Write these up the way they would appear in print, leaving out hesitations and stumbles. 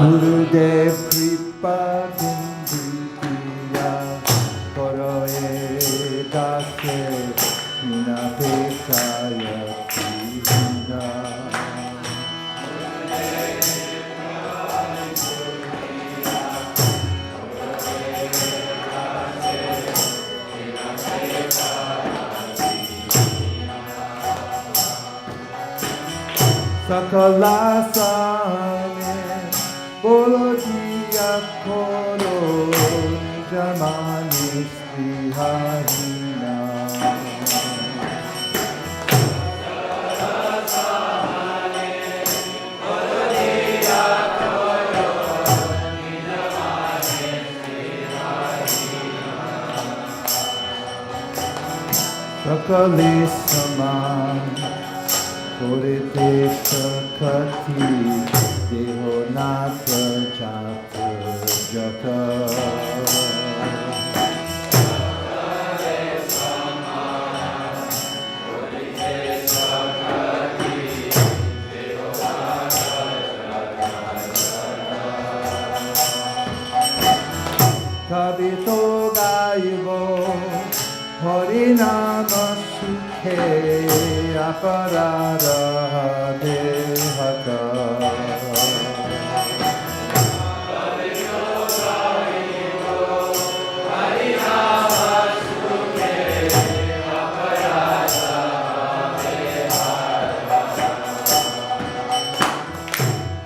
Gurudev Kripa Binduya Koroe Dase Minapekaya Krishna Sakala Sane Bolo Diya Koro Jamani Sri Harina Sakali Saman Purite Sakati Deho Natra Jata Jata Kabito Gaivo Harinama Sukhe Aparara Dehata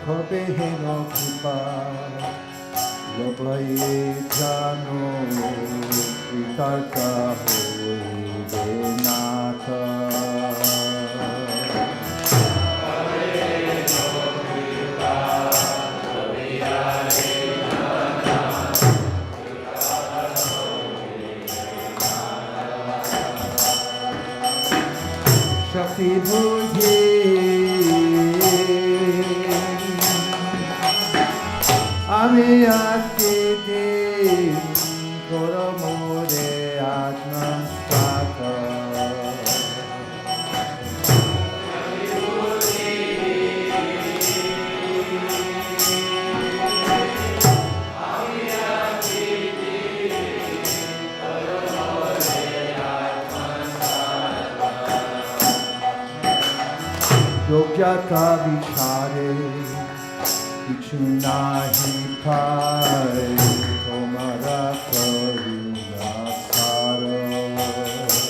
Kopehino Kripa Lopaye Jano Vikarta Hoy Denata Shakti Bhuji Ami Akiti Koromore Atman Staka Yogyata Vichare Vichunahi Pai Tomara Karuna Sara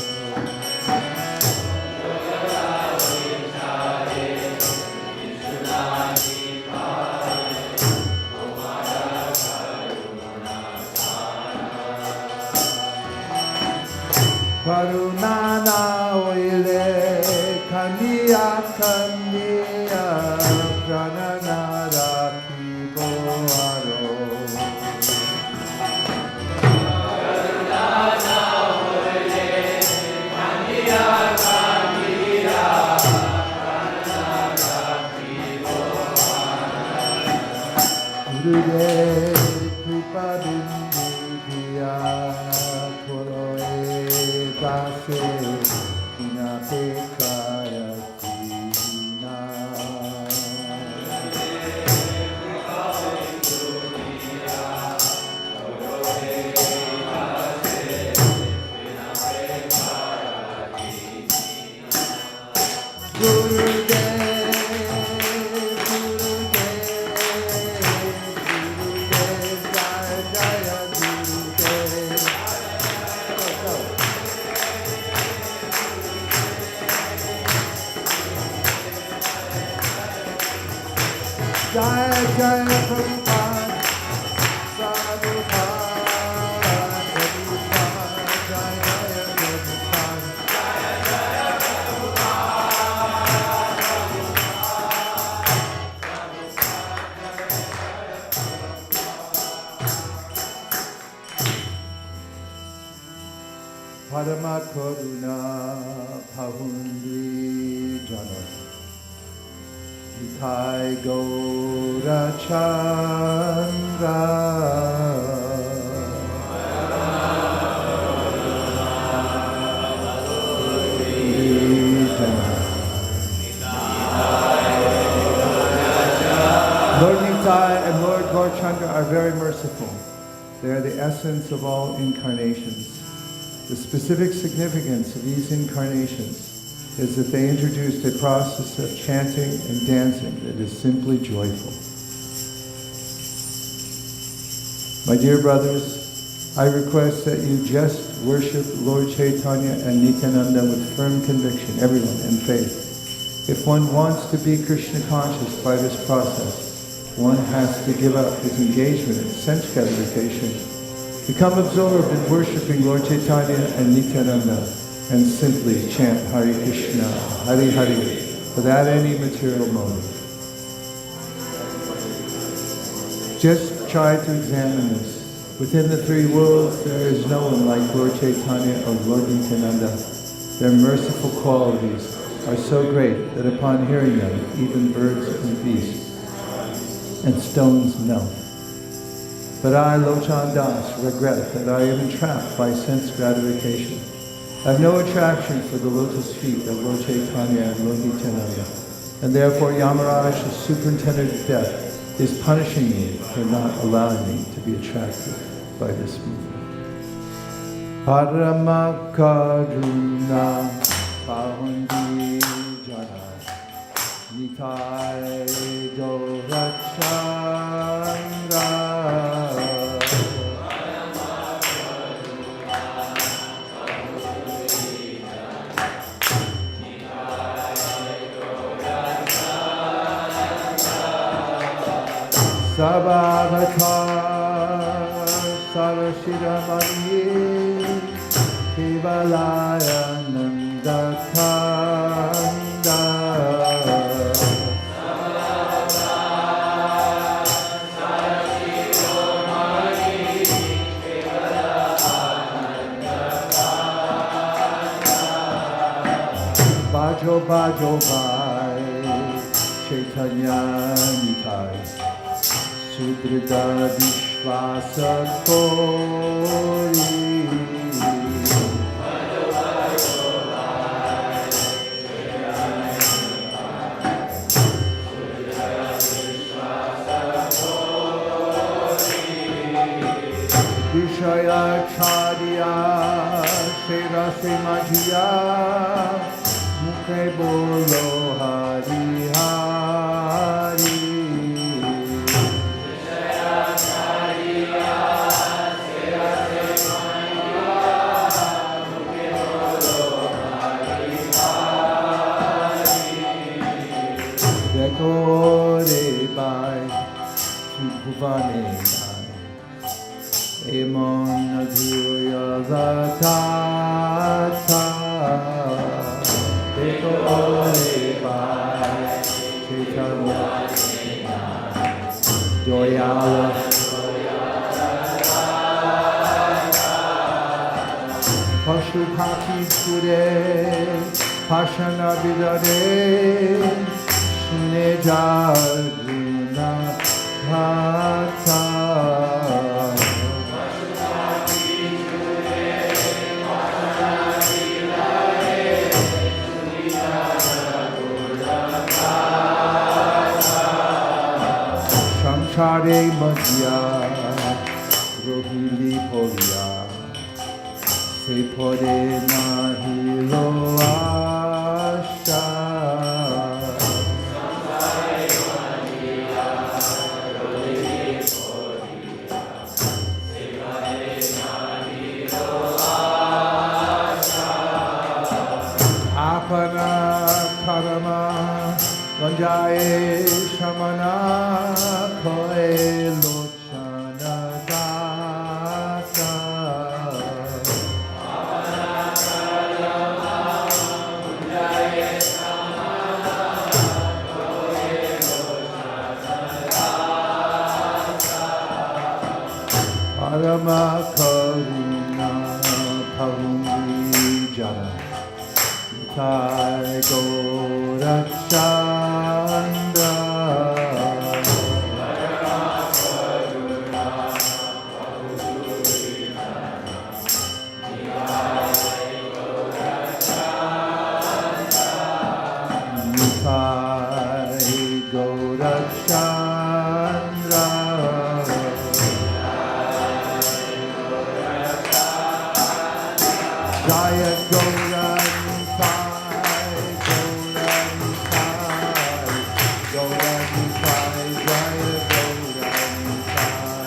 Karunana Oile Kaniya Kaniya Prananara Kiboaro Karunana Oile Kaniya Kaniya Prananara Kiboaro Gurudev Kripa Binduya Koroe Dase Minapekaya Krishna Jaya Jaya Prabhupada Prabhupada Prabhupada Jaya Jaya Prabhupada Jaya Jaya Prabhupada Parama Karuna Bhavundi Jana Nitai Gaura Chandra Lord Nitai and Lord They are the essence of all incarnations. The specific significance of these incarnations is that they introduced a process of chanting and dancing that is simply joyful. My dear brothers, I request that you just worship Lord Chaitanya and Nityananda with firm conviction, everyone, and faith. If one wants to be Krishna conscious by this process, one has to give up his engagement in sense gratification, become absorbed in worshipping Lord Chaitanya and Nityananda, and simply chant Hare Krishna, Hare Hare, without any material motive. Just try to examine this. Within the three worlds, there is no one like Lord Chaitanya or Lord Nityananda. Their merciful qualities are so great that upon hearing them, even birds and beasts and stones melt. But I, Lochan Das, regret that I am entrapped by sense gratification. I have no attraction for the lotus feet of Lord Chaitanya and Lord Nityananda, and therefore Yamaraj, the superintendent of death, is punishing me for not allowing me to be attracted by this movement. Parama Karuna Pahundi Jana Nitai Gaurachandra Sabhavatar Sarashiramani Kevalaya Nandakanda Bajo Bajo Bhai Chaitanya Nitai Subrida Vishvasa Kori Vishaya Chadiya Shera Semajiya Mukhe Bolo Hari Hari Kore bai Bhuvane bai Emon Adhuya Vatata Kore bai Chaitanya Doyala Pashupati Kure Pashana Vidare Nejaruna Katha Shamshare Madhya Rohili Polya Sepore Nahi Loasha Apana Karama Vanjaye Shamana Koe Lochana Dasa Apana Karama Vanjaye Shamana Koe Lochana Dasa Parama Karuna Pahundi Jana Nitai Gaurachandra Nitai Gaurachandra Jaya Gauranitai, Gauranitai, Gauranitai, Jaya Gauranitai.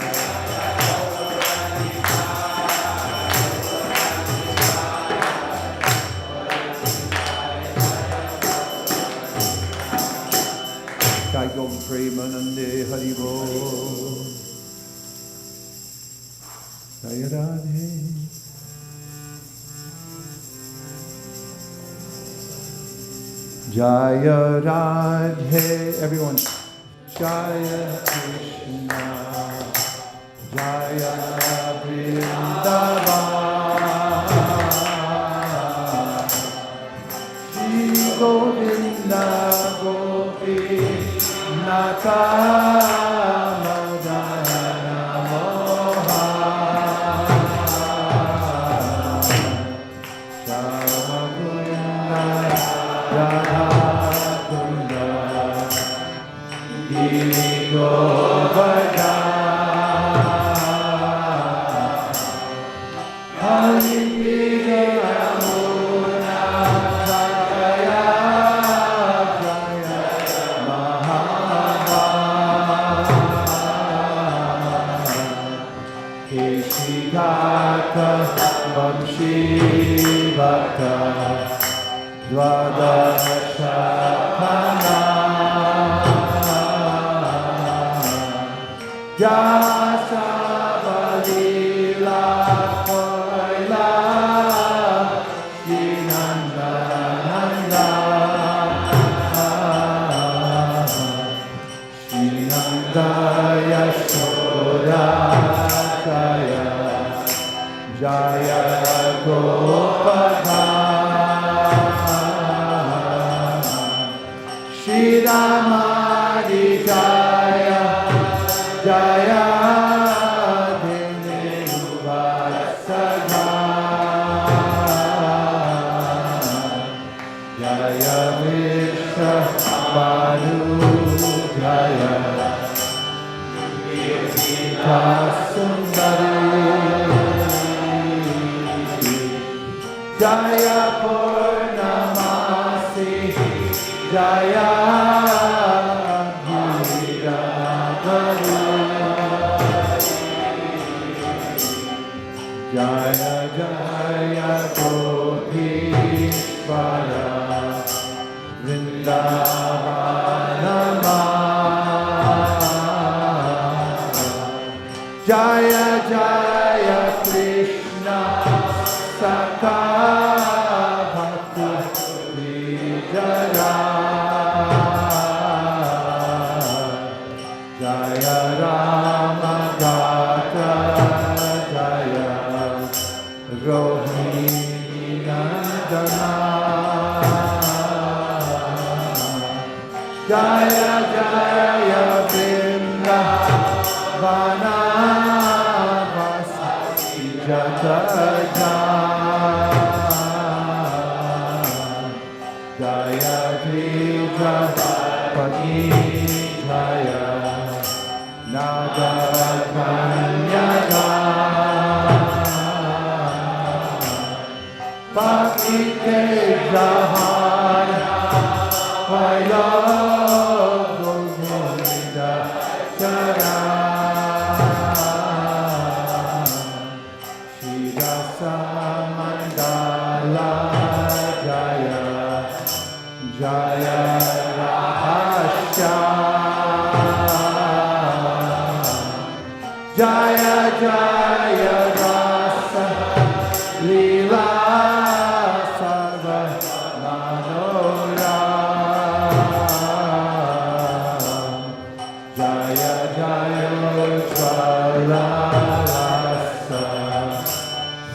Jai Gom Premanande Haribo. Jaya Radhe. Jaya Radhe, everyone. Jaya Krishna, Jaya Vrindavan, Shri Govinda Gopi Nata Madana Mohan, Shama Kunda Radha Kunda Giri Govardhan Hari Yamuna Jaya Jaya Mahabharata Kesidata Vamshi Bhakta Dvadashapana Jasa Valila Koila Shinanda Nanda Shinanda Yashoda Jaya Jaya Gopada Shri Ramadi Jaya Jaya Dene Vatsada Jaya Vishwa Bharu Jaya Gita Sundari Jaya Purnamasi Jaya Jaya Jaya Kotishvara Vrindavanama Jaya Jaya Krishna Sakha Bhakti Vijaya Jaya Rama Gata Jaya Rohini Nandana Jaya Jaya Vrindavana Vasi Jata Jaya Trija Pati Jaya Naga Kanyaga Bhakti ke jahan Paila Govinda Charan Shri Dasa Mandala Jaya Jaya Rahasya Jaya Jaya Rasa Leela Sarva Manora Jaya Jaya Ujjvala Rasa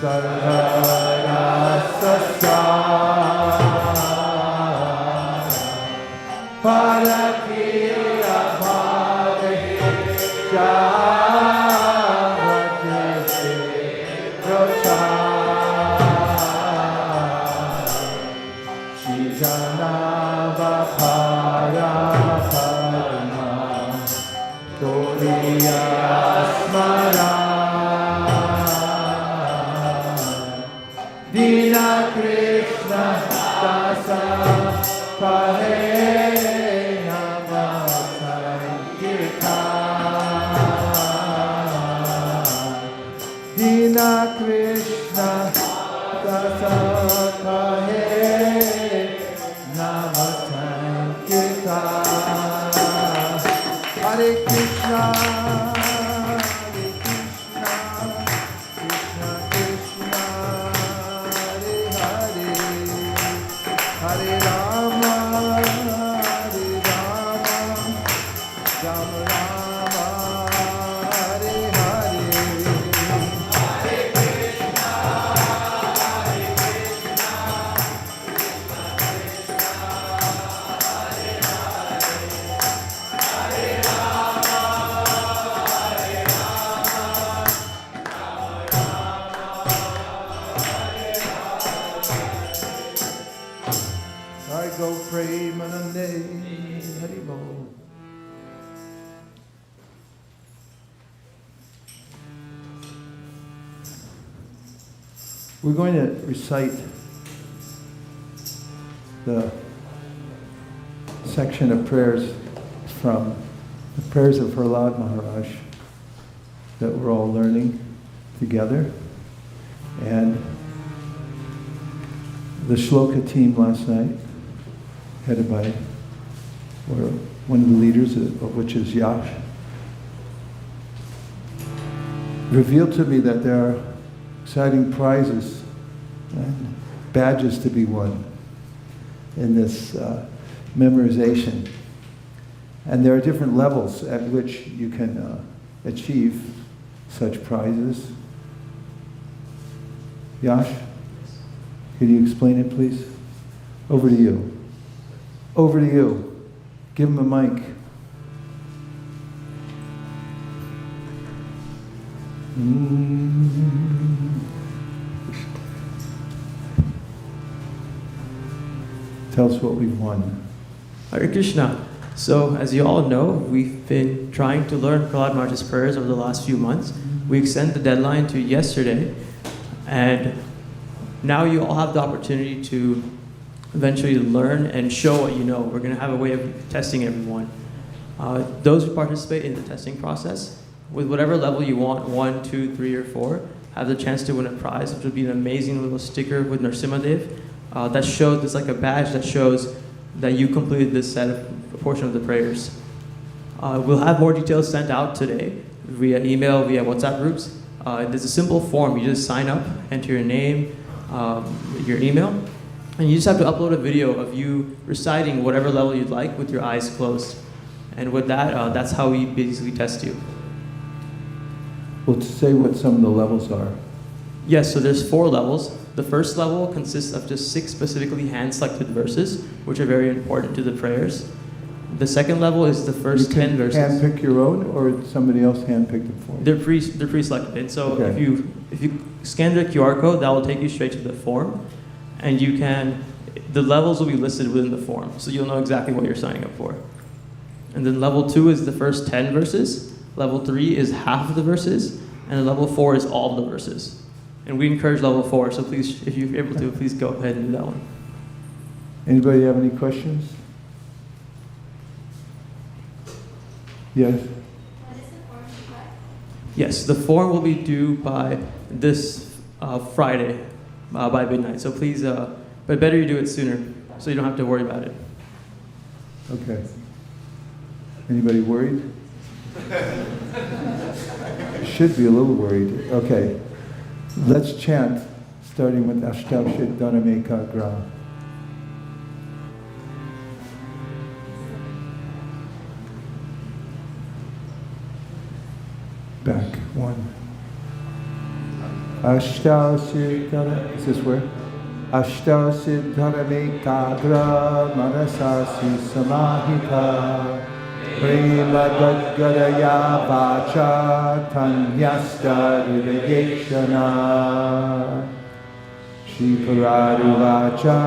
Sarva Rasa Parakira Bhave Javate Rocha Shijanava Para Padma Toriya Smara Dina Krishna Dasa Kahe Dina Krishna Dasa Kahe Namasankirta Hare Krishna Krishna Krishna Hare Hare Hare Rama Hare Rama Rama Rama Hare Hare I go pray Manande Haribo. We're going to recite the section of prayers from the prayers of Prahlad Maharaj that we're all learning together. And the shloka team last night, headed by one of the leaders, of which is Yash, revealed to me that there are exciting prizes and badges to be won in this memorization. And there are different levels at which you can achieve such prizes. Yash, can you explain it, please? Over to you. Over to you. Give him a mic. Tell us what we've won. Hare Krishna. So, as you all know, we've been trying to learn Prahlad Maharaj's prayers over the last few months. We extended the deadline to yesterday, and now you all have the opportunity to eventually learn and show what you know. We're going to have a way of testing everyone. Those who participate in the testing process, with whatever level you want, 1, 2, 3, or 4, have the chance to win a prize, which would be an amazing little sticker with Nrsimhadev that shows, it's like a badge that shows that you completed this set of a portion of the prayers. We'll have more details sent out today via email, via WhatsApp groups. There's a simple form. You just sign up, enter your name, your email, and you just have to upload a video of you reciting whatever level you'd like with your eyes closed. And with that, that's how we basically test you. Well, to say what some of the levels are. Yes, so there's 4 levels. The first level consists of just 6 specifically hand-selected verses, which are very important to the prayers. The second level is the first 10 verses. You can handpick your own, or somebody else handpicked them for you? They're pre-selected. And so Okay. if you scan the QR code, that will take you straight to the form, and you can, the levels will be listed within the form, so you'll know exactly what you're signing up for. And then level 2 is the first 10 verses. Level 3 is half of the verses, and then level 4 is all of the verses. And we encourage level 4, so please, if you're able to, please go ahead and do that one. Anybody have any questions? Yes? Yes, the form will be due by this Friday, by midnight. So please, but better you do it sooner, so you don't have to worry about it. Okay. Anybody worried? Should be a little worried. Okay. Let's chant, starting with Ashtavshit Dhanamekagra. Back, 1. Ashtavshit Dhanamekagra. Is this where? Ashtavshit Dhanamekagra Manasasi Samahita Prema-gadgadaya vacha tanyasta hridayekshana Shri-paradu vacha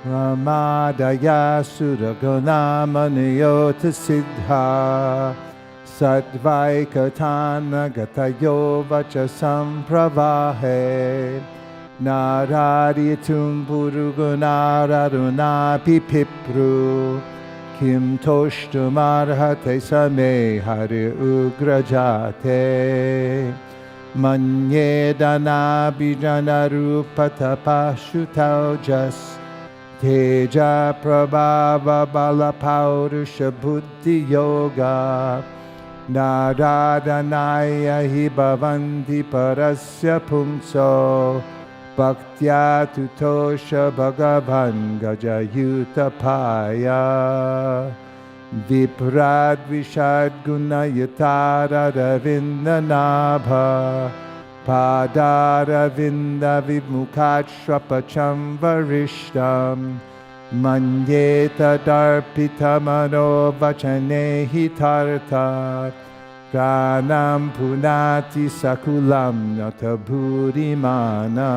Ramadaya suragunamaniyotta siddha Sadvaikatana gatayo vacha sampravahe Nararitum purugunararuna pipipru Kim toshtumarhate same hari ugrajate Manye dana bijana rupata pashutaujas Teja prabhava bala paurusha buddhi yoga Naradanaya hi bhavanti parasya pumso Bhaktya tutosha bhagavan gajayuta paya Viprad vishad gunayatara ravinda nabha Padara vinda vimukhat shrapacham varishtam Manyeta darpita mano vachane hitartat Pranam punati sakulam nata bhurimana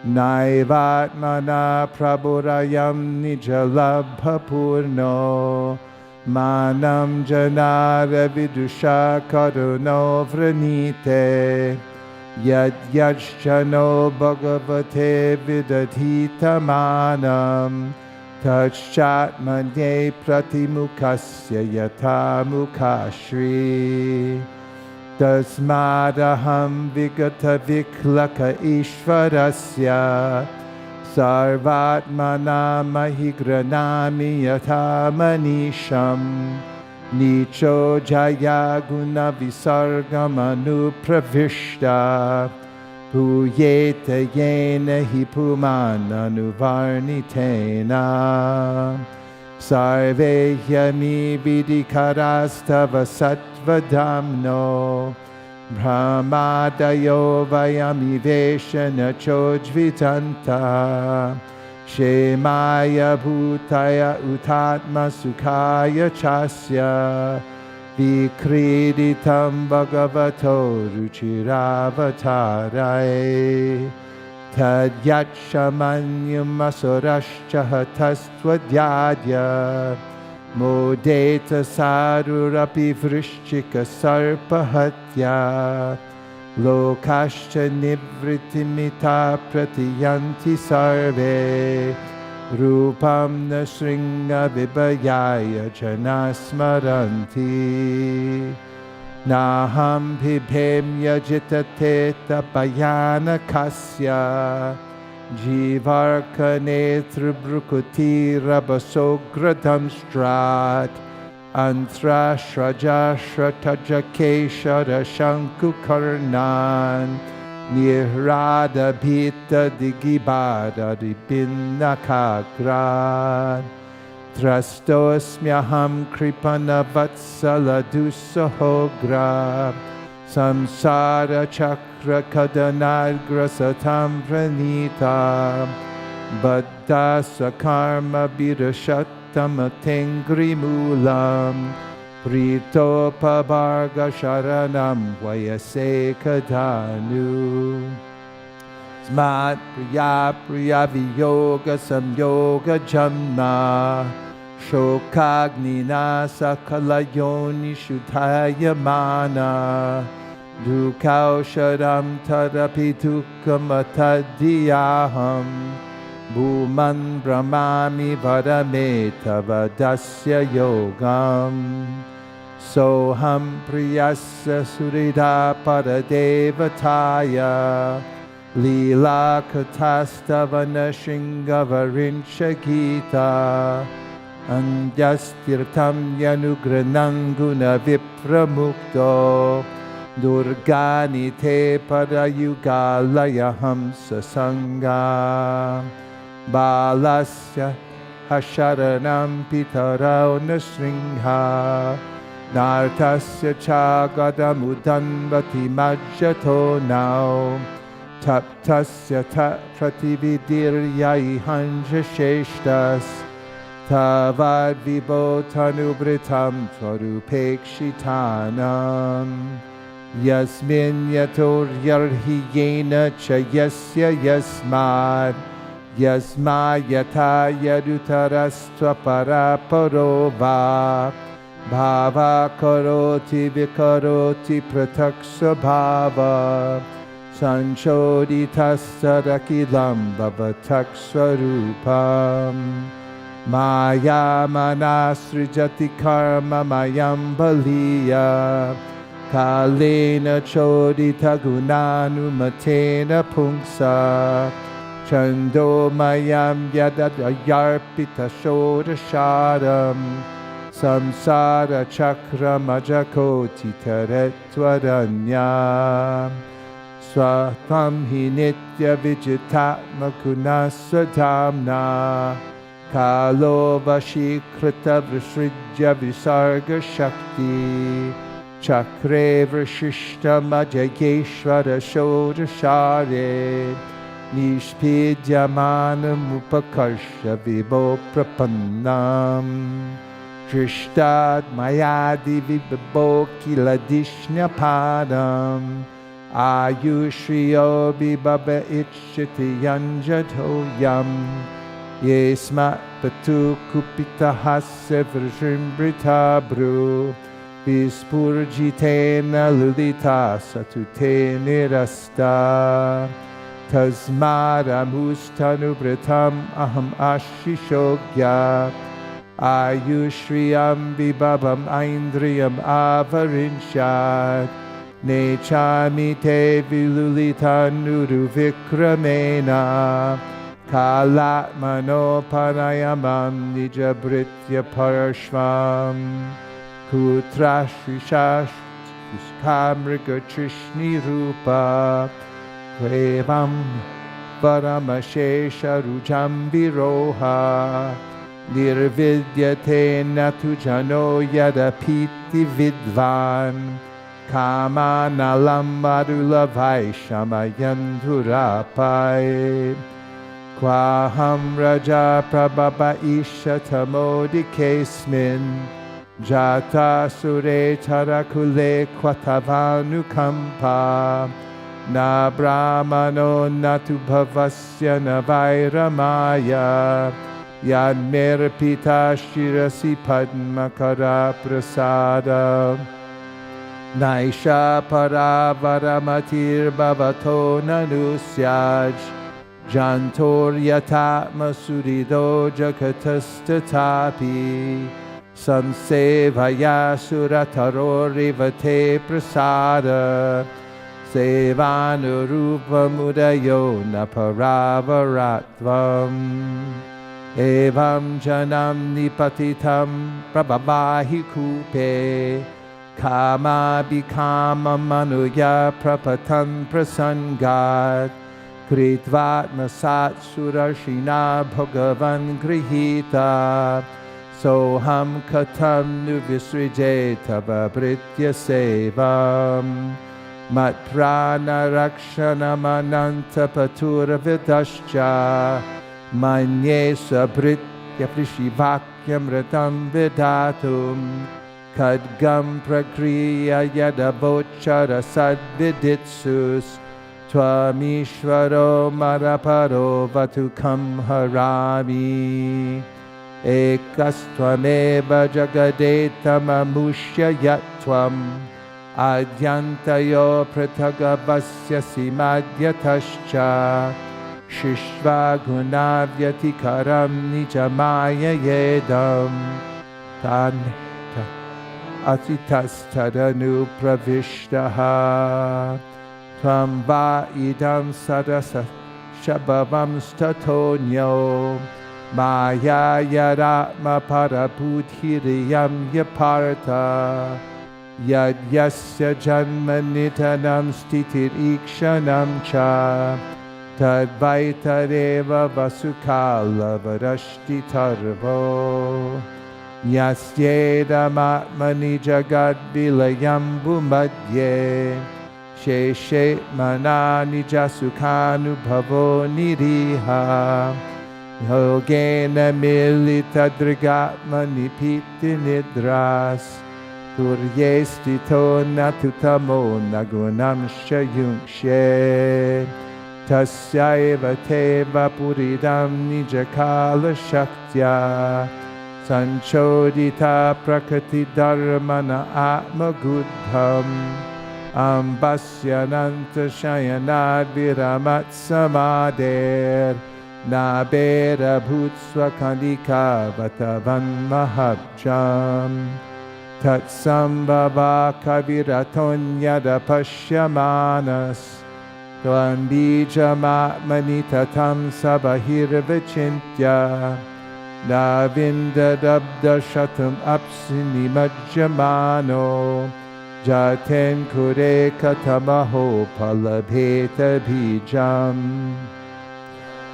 Naivatmana prabhurayam nijalabha purno Manam janara vidusha karuno vranite Yad yajjano bhagavate vidadhita manam Tachatmanye pratimukasya yatha mukashri Tasmadaham vigata viklaka ishvarasya Sarvatmana mahigranami yatha manisham Nicho jaya guna visargamanu pravishta Puyeta yena hi pumananu Sarve hyami vidikarastava sattvadamno Brahmadayo vayami veshana chojvitanta Shemaya bhutaya utatma sukhaya chasya Vikriditam bhagavato ruchiravataraye Tadyachamanyam asurascha hatastvadhyadya Modeta sarurapi vrishchika sarpahatya Lokascha nivritimita pratiyanti sarve Rupam nasringa vibhayaya janasmaranti Naham bhibhemya jitate tapayana kasya Jivarka netrubrukuti rabasogradam strat Antra shraja shratajake shankukarnan Nihrada bhita digibada dipinakagran Trastosmyaham kripana vatsala dusahogra Samsara chakra kadanadgrasatam pranita Baddhasa karma birashatam atengri mulam Pritopavarga sharanam Vaisesika dhanu Smat priya priya viyoga samyoga jamna Shokagnina sakalayoni shudhaya mana Dukau sharam tarapi dukam atadiyaham Bhuman brahmami varame tavadasya yogam Soham priyasya surida paradevataya Lila katastavana shingavarincha gita Andyastirtam yanugrananguna vipramukto Durgani te parayugalaya hamsa sangha Balasya hasharanam pitarao nasringha Nartasya chagadamudanvati majjato now Taptasya ta pratividiryai hanja sheshtas Tavad vibhotanubritam tvarupekshitanam Yasmin yator yarhiyena cha yasya yasmad Yasma yata yadutarastva paraparova Bhava karoti vikaroti prataksa bhava sanchoditassadakilam bhavatak-swarupam maya manasrijati karma mayam baliya kalena chodita gunanumatena pungsa chandomayam yadadayarpita shodasharam samsara chakramajakoti taretvaranya swatam hi nitya vijitatma gunaswadhamna kalo vashikrita visrijya visarga shakti chakre vrishishta majageshvara shodashare nishpidyamanam upakarsha vibo prapannam Krishtad mayadi vibbo kiladishnapadam ayushriyo bibaba itchiti yanjatoyam yesmat patu kupita hasya vrishimbrita bru vispurjitena lulita satute nirasta tasmadamustanubritam aham ashishogya ayushriyam vibhavam aindriyam avarinshad nechami te vilulita nuru vikramena kalatmano panayamam nijabritya parashvam kutrashrishash kamriga trishni rupa kvevam paramashesha rujam viroha nirvidyate natujano yadapiti vidvan kamanalam madula vaishamayandurapai kwaham raja prabhava ishatamodikesmin jata sure tarakule kwatavanukhampa na brahmano natu bhavasya na vairamaya Yad merpita shirasi padmakara prasada Naisha paravaramatir bhavato nanusyaj Jantor yatatma surido jakatastatapi Samsevaya suratarorivate prasada Sevanurupamudayo naparavaratvam Evam janam nipatitam prabhabahi kupe Kama bikama manuya prapatan prasangat Kritvat masat surashina bhagavan grihita Soham katam nuvisrije tavabritya sevam Matprana rakshana mananta patura vidascha Manye sabritya prishivakyam ratam vidatum Kadgam prakriya yadavochara sadviditsus Tvamishvaro maraparo vatukam harami Ekastvameva jagadetamamushya yatvam Adyantayo pratagavasya simadyatascha Shishva gunavyatikaram nijamaya yedam Tanita atitastadanu pravishtaha Tvam va idam sadasa shabhavam statonyo Maya yaratma parabudhiriyam yaparta Yad yasya janma nitanam stitir ikshanam cha Tadvaitareva vasukala varashti tarvo Nyasyedam-atmani jagad vilayambu madhye Sheshe manani jasukanu bhavo niriha Yogena milita drigatmani piti nidras Turyestito natutamo nagunam shayunkshe Tasyaiva teva puridam nijakala shaktya Sanchodita prakriti dharmana atma gudham Ambasyananta shayanad viramat samader Nabera bhutsva kandika vatavan mahabjam Tatsambhava kaviratonyada pashyamanas Tvam bijamātmani tatam sabahirvachintya Navindadabda shatam apsini majjamano Jaten kure katamaho palabheta bijam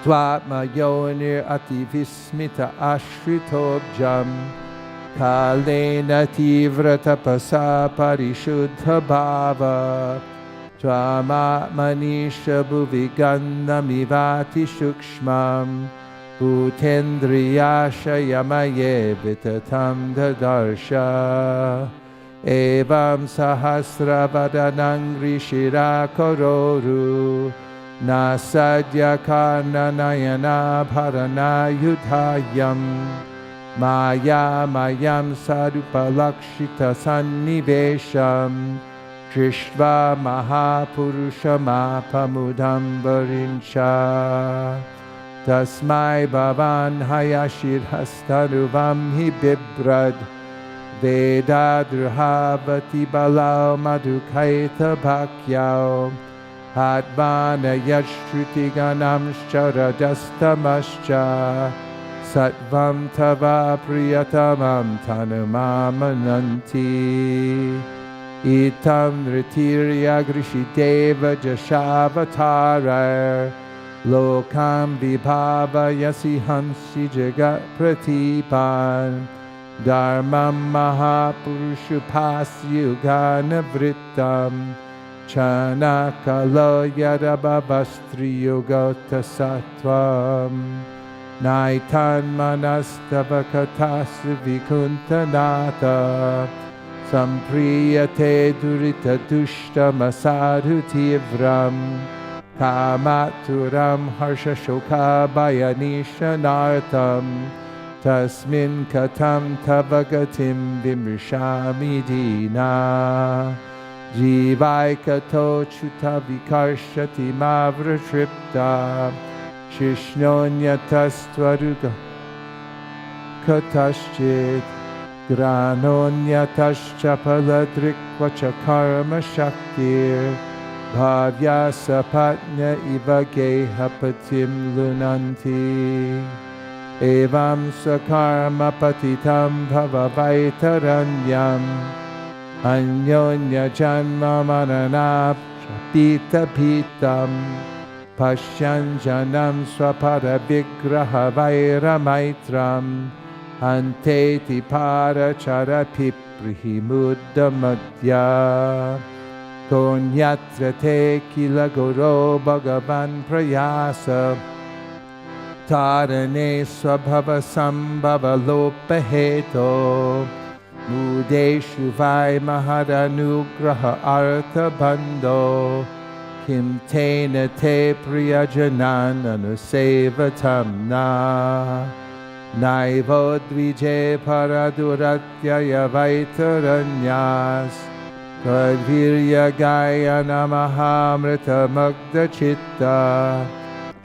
Twatma yonir ativismita ashritobjam Kalena tivra tapasa parishuddha bhava Tvamātmanisha bhuvigannamivati shukshmam Bhutendriyasha yamaye vitatam dadarsha Evam sahasra vadanang rishira kororu Nasadya karna nayana bharana yudhayam Maya mayam sarupalakshita sannivesham Drishva mahapurushamapamudambarincha Tasmai bhavan hayashir hastaruvam hi bibrad Vedadruhavati balau madhukaita bhakyau Hadvana yashruti ganam sharadasthamascha Satvam tava priyatamam tanumamananti Itam ritirya grishideva jashavatarar Lokam vibhava yasi hansi jagat pratipan Dharmam mahapurushupasya vrittam Chanakalo yadabhavastri yogata sattvam Naitan manastava vikuntanata Sampriyate durita dushta masadhu tivram Kamaturam harsha shoka bayanishanartam Tasmin katam tavagatim vimrishami dina Jivaikato chuta vikarshati mavratripta Shishnonyatastvaruga kataschit Granonyatascha paladrikvacha karma shaktir Bhavya sapatnya iva gehapatim lunanti Evam sakarma patitam bhavavaitaranyam Anyonya janma mananap pita pitam Pashyan janam swapada vigraha vaira maitram Anteti parachara piprihi muddamadya Tonyatra te kila goro bhagavan prayasa Tarane swabhava sambhava lopaheto Mudeshu vai mahadanugraha artha bando Kim tena te priyajanan anusevatam na Naivodvije paraduratyaya vaitaranyas Tadvirya gaya namahamrita magda chitta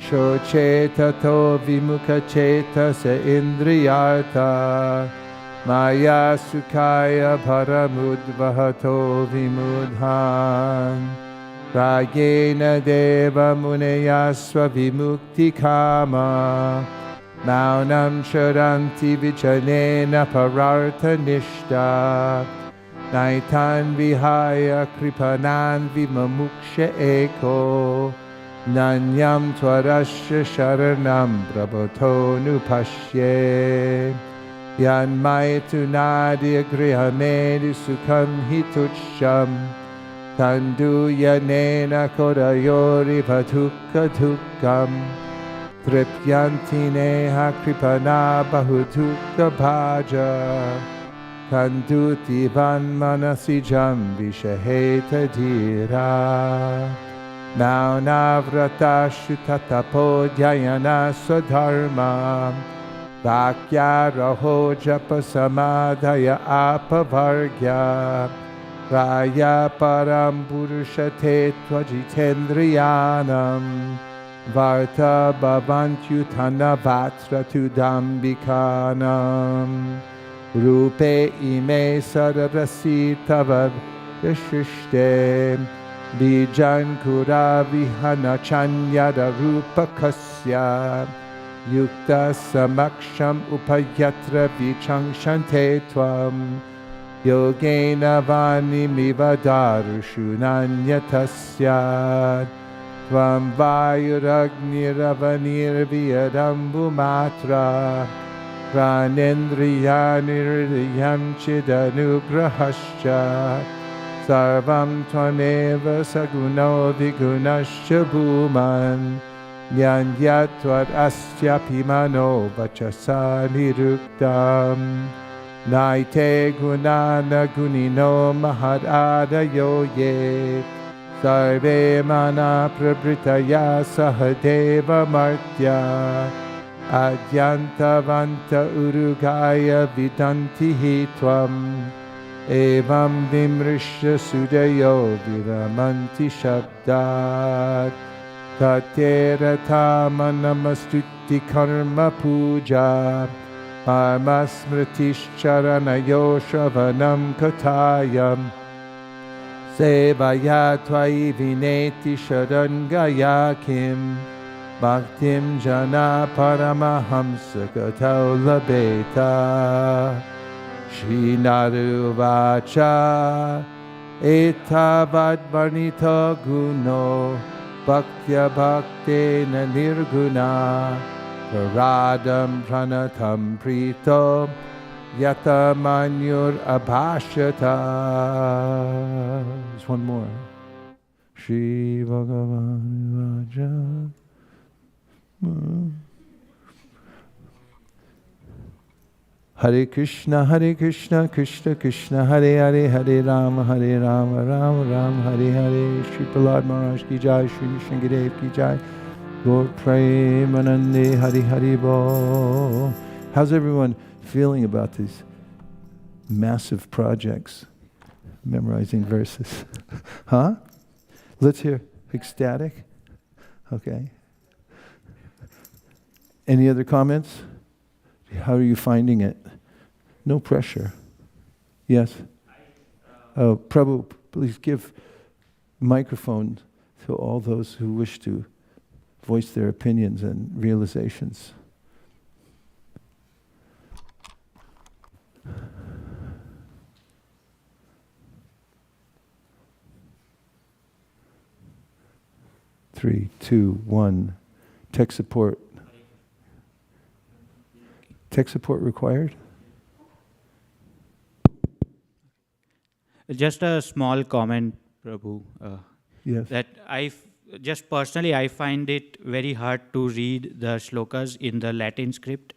Shocheta to vimukha cheta se indriyarta Maya sukaya paramudvahato vimudhan Ragena deva muneyasva vimukti kama Maunam sharanti vichanena parartha nishta Naitan vihaya kripanan vimamuksha eko Nanyam tvarasya sharanam prabhato nupashye Yanmaitu nadia grihamedi sukham hitucham Tandu yanena kodayori patukka tukkam Tripyanti neha kripana bahutukka bhaja Kanduti van manasijam vishaheta dhira Maunavvrata shutatapo dhyayana swadharma Vakya raho japa samadhaya apavargya Raya param purushate tvajitendriyanam Varta bhavantyutana vatra tudambikanam Rupe ime sararasi tavad yashishte Bijan kura vihana chanyada rupa kasya Yukta samaksham upayatra vichangshante tvam Yogena vani mivadarushunanyatasya Tvam vayuragniravanir vyadambu matra Pranendriyaniriyam chidanugrahascha Sarvam tvameva saguno vigunascha bhuman Nyandyatvad astyapimano vachasa niruktam Naite gunana gunino mahad adayo ye Sarve mana prabhritaya sahadeva martya Adyantavanta urugaya vidanti hitvam Evam vimrishya sudayo viramanti shabdat Tatera tama namastuti karma puja Parmasmritishcharanayo shravanam katayam Sevaya tvai vineti sharangaya kim Bhaktim jana paramahamsa katau labeta Shrinaru vacha etavad varnita guno Bhaktya bhaktena nirguna Paradam pranatam prito Yata manyur abhashata. There's one more. Shri Bhagavan Vaja. Hare Krishna, Krishna Krishna, Hare Hare, Hare Rama, Rama Rama, Hare Hare. Shri Prahlad Maharaj ki jai, Shri Shringadev ki jai. Gaur Premanande, Hare Hare Bo. How's everyone feeling about these massive projects? Memorizing verses. Huh? Let's hear. Ecstatic? Okay. Any other comments? How are you finding it? No pressure. Yes? Oh, Prabhu, please give microphone to all those who wish to voice their opinions and realizations. Three, two, one. Tech support. Tech support required? Just a small comment, Prabhu. Yes. That just personally, I find it very hard to read the shlokas in the Latin script.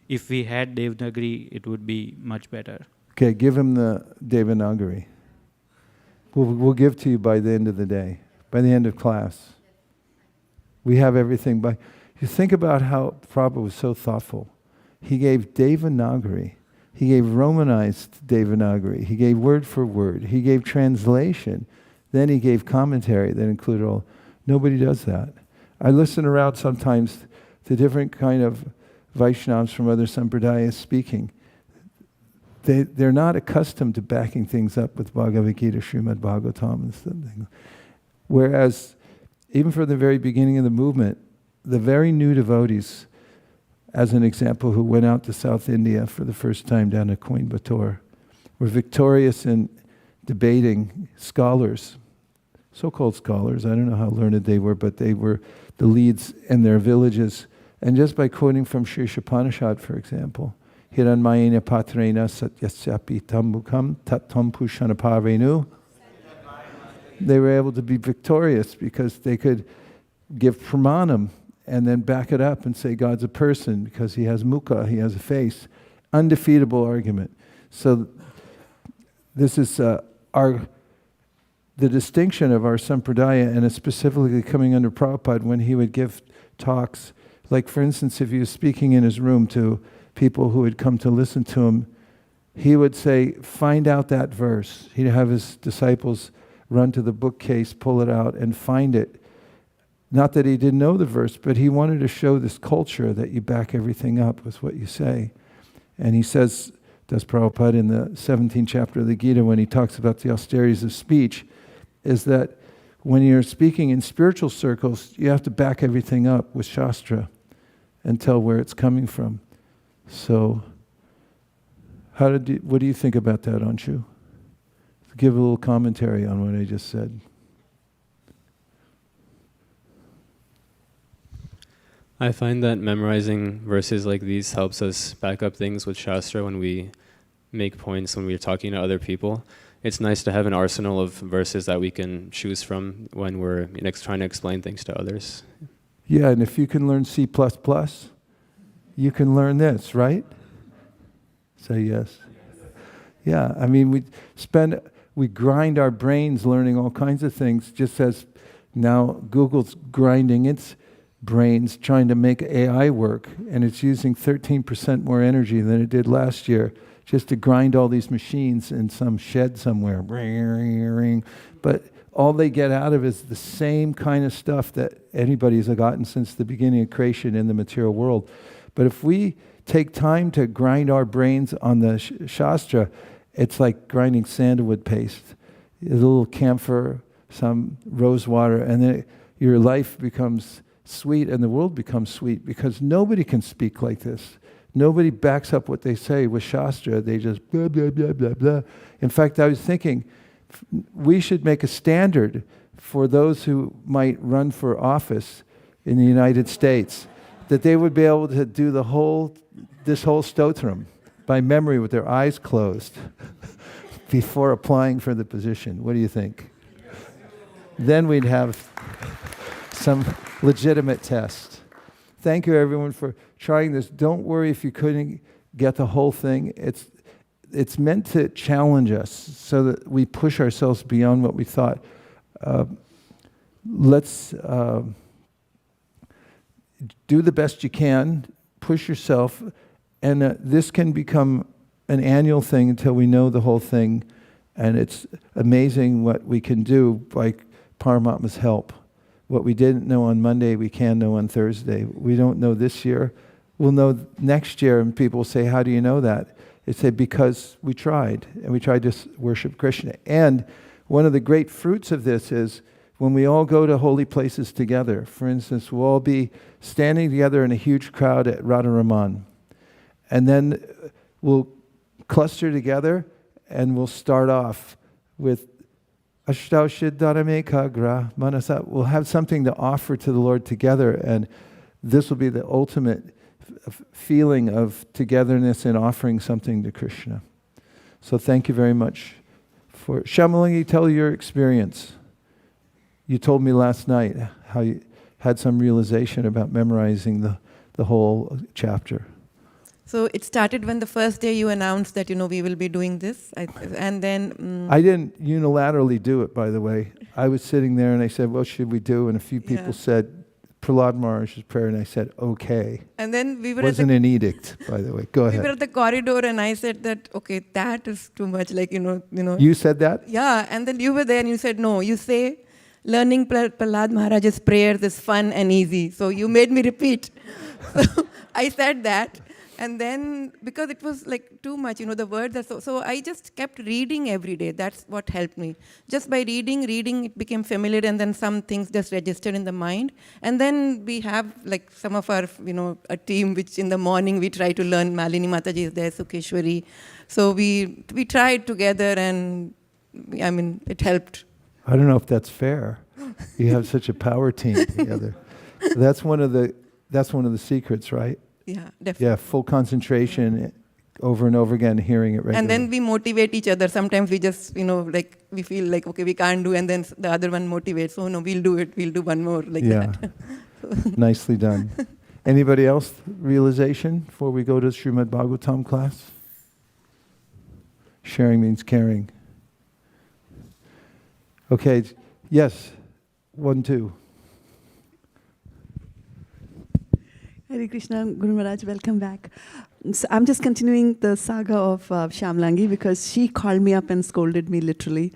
If we had Devanagari, it would be much better. Okay, give him the Devanagari. We'll give to you by the end of the day, by the end of class. We have everything by... You think about how Prabhupada was so thoughtful. He gave Devanagari. He gave Romanized Devanagari. He gave word for word. He gave translation. Then he gave commentary that included all. Nobody does that. I listen around sometimes to different kind of Vaishnavas from other sampradayas speaking. They're not accustomed to backing things up with Bhagavad Gita, Srimad Bhagavatam and stuff. Whereas, even from the very beginning of the movement, the very new devotees, as an example, who went out to South India for the first time down to Coimbatore, were victorious in debating scholars, so-called scholars. I don't know how learned they were, but they were the leads in their villages. And just by quoting from Sri Shapanishad, for example, Hiranmayena patrena satyasyapi tambukam tattam pushanaparenu, they were able to be victorious because they could give pramanam and then back it up and say God's a person because he has mukha, he has a face. Undefeatable argument. So this is the distinction of our sampradaya, and it's specifically coming under Prabhupada when he would give talks. Like, for instance, if he was speaking in his room to people who had come to listen to him he would say, find out that verse. He'd have his disciples run to the bookcase, pull it out, and find it. Not that he didn't know the verse, but he wanted to show this culture that you back everything up with what you say. And he says, does Prabhupada in the 17th chapter of the Gita, when he talks about the austerities of speech, is that when you're speaking in spiritual circles, you have to back everything up with Shastra and tell where it's coming from. So, what do you think about that, Anshu? Give a little commentary on what I just said. I find that memorizing verses like these helps us back up things with Shastra when we make points, when we're talking to other people. It's nice to have an arsenal of verses that we can choose from when we're trying to explain things to others. Yeah, and if you can learn C++, you can learn this, right? Say yes. Yeah, I mean, we grind our brains learning all kinds of things, just as now Google's grinding its brains trying to make AI work, and it's using 13% more energy than it did last year just to grind all these machines in some shed somewhere. But all they get out of it is the same kind of stuff that anybody's gotten since the beginning of creation in the material world. But if we take time to grind our brains on the Shastra, it's like grinding sandalwood paste. A little camphor, some rose water, and then your life becomes sweet and the world becomes sweet, because nobody can speak like this. Nobody backs up what they say with Shastra. They just blah, blah, blah, blah, blah. In fact, I was thinking we should make a standard for those who might run for office in the United States, that they would be able to do this whole stotram by memory with their eyes closed before applying for the position. What do you think? Then we'd have some legitimate test. Thank you, everyone, for trying this. Don't worry if you couldn't get the whole thing. It's meant to challenge us so that we push ourselves beyond what we thought. Let's do the best you can, push yourself, and this can become an annual thing until we know the whole thing, and it's amazing what we can do by Paramatma's help. What we didn't know on Monday, we can know on Thursday. We don't know this year. We'll know next year, and people will say, how do you know that? They say, because we tried, and we tried to worship Krishna. And one of the great fruits of this is when we all go to holy places together. For instance, we'll all be standing together in a huge crowd at Radharaman. And then we'll cluster together, and we'll start off with Ashtau Siddharame Kagra Manasa. We'll have something to offer to the Lord together, and this will be the ultimate feeling of togetherness in offering something to Krishna. So thank you very much for Shamalingi. Tell your experience. You told me last night how you had some realization about memorizing the whole chapter. So it started when the first day you announced that, we will be doing this. And then... I didn't unilaterally do it, by the way. I was sitting there and I said, what should we do? And a few people said, Prahlad Maharaj's prayer, and I said, okay. And then we were wasn't an edict, by the way. Go ahead. We were at the corridor and I said that, okay, that is too much, You said that? Yeah, and then you were there and you said, no, you say, learning Prahlad Maharaj's prayers is fun and easy. So you made me repeat. So I said that. And then, because it was too much, the words are so I just kept reading every day. That's what helped me. Just by reading, it became familiar, and then some things just registered in the mind. And then we have some of our, a team which in the morning we try to learn. Malini Mataji is there, Sukeshwari. So we tried together, and it helped. I don't know if that's fair. You have such a power team together. That's one of the secrets, right? Yeah, definitely. Yeah, full concentration over and over again, hearing it regularly. And then we motivate each other. Sometimes we just, we feel like, okay, we can't do, and then the other one motivates. So, no, we'll do it. We'll do one more that. Nicely done. Anybody else realization before we go to Srimad Bhagavatam class? Sharing means caring. Okay, yes, 1, 2. Hare Krishna, Guru Maharaj, welcome back. So I'm just continuing the saga of Shamlangi because she called me up and scolded me literally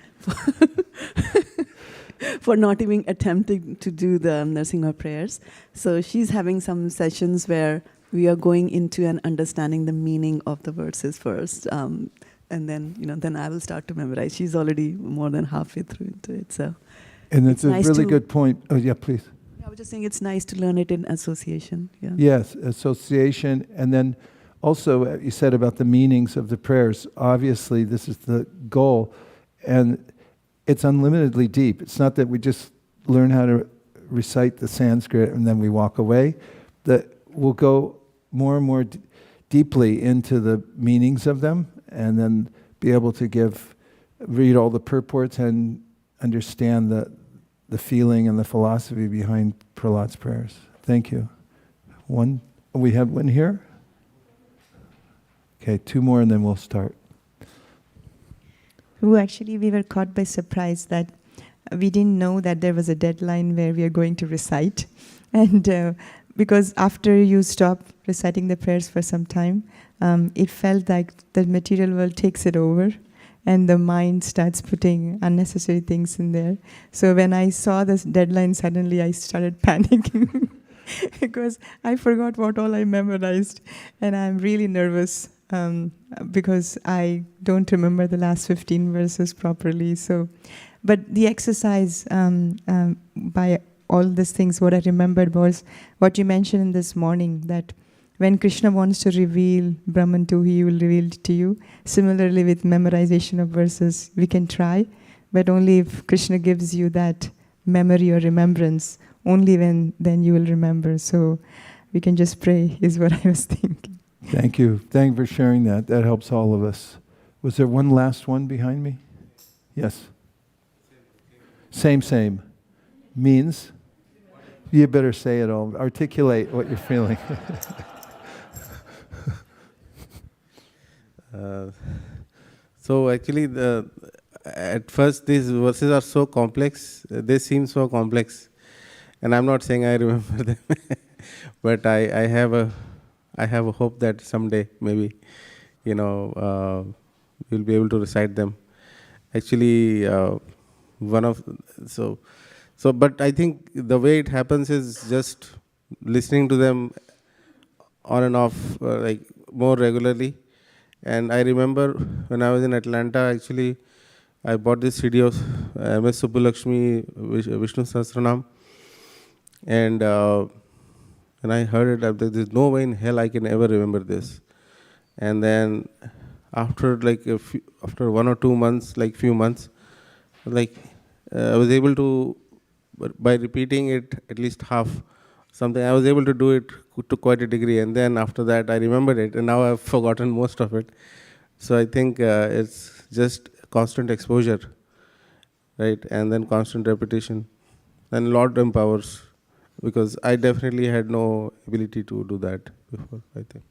for not even attempting to do the Narasimha prayers. So she's having some sessions where we are going into and understanding the meaning of the verses first. And then, then I will start to memorize. She's already more than halfway through into it. So, And it's a nice really good point. Oh, yeah, please. I was just saying it's nice to learn it in association. Yeah. Yes, association. And then also, you said about the meanings of the prayers. Obviously, this is the goal. And it's unlimitedly deep. It's not that we just learn how to recite the Sanskrit and then we walk away. That we'll go more and more deeply into the meanings of them and then be able to read all the purports and understand the feeling and the philosophy behind Prahlad's prayers. Thank you. We have one here? Okay, 2 more and then we'll start. Actually, we were caught by surprise that we didn't know that there was a deadline where we are going to recite. And because after you stop reciting the prayers for some time, it felt like the material world takes it over and the mind starts putting unnecessary things in there. So when I saw this deadline, suddenly I started panicking because I forgot what all I memorized. And I'm really nervous because I don't remember the last 15 verses properly. So, but the exercise by all these things, what I remembered was what you mentioned this morning, that when Krishna wants to reveal Brahman to you, he will reveal it to you. Similarly, with memorization of verses, we can try, but only if Krishna gives you that memory or remembrance, only then you will remember. So we can just pray, is what I was thinking. Thank you. Thank you for sharing that. That helps all of us. Was there one last one behind me? Yes. Same. Means? You better say it all. Articulate what you're feeling. So actually, at first these verses are so complex. They seem so complex, and I'm not saying I remember them, but I have a hope that someday maybe, we'll be able to recite them. Actually, but I think the way it happens is just listening to them on and off, like more regularly. And I remember when I was in Atlanta, actually, I bought this CD of MS Subbulakshmi Vishnu Sahasranam. And when I heard it, there's no way in hell I can ever remember this. And then after 1 or 2 months, few months, I was able to, by repeating it at least half, something, I was able to do it to quite a degree. And then after that, I remembered it, and now I've forgotten most of it. So I think it's just constant exposure, right? And then constant repetition. And Lord empowers, because I definitely had no ability to do that before, I think.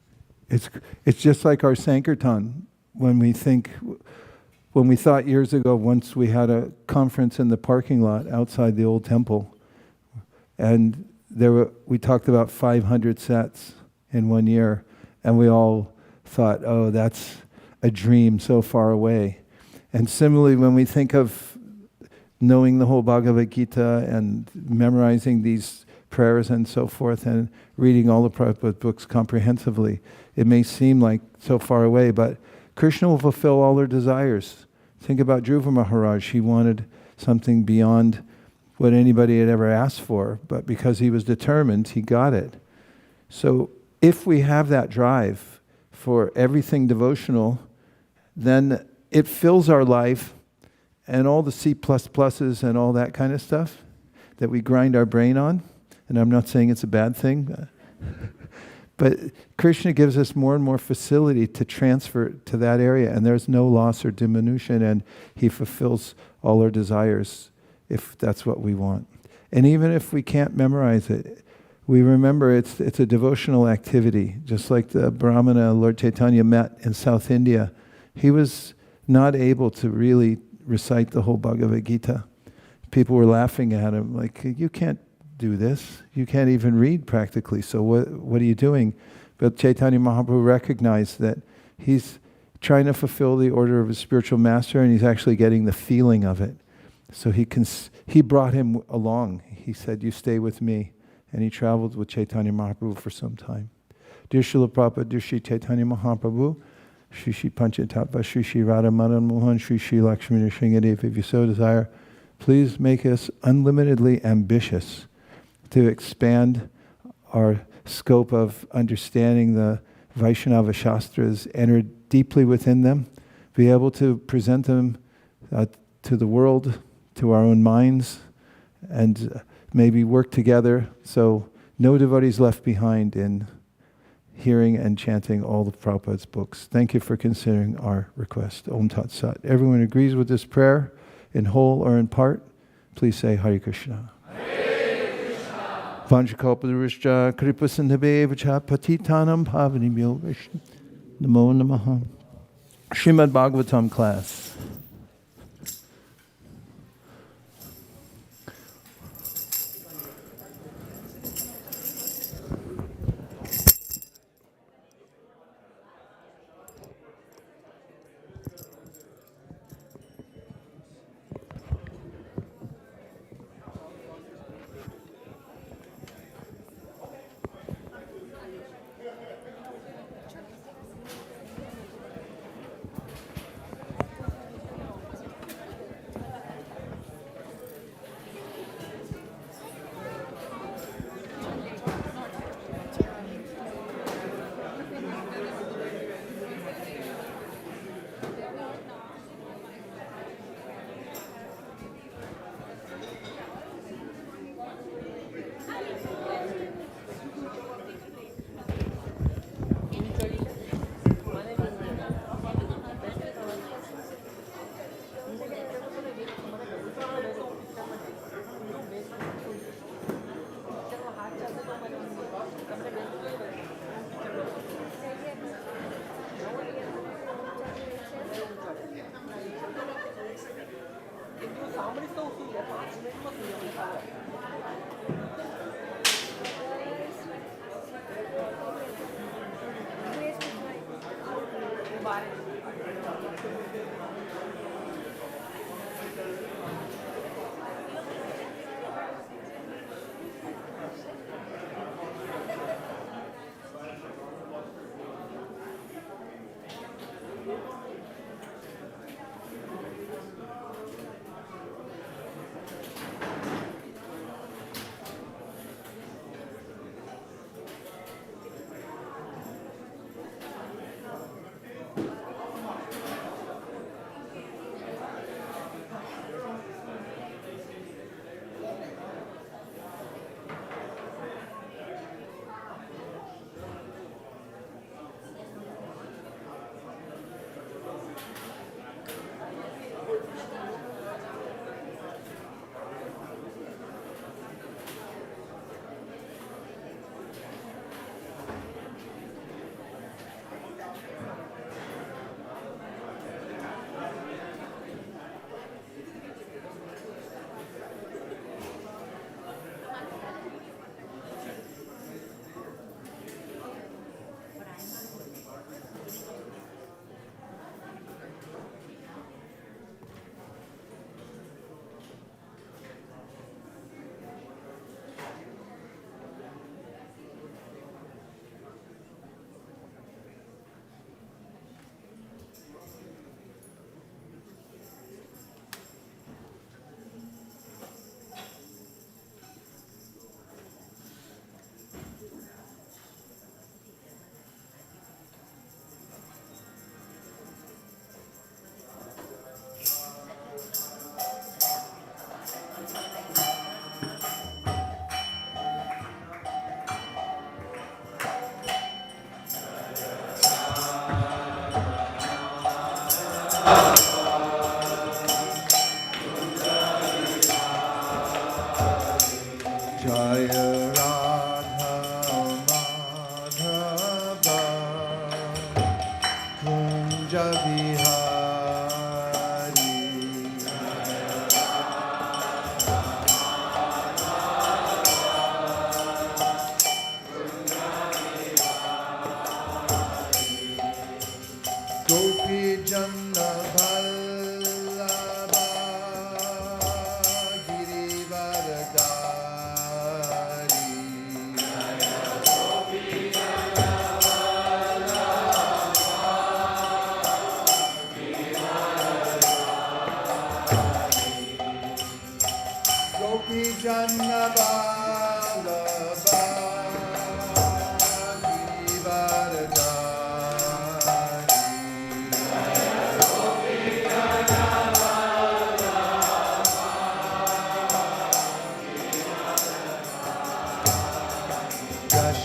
It's just like our Sankirtan. When we thought years ago, once we had a conference in the parking lot outside the old temple, and we talked about 500 sets in 1 year, and we all thought, oh, that's a dream so far away. And similarly, when we think of knowing the whole Bhagavad Gita and memorizing these prayers and so forth, and reading all the Prabhupada books comprehensively, it may seem like so far away, but Krishna will fulfill all our desires. Think about Dhruva Maharaj. He wanted something beyond what anybody had ever asked for, but because he was determined, he got it. So if we have that drive for everything devotional, then it fills our life, and all the C++s and all that kind of stuff that we grind our brain on, and I'm not saying it's a bad thing, but Krishna gives us more and more facility to transfer to that area, and there's no loss or diminution, and he fulfills all our desires if that's what we want. And even if we can't memorize it, we remember it's a devotional activity. Just like the Brahmana Lord Chaitanya met in South India, he was not able to really recite the whole Bhagavad Gita. People were laughing at him, like, you can't do this. You can't even read practically, so what are you doing? But Chaitanya Mahaprabhu recognized that he's trying to fulfill the order of his spiritual master, and he's actually getting the feeling of it. So he brought him along. He said, "You stay with me." And he traveled with Chaitanya Mahaprabhu for some time. Dear Srila Prabhupada, dear Sri Chaitanya Mahaprabhu, Shri Shri Panchatattva, Shri Shri Radha Madan Mohan, Shri Shri Lakshmi Nrsingadev, if you so desire, please make us unlimitedly ambitious to expand our scope of understanding the Vaishnava Shastras, enter deeply within them, be able to present them to the world, to our own minds, and maybe work together so no devotees left behind in hearing and chanting all of Prabhupada's books. Thank you for considering our request. Om Tat Sat. Everyone agrees with this prayer, in whole or in part? Please say Hare Krishna. Vanchakalpaduruscha kripasindhabevacha patitanam pavanibhyo Vishnu. Namo Namaha. Srimad Bhagavatam class.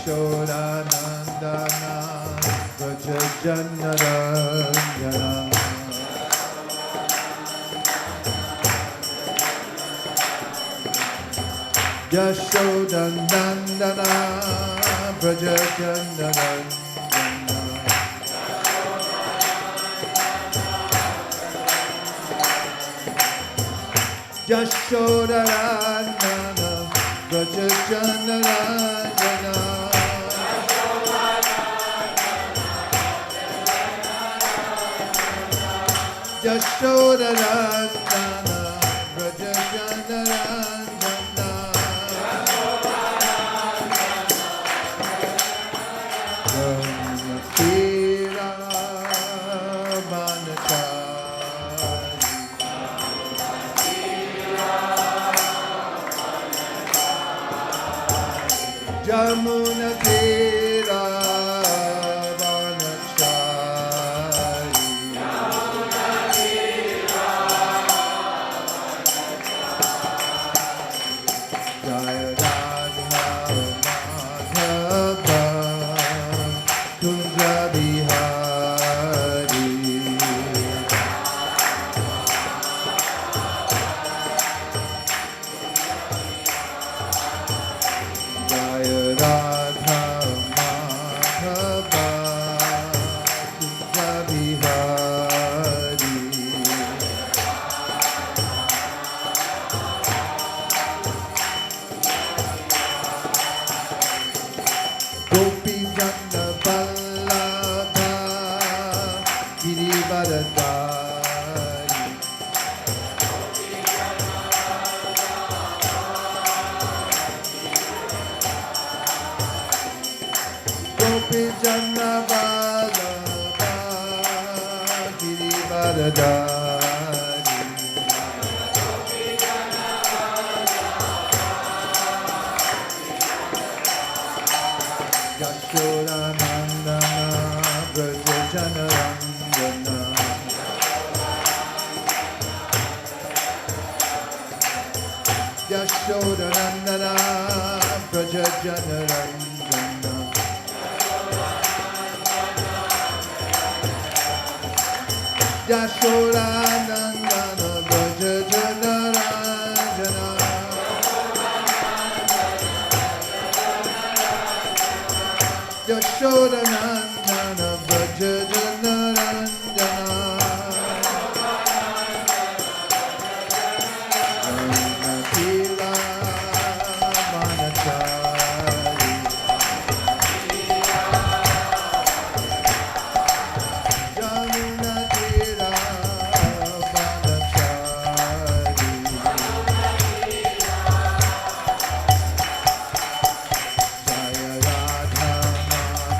Yashodanandana Vrajajanarandana Yashodanandana Vrajajanarandana Yashodanandana Vrajajanarandana Yashodanandana Vrajajanarandana Ramapira Manachari Jamuna Tira Jaya Radha Madhava Kunja Bihari Jaya Radha Madhava Kunja Bihari Gopi Jana Vallabha Girivardhari Gopi Jana Vallabha Girivardhari Yashodanandana Vrajajanarandana Yashodanandana Vrajajanarandana Yashodanandana Vrajajanarandana Yashodanandana Vrajajanarandana Ramapira Manachari Jamuna Tira Manachari Jaya Radha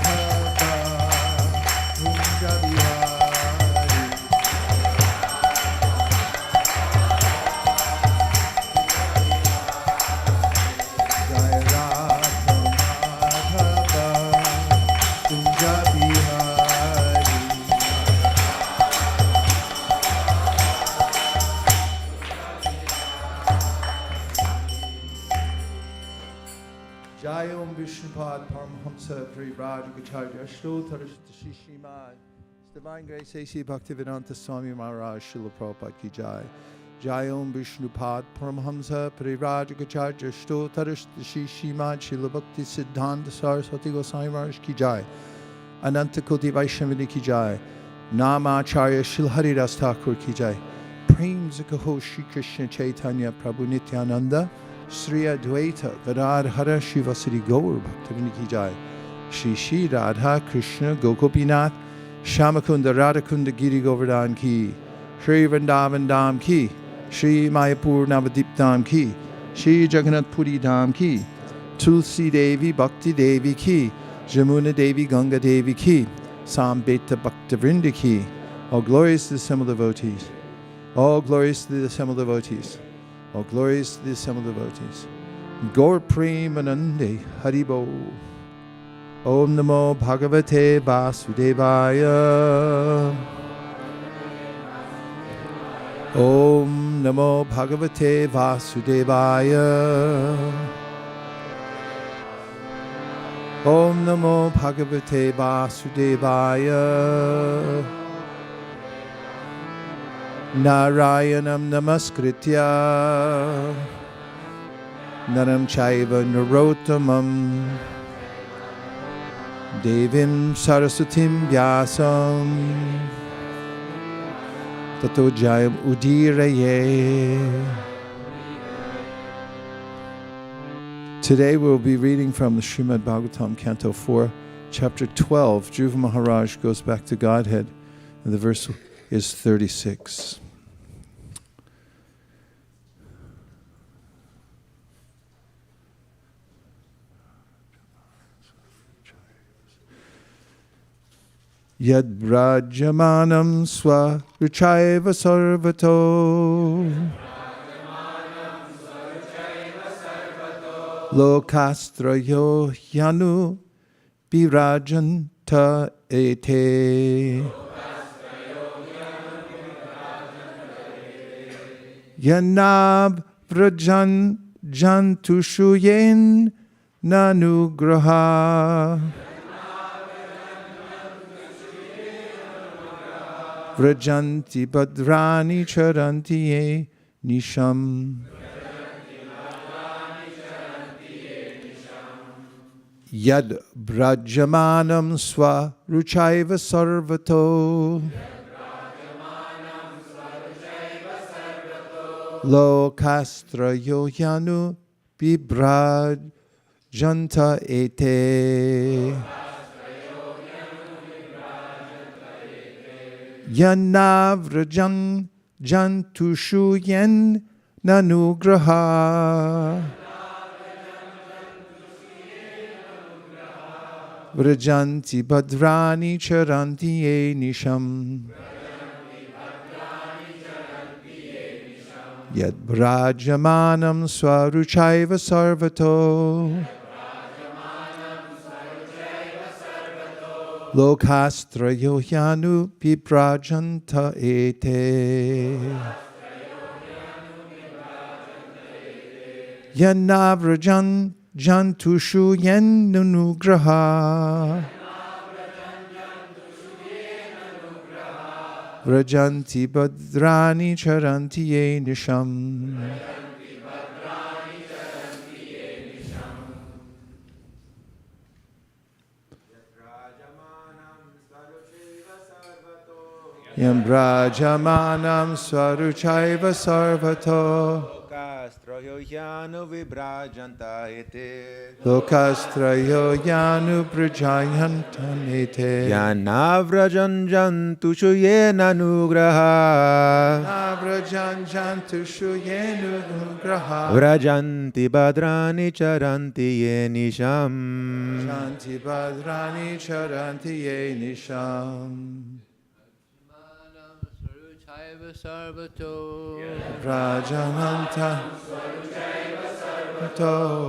Madhava Kunja Bihari Jaya Radha Madhava Kunja Bihari Jai Om Vishnupad Paramhamsa Parivrajakacharya Shlotarashta Shishimad Divine Grace A.C. Bhaktivedanta Swami Maharaj Srila Prabhupada Ki Jai Jai Om Vishnupad Paramhamsa Parivrajakacharya Shlotarashta Shishimad Srila Bhakti Siddhanta Saraswati Goswami Maharaj Ki Jai Ananta Koti Vaishnavini Ki Jai Namacharya Srila Haridas Thakur Ki Jai Prem Zakaho Shri Krishna Chaitanya Prabhu Nityananda Sri Advaita Gadadhara Shivasari Gaur Bhaktivinoda Ki Jai Shri Shri Radha Krishna Gokopinath Shamakunda Radhakunda Giri Govardhan Ki Shri Vrindavan Dham Ki Shri Mayapur Navadip Dham Ki Shri Jagannath Puri Dham Ki Tulsi Devi Bhakti Devi Ki Jamuna Devi Ganga Devi Ki Sambeta Bhaktavrinda Ki. All glorious to the assembled devotees. All glorious to the assembled devotees. All glorious to the assembled devotees. Gaur Premanande Haribo. Om Namo Bhagavate Vasudevaya. Om Namo Bhagavate Vasudevaya. Om Namo Bhagavate Vasudevaya. Narayanam Namaskritya Naram Chaiva Narottamam Devim Saraswatim Vyasam Tato Jayam Udiraye. Today we'll be reading from the Srimad Bhagavatam, Canto 4, Chapter 12. Dhruva Maharaj goes back to Godhead, and the verse is 36. Yad Brajamanam Swa Ruchaiva Sarvato Lokastrayo Yanu Birajanta Ete Yanab Vrajan Jantushuyen Nanugraha Vrajanti Badrani Charantiye Nisham Yad Brajamanam Swa Ruchaiva Sarvato Lokastra Yoyanu Bibrajanta Ete Yanavrajan Jantushuyen Nanugraha Vrajanti Badrani Charantiye Nisham Yad Brajamanam Swaruchaiva Sarvato Lokastra Yohyanu Bibrajanta Ete Yanavrajan Jantushu Yen Nunugraha Vrajanti Badrani Charantiye Nisham. Yam Brajamanam Swaruchaiva Sarvato Lokastrayo vibrajanta ete Lokastrayo Yanu Prajayantam Ete Yanavrajan jantushu yena nugraha Navrajan Jantushu Yenu Nugraha Vrajanti badrani charanti yenisham Shanti Badrani Charanti Ye Nisham Prajananta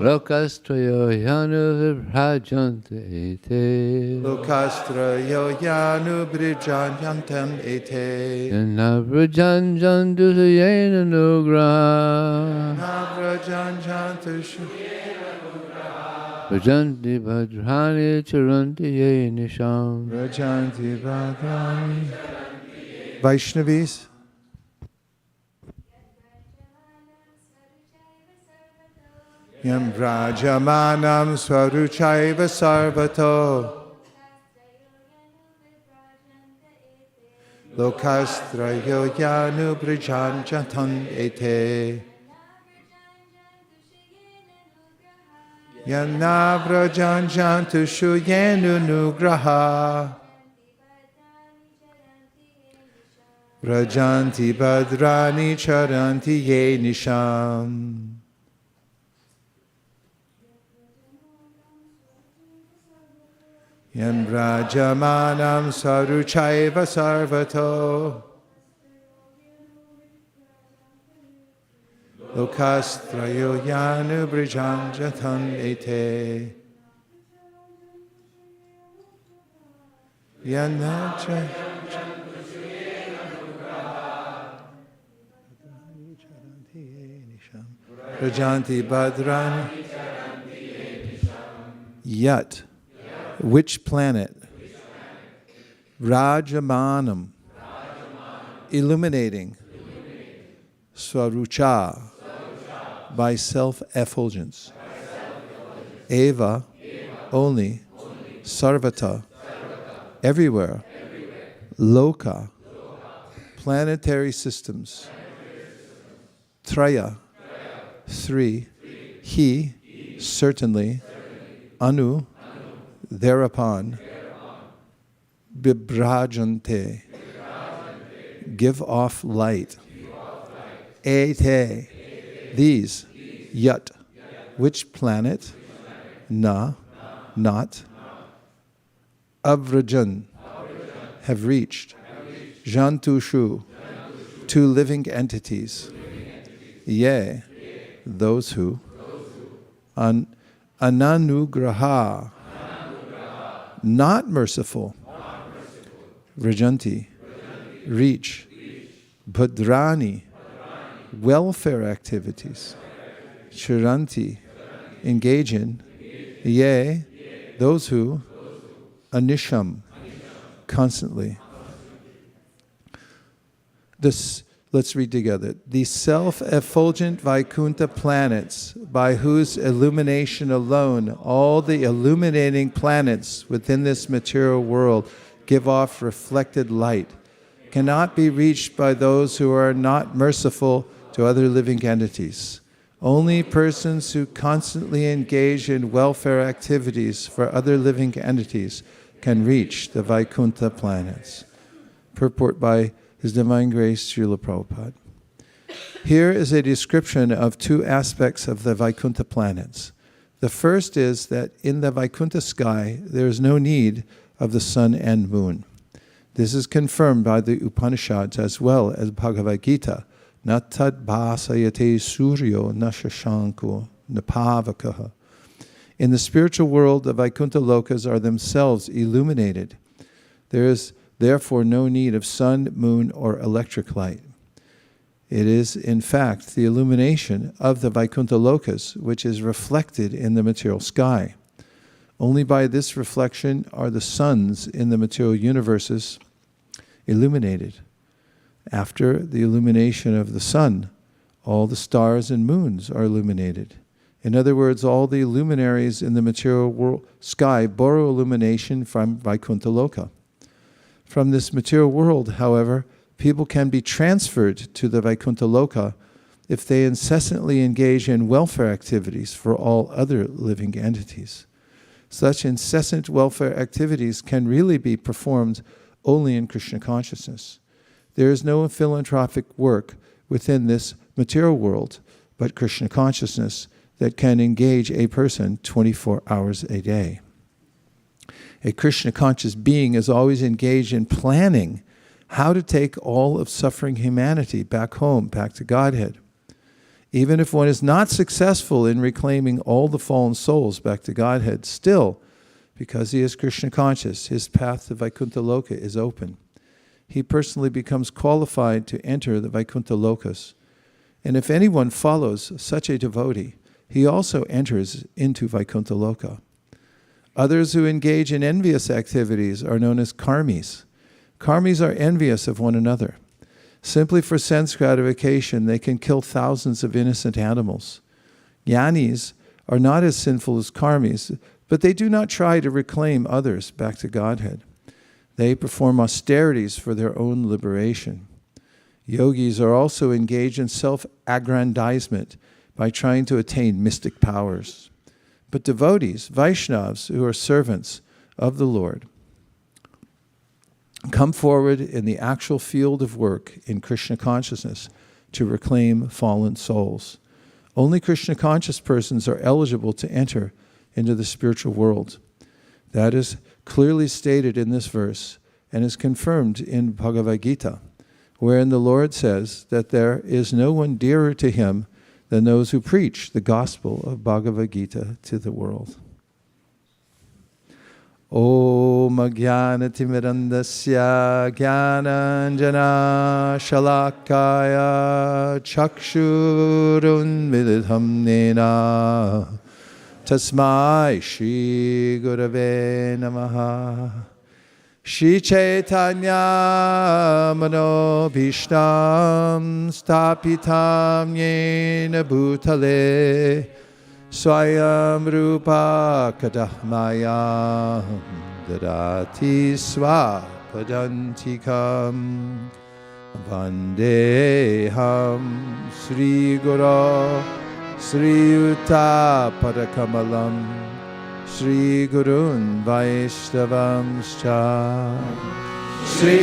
Lokastrayo Yanu Vibrajanta Ete Lokastrayo Yanu Brijanyantam Ete Yanavrajan Jantushu Yena Nugraha Navrajan Jantushu Vrajanti Badrani Charanti Yenisham Rajanti Badrani. Vaishnavis. Yam Brajamanam Swaruchaiva Sarvato Lokastrayo Yanu Brijanjantam Ete Yanavrajanjantushu Yenu Nugraha Vrajanti Badrani Charanti Ye Nisham. Yam Brajamanam Saruchaiva Sarvato Lokastrayo Yanu Brijanjatam Ete Yanacha Rajanti Badrani. Yet Which planet? Rajamanam. Illuminating. Swarucha. By self-effulgence. Eva. Only. Sarvata. Everywhere. Loka. Planetary systems. Traya. Three. He. Certainly. Anu. Thereupon. Bibhrajante. Give off light. Ete. These. Yat. Which planet? Na. Not. Avrajan. Have reached. Jantushu. Two living entities. Ye. Those who. Ananugraha. Not merciful. Rajanti. Reach. Bhadrani. Welfare activities. Chiranti. Engage in. Ye. Those who. Anisham. Constantly. Let's read together. The self-effulgent Vaikuntha planets, by whose illumination alone all the illuminating planets within this material world give off reflected light, cannot be reached by those who are not merciful to other living entities. Only persons who constantly engage in welfare activities for other living entities can reach the Vaikuntha planets. Purport by His Divine Grace Srila Prabhupada. Here is a description of two aspects of the Vaikuntha planets. The first is that in the Vaikuntha sky there is no need of the sun and moon. This is confirmed by the Upanishads as well as Bhagavad Gita. Natad bhasayate suryo nashashanko napavakaha. In the spiritual world, the Vaikuntha lokas are themselves illuminated. There is therefore no need of sun, moon, or electric light. It is, in fact, the illumination of the Vaikuntha lokas which is reflected in the material sky. Only by this reflection are the suns in the material universes illuminated. After the illumination of the sun, all the stars and moons are illuminated. In other words, all the luminaries in the material world, sky borrow illumination from Vaikuntha Loka. From this material world, however, people can be transferred to the Vaikuntha Loka if they incessantly engage in welfare activities for all other living entities. Such incessant welfare activities can really be performed only in Krishna consciousness. There is no philanthropic work within this material world but Krishna consciousness that can engage a person 24 hours a day. A Krishna conscious being is always engaged in planning how to take all of suffering humanity back home, back to Godhead. Even if one is not successful in reclaiming all the fallen souls back to Godhead, still, because he is Krishna conscious, his path to Vaikuntha Loka is open. He personally becomes qualified to enter the Vaikuntha Lokas. And if anyone follows such a devotee, he also enters into Vaikuntha Loka. Others who engage in envious activities are known as karmis. Karmis are envious of one another. Simply for sense gratification, they can kill thousands of innocent animals. Jnanis are not as sinful as karmis, but they do not try to reclaim others back to Godhead. They perform austerities for their own liberation. Yogis are also engaged in self-aggrandizement by trying to attain mystic powers. But devotees, Vaishnavas, who are servants of the Lord, come forward in the actual field of work in Krishna consciousness to reclaim fallen souls. Only Krishna conscious persons are eligible to enter into the spiritual world. That is clearly stated in this verse and is confirmed in Bhagavad Gita, wherein the Lord says that there is no one dearer to him than those who preach the gospel of Bhagavad Gita to the world. Om Ajnanatimirandasya Jnananjana Shalakaya Chakshurunmilitam Nena Tasmai Shri Gurave Namaha. Shri Chaitanya Mano Bhishtam Stapitam Yena Bhutale Swayam Rupa Kadahmayam Dadati Swapadantikam Vandeham Sri Guru Sri Uta Padakamalam Sri Gurun Vaishnavamscha Sri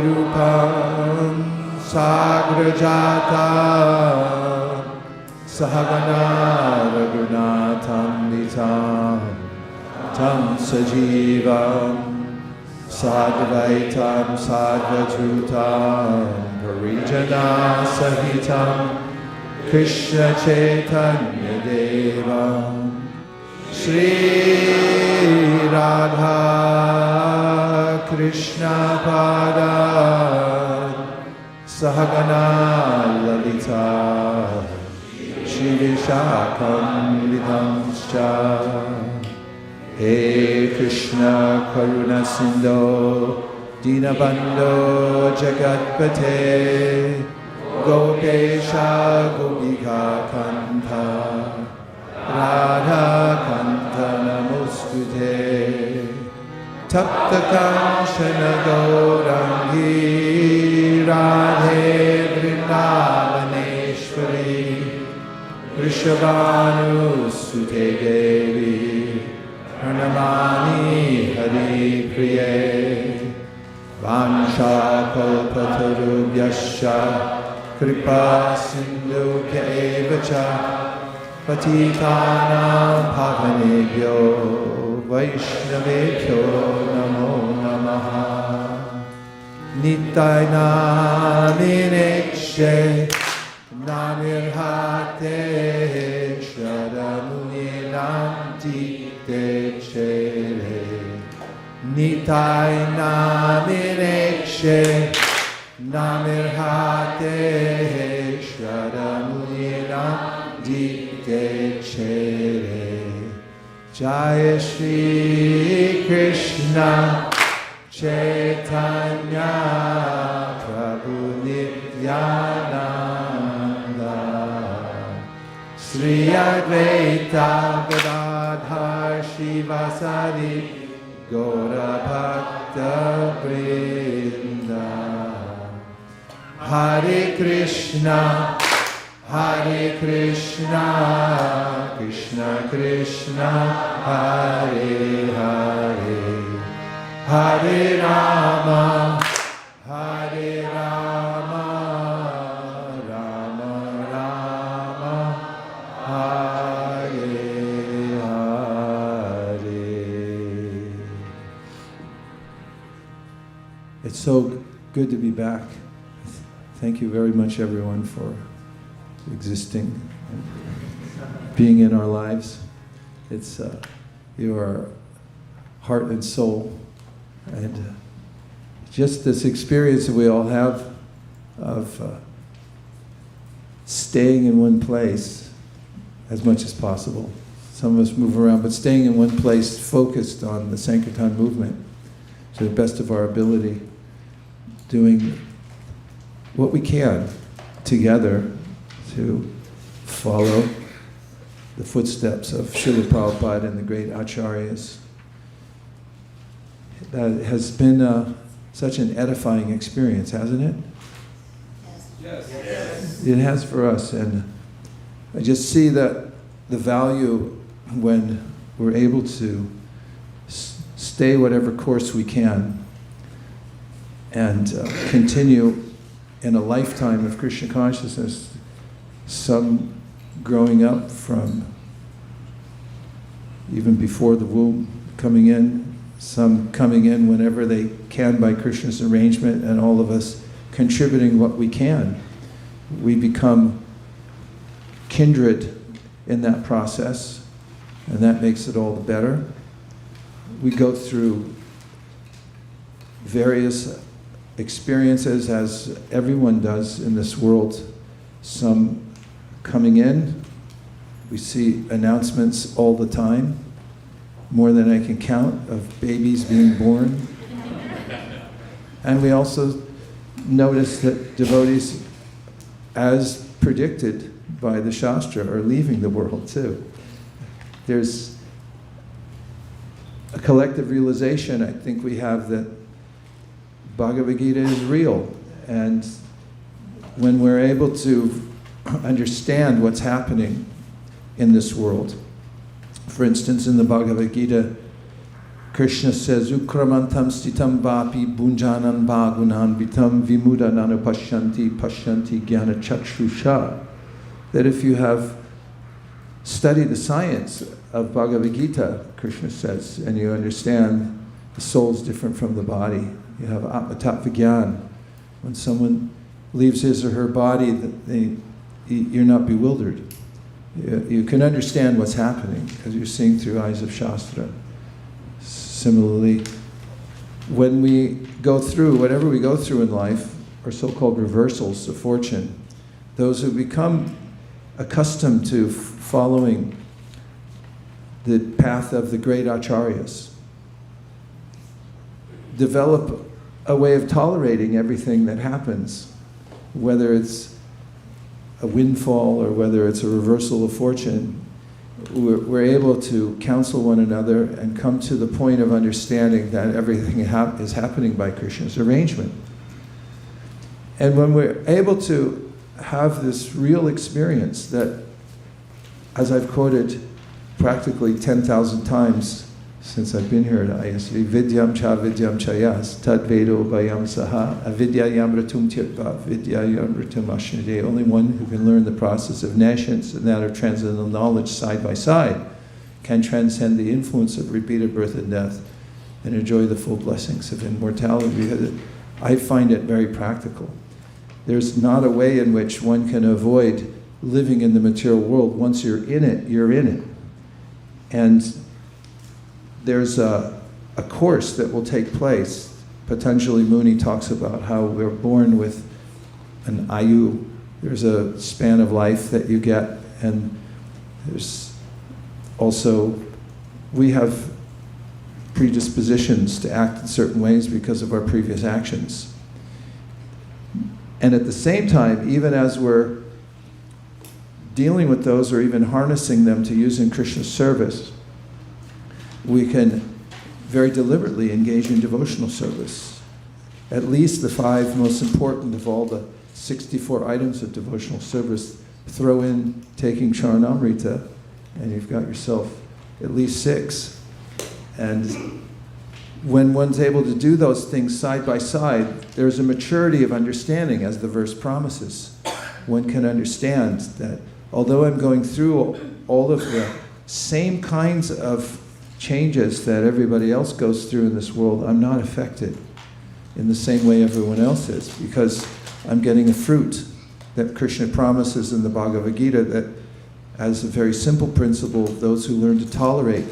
Rupam Sagrajata Sahagana Raghunatham Nitam Tam Sajivam Sadvaitam Sadvajutam Parijana Sahitam Krishna Chaitanya Devam Shri Radha Krishna Pada Sahagana Lalita Shri Vishakam Vidhamscha He Krishna Karuna Sindho Dinabandho Jagatpate Gopesha Gopika Kanta Radha Kanta Namostute Tapta Kanchana Gaurangi Radhe Vrindavaneshwari Vrishabhanu Sute Devi Pranamani Hari Priye Vansha Kalpatarubhyasya Kripa Sindhu Evacha Patitanam Pavanebhyo Vaishnavebhyo Namo Namaha Nitai Naminekshe Namirhate Shadamuninanti Techere Nitai Naminekshe Namirhate Shadamuninanti Techere Jaya Shri Krishna Chaitanya Prabhu Nityananda Sri Advaita Gadadhar Shivasadi Gaura Bhakta Vrinda Hare Krishna Krishna Krishna Hare Hare Hare Rama Rama Rama Hare Hare. It's so good to be back. Thank you very much, everyone, for existing and being in our lives. It's your heart and soul, and just this experience that we all have of staying in one place as much as possible. Some of us move around, but staying in one place focused on the Sankirtan movement to the best of our ability, doing what we can together to follow the footsteps of Srila Prabhupada and the great acharyas. That has been such an edifying experience, hasn't it? Yes. Yes. It has for us, and I just see that the value when we're able to stay whatever course we can and continue in a lifetime of Krishna consciousness, some growing up from even before the womb, coming in, some coming in whenever they can by Krishna's arrangement, and all of us contributing what we can. We become kindred in that process, and that makes it all the better. We go through various experiences, as everyone does in this world, some coming in We see announcements all the time, more than I can count, of babies being born. And we also notice that devotees, as predicted by the Shastra, are leaving the world too. There's a collective realization, I think we have, that Bhagavad Gita is real. And when we're able to understand what's happening in this world, for instance, in the Bhagavad Gita, Krishna says, Ukramantam stitam vapi bunjanan bhagunan vitam vimudananu pashyanti jnana chakshusha. That if you have studied the science of Bhagavad Gita, Krishna says, and you understand the soul's different from the body, you have atma-tattva jnana. When someone leaves his or her body, you're not bewildered. You can understand what's happening because you're seeing through eyes of Shastra. Similarly, when we go through, whatever we go through in life, are so-called reversals of fortune, those who become accustomed to following the path of the great acharyas develop a way of tolerating everything that happens, whether it's a windfall or whether it's a reversal of fortune. We're able to counsel one another and come to the point of understanding that everything is happening by Krishna's arrangement. And when we're able to have this real experience that, as I've quoted practically 10,000 times since I've been here at ISV, vidyam chayas, tad vedo bayam saha, avidya yamratum tirpa, vidya yamratum ashnade. Only one who can learn the process of nescience and that of transcendental knowledge side by side can transcend the influence of repeated birth and death and enjoy the full blessings of immortality. Because I find it very practical. There's not a way in which one can avoid living in the material world. Once you're in it, you're in it. And there's a course that will take place. Patanjali Muni talks about how we're born with an ayu. There's a span of life that you get, and there's also, we have predispositions to act in certain ways because of our previous actions. And at the same time, even as we're dealing with those or even harnessing them to use in Krishna's service, we can very deliberately engage in devotional service. At least the 5 most important of all the 64 items of devotional service, throw in taking Charanamrita, and you've got yourself at least 6. And when one's able to do those things side by side, there's a maturity of understanding, as the verse promises. One can understand that although I'm going through all of the same kinds of changes that everybody else goes through in this world, I'm not affected in the same way everyone else is, because I'm getting a fruit that Krishna promises in the Bhagavad Gita, that as a very simple principle, those who learn to tolerate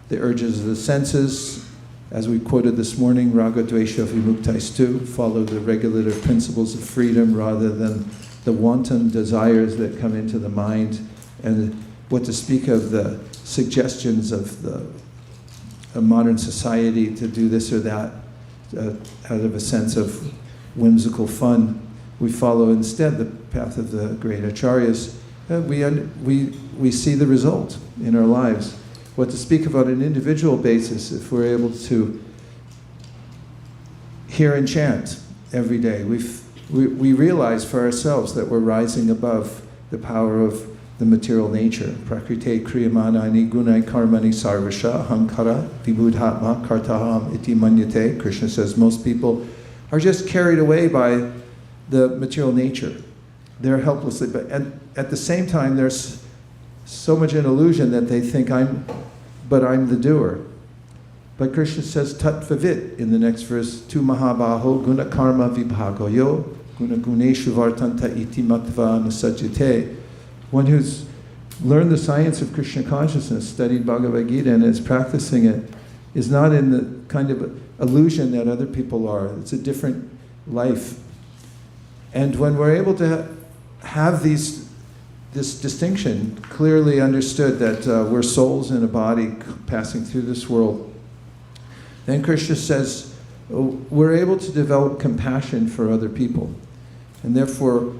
the urges of the senses, as we quoted this morning, raga dvesha vimuktaisthu, follow the regulative principles of freedom rather than the wanton desires that come into the mind, and what to speak of the suggestions of the modern society to do this or that out of a sense of whimsical fun. We follow instead the path of the great acharyas. We see the result in our lives. What to speak about an individual basis, if we're able to hear and chant every day, we realize for ourselves that we're rising above the power of the material nature. Prakrite kriyamanani gunai karmani sarvasha hankara vibudhatma kartaham iti manyate. Krishna says most people are just carried away by the material nature. They're helplessly, but at the same time there's so much an illusion that they think I'm the doer. But Krishna says tatvavit in the next verse, tu mahabaho guna karma vibhagoyo guna guneshu vartanta iti matva nasajite. One who's learned the science of Krishna consciousness, studied Bhagavad Gita, and is practicing it, is not in the kind of illusion that other people are. It's a different life. And when we're able to have these this distinction, clearly understood that we're souls in a body passing through this world, then Krishna says we're able to develop compassion for other people. And therefore,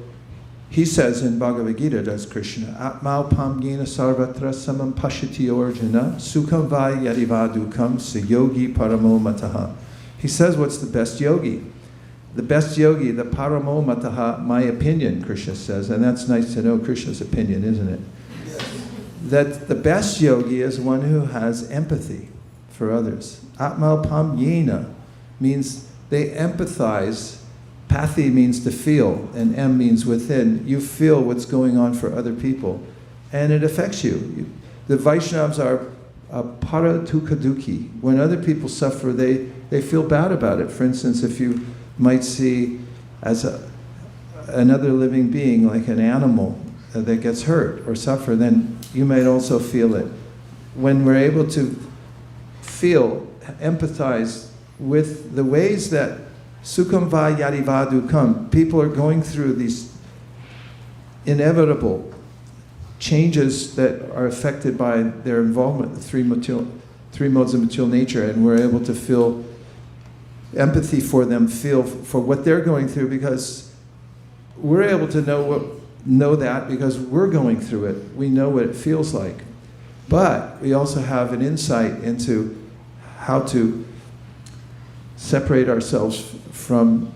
he says in Bhagavad Gita, does Krishna, Atmau pam yena sarvatra samam pashati orjuna sukham vai yadivadukam sayogi paramo mataha. He says, what's the best yogi? The best yogi, the paramo mataha, my opinion, Krishna says, and that's nice to know Krishna's opinion, isn't it? Yes. That the best yogi is one who has empathy for others. Atmau pam yena means they empathize. Pathi means to feel, and M means within. You feel what's going on for other people, and it affects you. The Vaishnavas are paratukaduki. When other people suffer, they feel bad about it. For instance, if you might see as another living being, like an animal that gets hurt or suffer, then you might also feel it. When we're able to feel, empathize with the ways that Sukham va yadivadu kam. People are going through these inevitable changes that are affected by their involvement, the three modes of material nature, and we're able to feel empathy for them, feel for what they're going through, because we're able to know that because we're going through it. We know what it feels like. But we also have an insight into how to separate ourselves from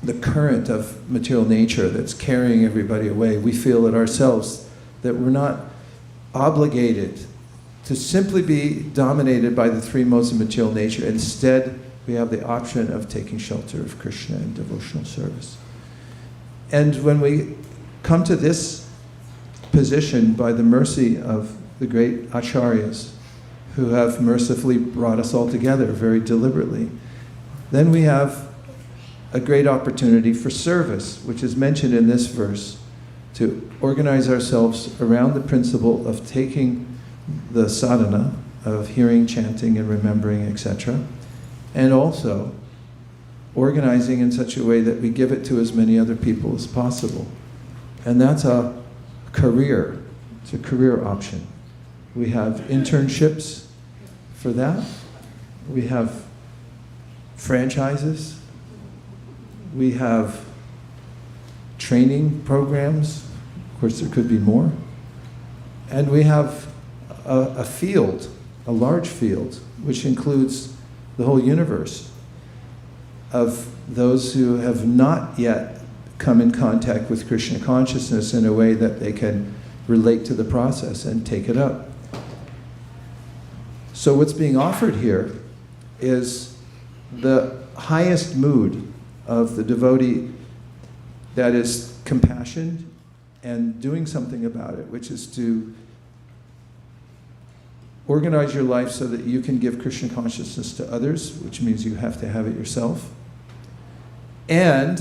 the current of material nature that's carrying everybody away. We feel it ourselves, that we're not obligated to simply be dominated by the three modes of material nature. Instead, we have the option of taking shelter of Krishna in devotional service. And when we come to this position by the mercy of the great acharyas, who have mercifully brought us all together very deliberately, then we have a great opportunity for service, which is mentioned in this verse, to organize ourselves around the principle of taking the sadhana of hearing, chanting, and remembering, etc., and also organizing in such a way that we give it to as many other people as possible. And that's a career. It's a career option. We have internships for that. We have franchises. We have training programs. Of course, there could be more. And we have a field, a large field, which includes the whole universe of those who have not yet come in contact with Krishna consciousness in a way that they can relate to the process and take it up. So what's being offered here is the highest mood of the devotee, that is compassion and doing something about it, which is to organize your life so that you can give Krishna consciousness to others, which means you have to have it yourself. And,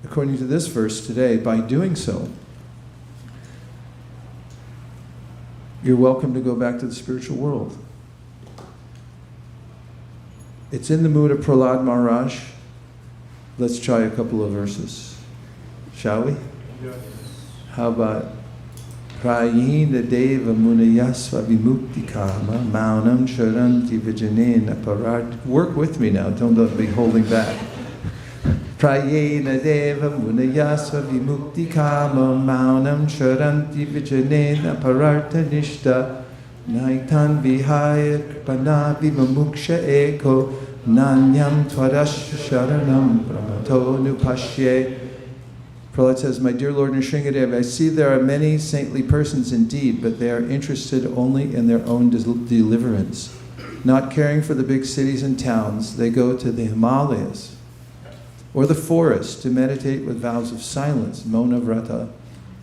according to this verse today, by doing so, you're welcome to go back to the spiritual world. It's in the mood of Prahlad Maharaj. Let's try a couple of verses. Shall we? Yes. How about Prayena Deva Munayasva Vimukti Kama Maunam Sharanti Vijanena Parad. Work with me now, don't be holding back. Prayena Deva Munayasva Vimukti Kama Maunam Sharanti Vijanena Pararta Nishta Naitan Vihaya Kripana Vimamuksha Eko Nanyam Twadash Sharanam Brahmato Nupashye. Prahlad says, my dear Lord Nrsingadev, I see there are many saintly persons indeed, but they are interested only in their own deliverance. Not caring for the big cities and towns, they go to the Himalayas or the forest to meditate with vows of silence, Mona Vrata.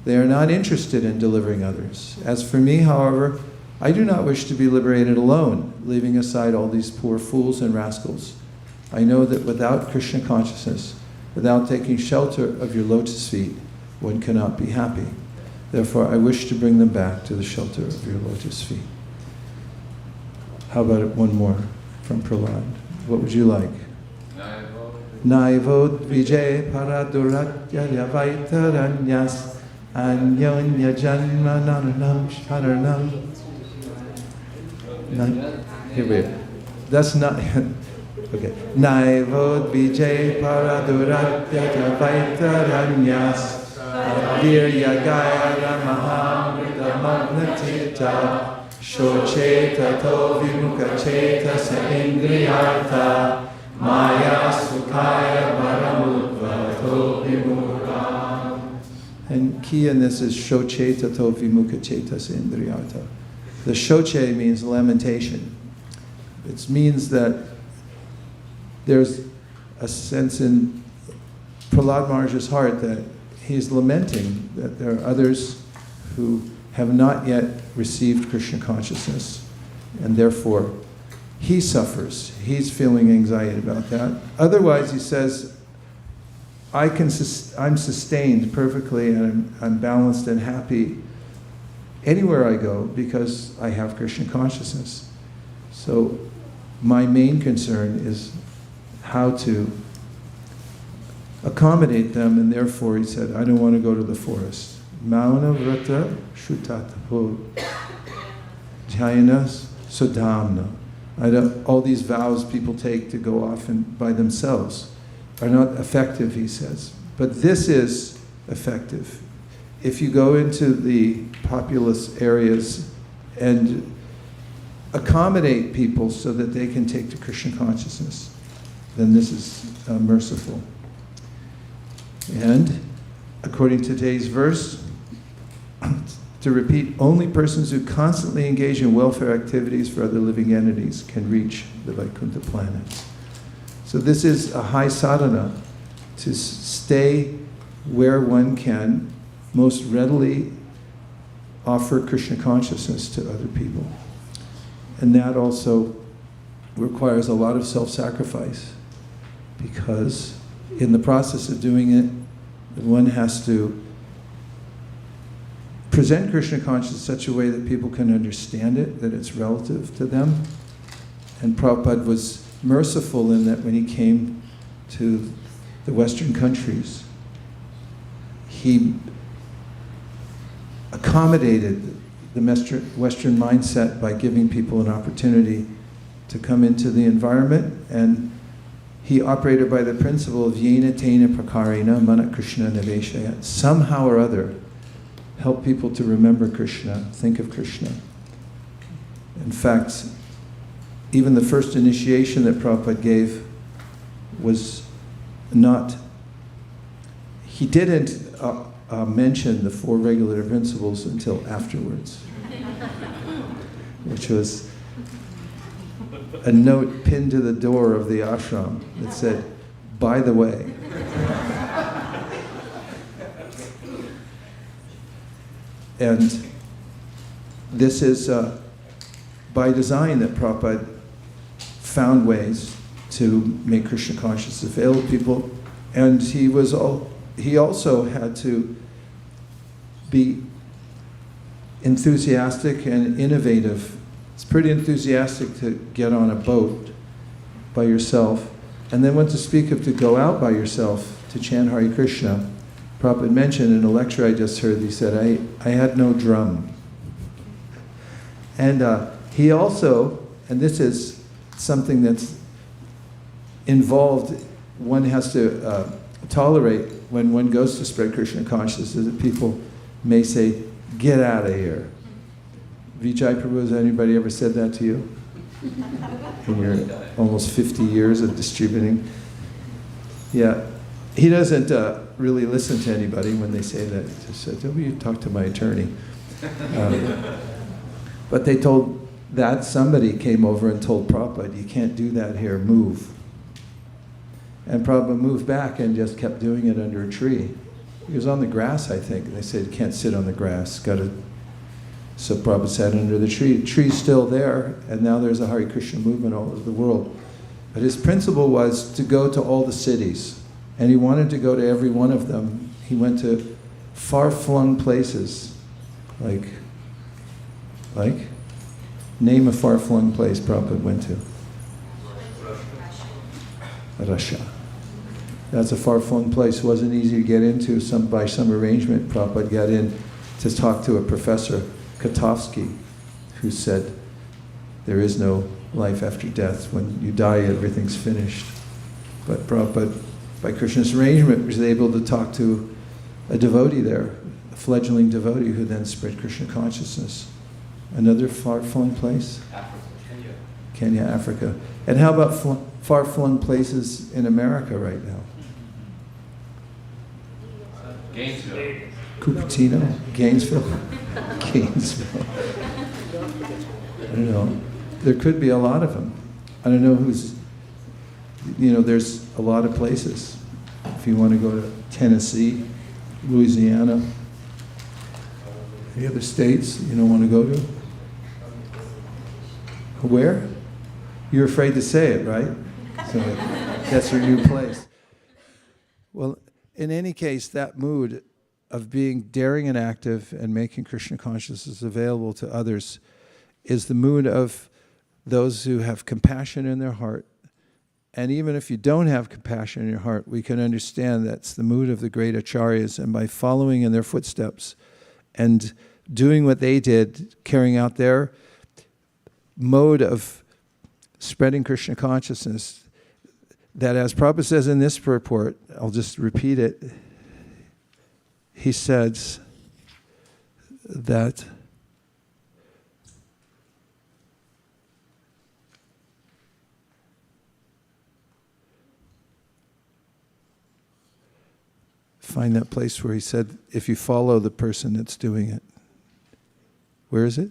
They are not interested in delivering others. As for me, however, I do not wish to be liberated alone, leaving aside all these poor fools and rascals. I know that without Krishna consciousness, without taking shelter of your lotus feet, one cannot be happy. Therefore, I wish to bring them back to the shelter of your lotus feet. How about it one more from Prahlad? What would you like? Naivod vijay paraduratya yavaitaranyas Anyonya Janma Nananam Sharanam. Here we are. That's not. Okay. Naivod Vijay Paraduratyata Vaitaranyas Virya Gaya Mahamrita Magnatita Shocheta To Vimuka Cheta Sa Indriyartha Maya Sukaya Paramudva To Vimuka. And key in this is Shocheta To Vimuka Cheta Sa Indriyartha. The shoche means lamentation. It means that there's a sense in Prahlad Maharaj's heart that he's lamenting that there are others who have not yet received Krishna consciousness, and therefore he suffers. He's feeling anxiety about that. Otherwise, he says, I'm sustained perfectly, and I'm balanced and happy anywhere I go because I have Krishna consciousness. So my main concern is how to accommodate them, and therefore he said, I don't want to go to the forest. Mauna vrata shutatapo jayana sudhamna. All these vows people take to go off and by themselves are not effective, he says. But this is effective. If you go into the populous areas and accommodate people so that they can take to Krishna consciousness, then this is merciful. And according to today's verse, to repeat, only persons who constantly engage in welfare activities for other living entities can reach the Vaikuntha planet. So this is a high sadhana, to stay where one can most readily offer Krishna consciousness to other people. And that also requires a lot of self-sacrifice, because in the process of doing it, one has to present Krishna consciousness in such a way that people can understand it, that it's relative to them. And Prabhupada was merciful in that when he came to the Western countries, he accommodated the Western mindset by giving people an opportunity to come into the environment, and he operated by the principle of yena tena prakarena mana Krishna niveshaya. Somehow or other, help people to remember Krishna, think of Krishna. In fact, even the first initiation that Prabhupada gave was not, he didn't mention the four regulative principles until afterwards, which was a note pinned to the door of the ashram that said, by the way. And this is by design that Prabhupada found ways to make Krishna consciousness available to people. And he also had to be enthusiastic and innovative. It's pretty enthusiastic to get on a boat by yourself. And then when to speak of to go out by yourself to chant Hare Krishna, Prabhupada mentioned in a lecture I just heard, he said, I had no drum. And he also, and this is something that's involved, one has to tolerate when one goes to spread Krishna consciousness, that people may say, get out of here. Vijay Prabhu, has anybody ever said that to you? In your almost 50 years of distributing? Yeah. He doesn't really listen to anybody when they say that. He just said, oh, you talk to my attorney. But they told that, somebody came over and told Prabhupada, you can't do that here, move. And Prabhupada moved back and just kept doing it under a tree. He was on the grass, I think. And they said, you can't sit on the grass. So Prabhupada sat under the tree. The tree's still there, and now there's a Hare Krishna movement all over the world. But his principle was to go to all the cities. And he wanted to go to every one of them. He went to far-flung places, like, name a far-flung place Prabhupada went to. Russia. That's a far-flung place. It wasn't easy to get into. By some arrangement, Prabhupada got in to talk to a professor, Katha, who said, there is no life after death. When you die, everything's finished. But Prabhupada, by Krishna's arrangement, was able to talk to a devotee there, a fledgling devotee who then spread Krishna consciousness. Another far-flung place? Africa, Kenya. Kenya, Africa. And how about far-flung places in America right now? Gainesville. Cupertino? Gainesville? Gainesville. I don't know. There could be a lot of them. I don't know who's, there's a lot of places. If you want to go to Tennessee, Louisiana, any other states you don't want to go to? Where? You're afraid to say it, right? So that's your new place. Well, in any case, that mood of being daring and active and making Krishna consciousness available to others is the mood of those who have compassion in their heart. And even if you don't have compassion in your heart, we can understand that's the mood of the great acharyas, and by following in their footsteps and doing what they did, carrying out their mode of spreading Krishna consciousness, that as Prabhupada says in this purport, I'll just repeat it, he says that find that place where he said, if you follow the person that's doing it. Where is it?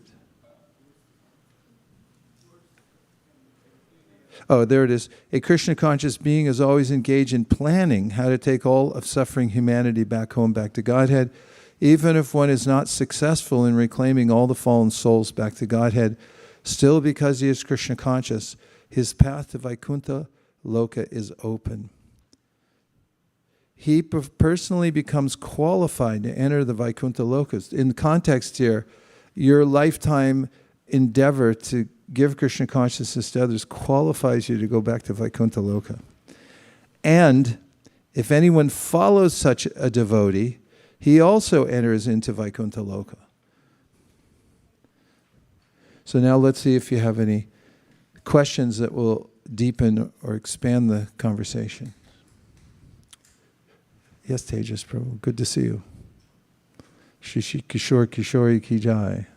Oh, there it is. A Krishna conscious being is always engaged in planning how to take all of suffering humanity back home, back to Godhead. Even if one is not successful in reclaiming all the fallen souls back to Godhead, still because he is Krishna conscious, his path to Vaikuntha Loka is open. He personally becomes qualified to enter the Vaikuntha Lokas. In context here, your lifetime endeavor to give Krishna consciousness to others qualifies you to go back to Vaikuntha Loka. And if anyone follows such a devotee, he also enters into Vaikuntha Loka. So now let's see if you have any questions that will deepen or expand the conversation. Yes, Tejas Prabhu, good to see you. Shri Kishore Kishori Ki Jai.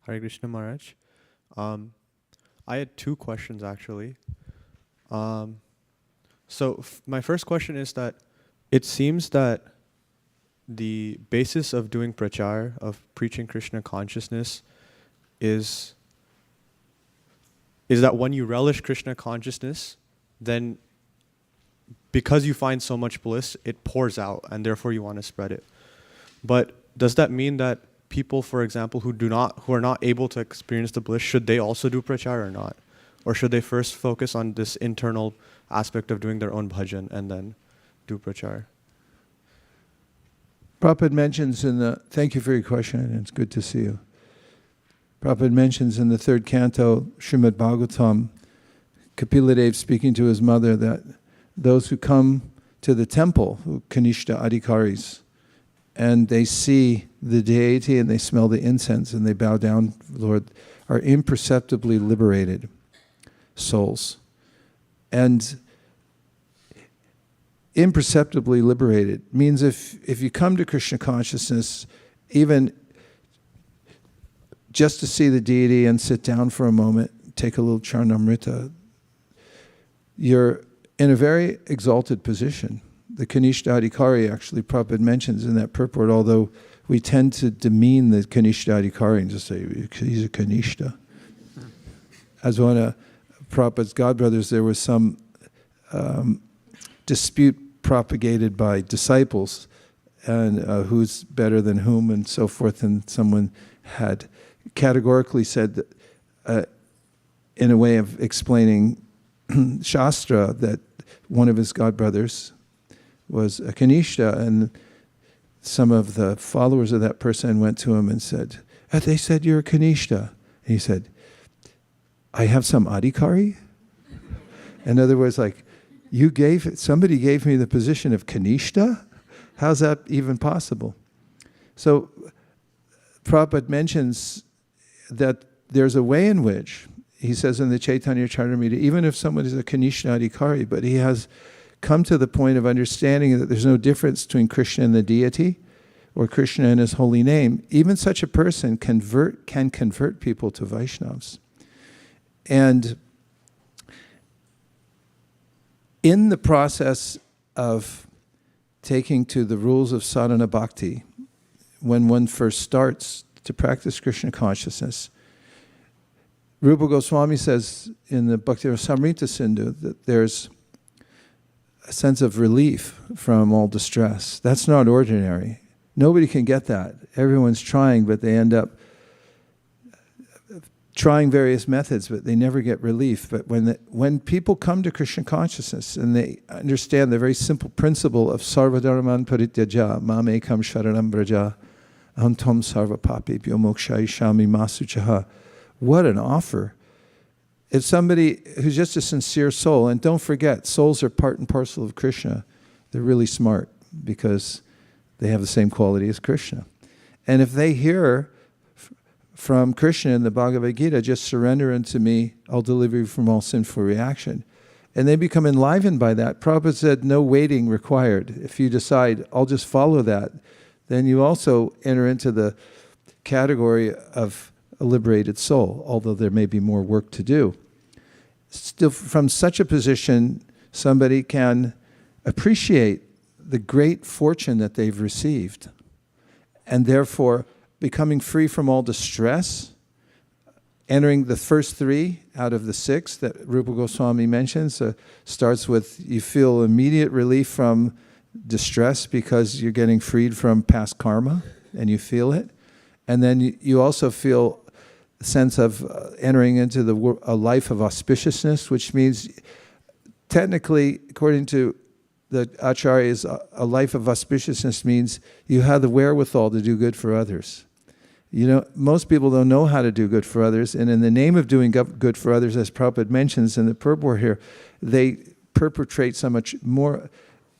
Hare Krishna Maharaj. I had two questions actually. So my first question is that it seems that the basis of doing prachar, of preaching Krishna consciousness, is that when you relish Krishna consciousness, then because you find so much bliss, it pours out, and therefore you want to spread it. But does that mean that people, for example, who are not able to experience the bliss, should they also do prachar or not? Or should they first focus on this internal aspect of doing their own bhajan and then do prachar? Prabhupada mentions thank you for your question, and it's good to see you. Prabhupada mentions in the third canto, Srimad Bhagavatam, Kapiladev speaking to his mother, that those who come to the temple, Kanishta Adhikaris, and they see the deity and they smell the incense and they bow down, Lord, are imperceptibly liberated souls. And imperceptibly liberated means if you come to Krishna consciousness, even just to see the deity and sit down for a moment, take a little charnamrita, you're in a very exalted position. The Kanishta Adhikari, actually, Prabhupada mentions in that purport, although we tend to demean the Kanishta Adhikari and just say, he's a Kanishta. As one of Prabhupada's godbrothers, there was some dispute propagated by disciples, and who's better than whom and so forth, and someone had categorically said, that, in a way of explaining Shastra, that one of his godbrothers was a Kanishta, and some of the followers of that person went to him and said, they said you're a Kanishta. And he said, I have some Adhikari? In other words, like, somebody gave me the position of Kanishta? How's that even possible? So Prabhupada mentions that there's a way in which, he says in the Chaitanya Charitamrita, even if someone is a Kanishta Adhikari, but he has come to the point of understanding that there's no difference between Krishna and the deity, or Krishna and his holy name, even such a person can convert people to Vaishnavas. And in the process of taking to the rules of sadhana bhakti, when one first starts to practice Krishna consciousness, Rupa Goswami says in the Bhakti Rasamrita Sindhu that there's a sense of relief from all distress. That's not ordinary. Nobody can get that. Everyone's trying, but they end up trying various methods, but they never get relief. But when people come to Krishna consciousness and they understand the very simple principle of sarvadharman parityaja, mam ekam sharanam braja, antam sarva papebhyo mokshayishami masuchaha, what an offer. If somebody who's just a sincere soul, and don't forget, souls are part and parcel of Krishna, they're really smart because they have the same quality as Krishna. And if they hear from Krishna in the Bhagavad Gita, just surrender unto me, I'll deliver you from all sinful reaction, and they become enlivened by that, Prabhupada said, no waiting required. If you decide, I'll just follow that, then you also enter into the category of a liberated soul, although there may be more work to do. Still, from such a position, somebody can appreciate the great fortune that they've received, and therefore becoming free from all distress, entering the first three out of the six that Rupa Goswami mentions, starts with you feel immediate relief from distress because you're getting freed from past karma, and you feel it. And then you also feel a sense of entering into a life of auspiciousness, which means technically, according to the acharyas, a life of auspiciousness means you have the wherewithal to do good for others. You know, most people don't know how to do good for others, and in the name of doing good for others, as Prabhupada mentions in the purport here, they perpetrate so much more,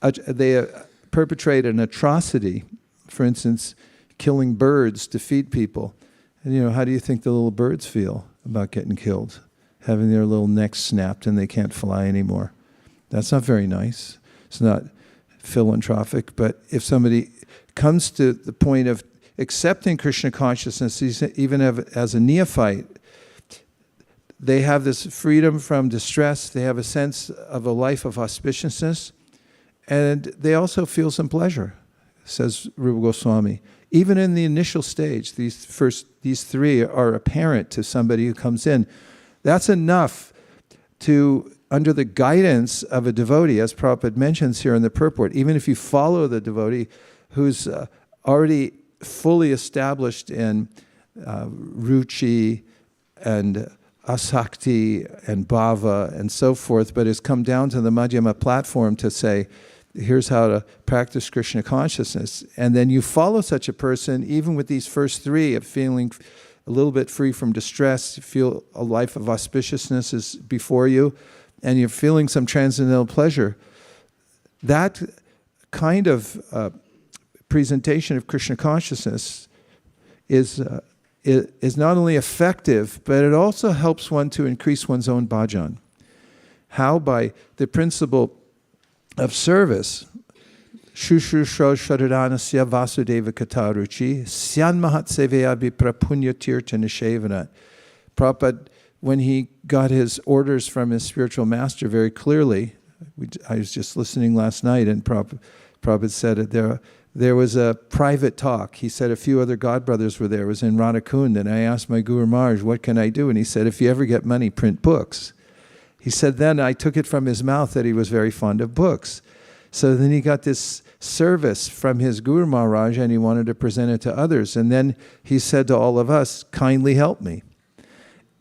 they perpetrate an atrocity, for instance, killing birds to feed people. And you know, how do you think the little birds feel about getting killed? Having their little necks snapped and they can't fly anymore. That's not very nice. It's not philanthropic, but if somebody comes to the point of accepting Krishna consciousness, even as a neophyte, they have this freedom from distress, they have a sense of a life of auspiciousness, and they also feel some pleasure, says Rupa Goswami. Even in the initial stage, these three are apparent to somebody who comes in. That's enough to, under the guidance of a devotee, as Prabhupada mentions here in the purport, even if you follow the devotee who's already fully established in ruchi and asakti and bhava and so forth, but has come down to the Madhyama platform to say, here's how to practice Krishna consciousness. And then you follow such a person, even with these first three, of feeling a little bit free from distress, you feel a life of auspiciousness is before you, and you're feeling some transcendental pleasure. That kind of presentation of Krishna consciousness is not only effective, but it also helps one to increase one's own bhajan. How? By the principle of service. Shushrushro sharadanasya vasudeva kataruchi syan mahat seveyabi prapunya tirtha nishevana. Prabhupada, when he got his orders from his spiritual master very clearly, I was just listening last night, and Prabhupada said it there was a private talk. He said a few other godbrothers were there. It was in Radhakund, and I asked my Guru Maharaj, what can I do? And he said, if you ever get money, print books. He said then I took it from his mouth that he was very fond of books. So then he got this service from his Guru Maharaj, and he wanted to present it to others. And then he said to all of us, kindly help me.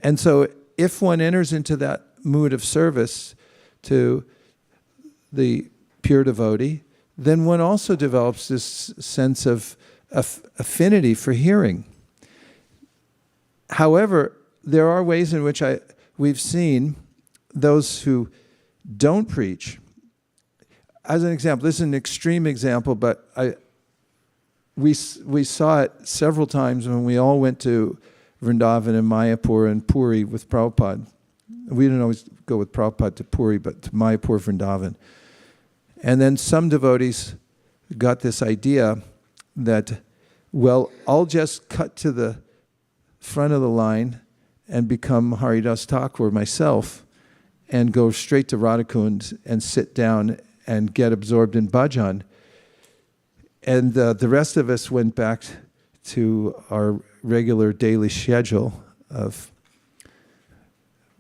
And so if one enters into that mood of service to the pure devotee, then one also develops this sense of affinity for hearing. However, there are ways in which we've seen those who don't preach. As an example, this is an extreme example, but we saw it several times when we all went to Vrindavan and Mayapur and Puri with Prabhupada. We didn't always go with Prabhupada to Puri, but to Mayapur, Vrindavan. And then some devotees got this idea that, well, I'll just cut to the front of the line and become Haridas Thakur myself and go straight to Radhakund and sit down and get absorbed in bhajan. And the rest of us went back to our regular daily schedule of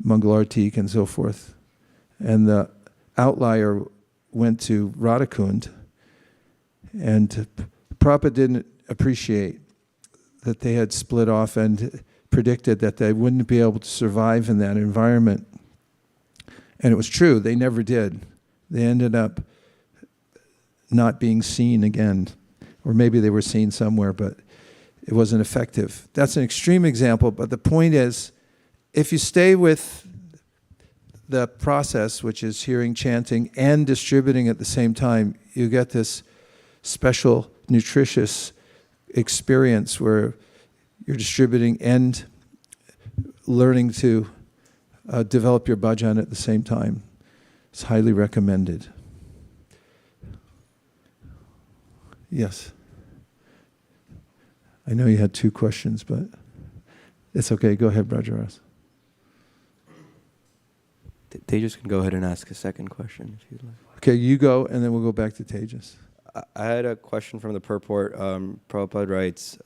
Mangalartik and so forth. And the outlier went to Radhakund, and Prabhupada didn't appreciate that they had split off and predicted that they wouldn't be able to survive in that environment. And it was true, they never did. They ended up not being seen again. Or maybe they were seen somewhere, but it wasn't effective. That's an extreme example, but the point is, if you stay with the process, which is hearing, chanting, and distributing at the same time, you get this special, nutritious experience where you're distributing and learning to develop your bhajan at the same time. It's highly recommended. Yes. I know you had two questions, but it's okay. Go ahead, Brajaras. Tejas can go ahead and ask a second question if you'd like. Okay, you go, and then we'll go back to Tejas. I had a question from the purport. Prabhupada writes,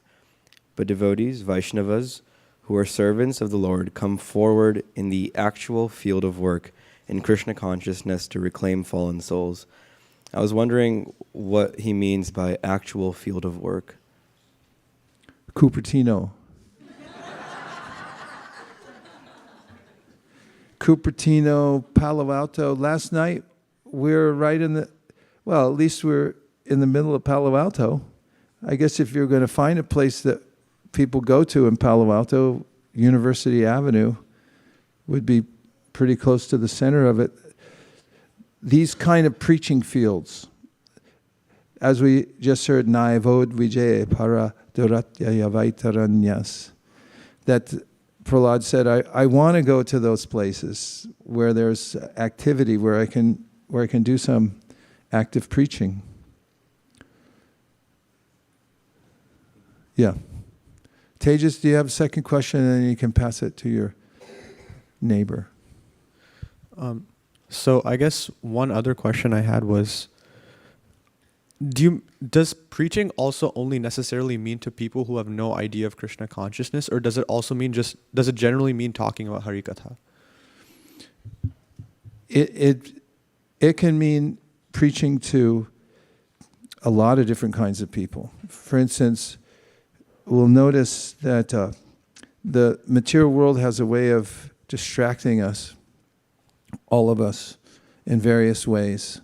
but devotees, Vaishnavas, who are servants of the Lord, come forward in the actual field of work in Krishna consciousness to reclaim fallen souls. I was wondering what he means by actual field of work. Cupertino. Cupertino, Palo Alto. Last night, we're right in the, well, at least we're in the middle of Palo Alto. I guess if you're going to find a place that people go to in Palo Alto, University Avenue would be pretty close to the center of it. These kind of preaching fields, as we just heard, Naivod Vijay Para Duratya Yavaitaranyas, that Prahlad said, I want to go to those places where there's activity, where I can do some active preaching. Yeah. Tejas, do you have a second question, and then you can pass it to your neighbor? So I guess one other question I had was, does preaching also only necessarily mean to people who have no idea of Krishna consciousness, or does it also mean does it generally mean talking about Hari Katha? It can mean preaching to a lot of different kinds of people. For instance, we'll notice that the material world has a way of distracting us, all of us, in various ways.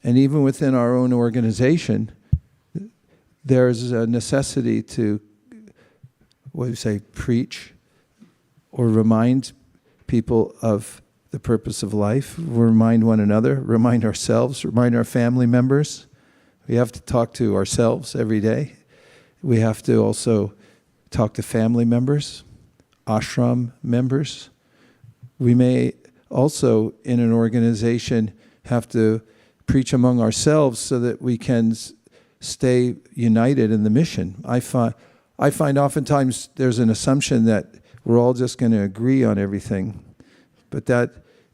And even within our own organization, there's a necessity to, preach or remind people of the purpose of life, remind one another, remind ourselves, remind our family members. We have to talk to ourselves every day. We have to also talk to family members, ashram members. We may also, in an organization, have to preach among ourselves so that we can stay united in the mission. I find oftentimes there's an assumption that we're all just going to agree on everything, but that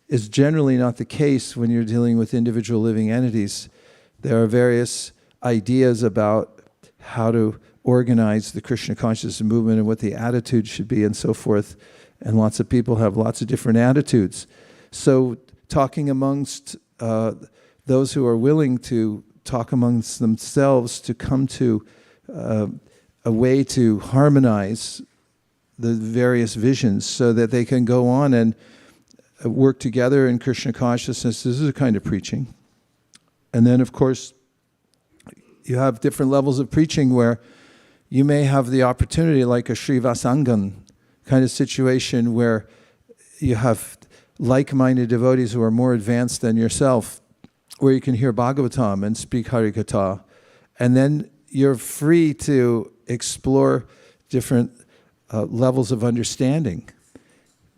is generally not the case when you're dealing with individual living entities. There are various ideas about how to organize the Krishna consciousness movement and what the attitude should be and so forth, and lots of people have lots of different attitudes. So talking amongst those who are willing to talk amongst themselves to come to a way to harmonize the various visions so that they can go on and work together in Krishna consciousness. This is a kind of preaching. And then, of course, you have different levels of preaching where you may have the opportunity, like a Srivasangan kind of situation where you have like-minded devotees who are more advanced than yourself, where you can hear Bhagavatam and speak Harikatha. And then you're free to explore different levels of understanding.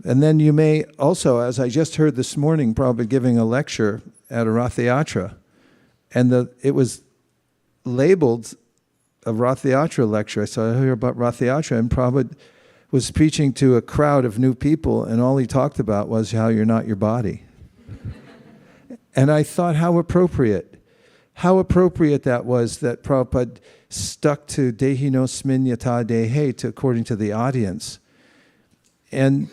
And then you may also, as I just heard this morning, Prabhupada giving a lecture at a Rath Yatra, and it was labeled a Rath Yatra lecture. So I heard about Rath Yatra, and Prabhupada was preaching to a crowd of new people, and all he talked about was how you're not your body. And I thought, how appropriate that was, that Prabhupada stuck to dehinosmin yata dehe, according to the audience. And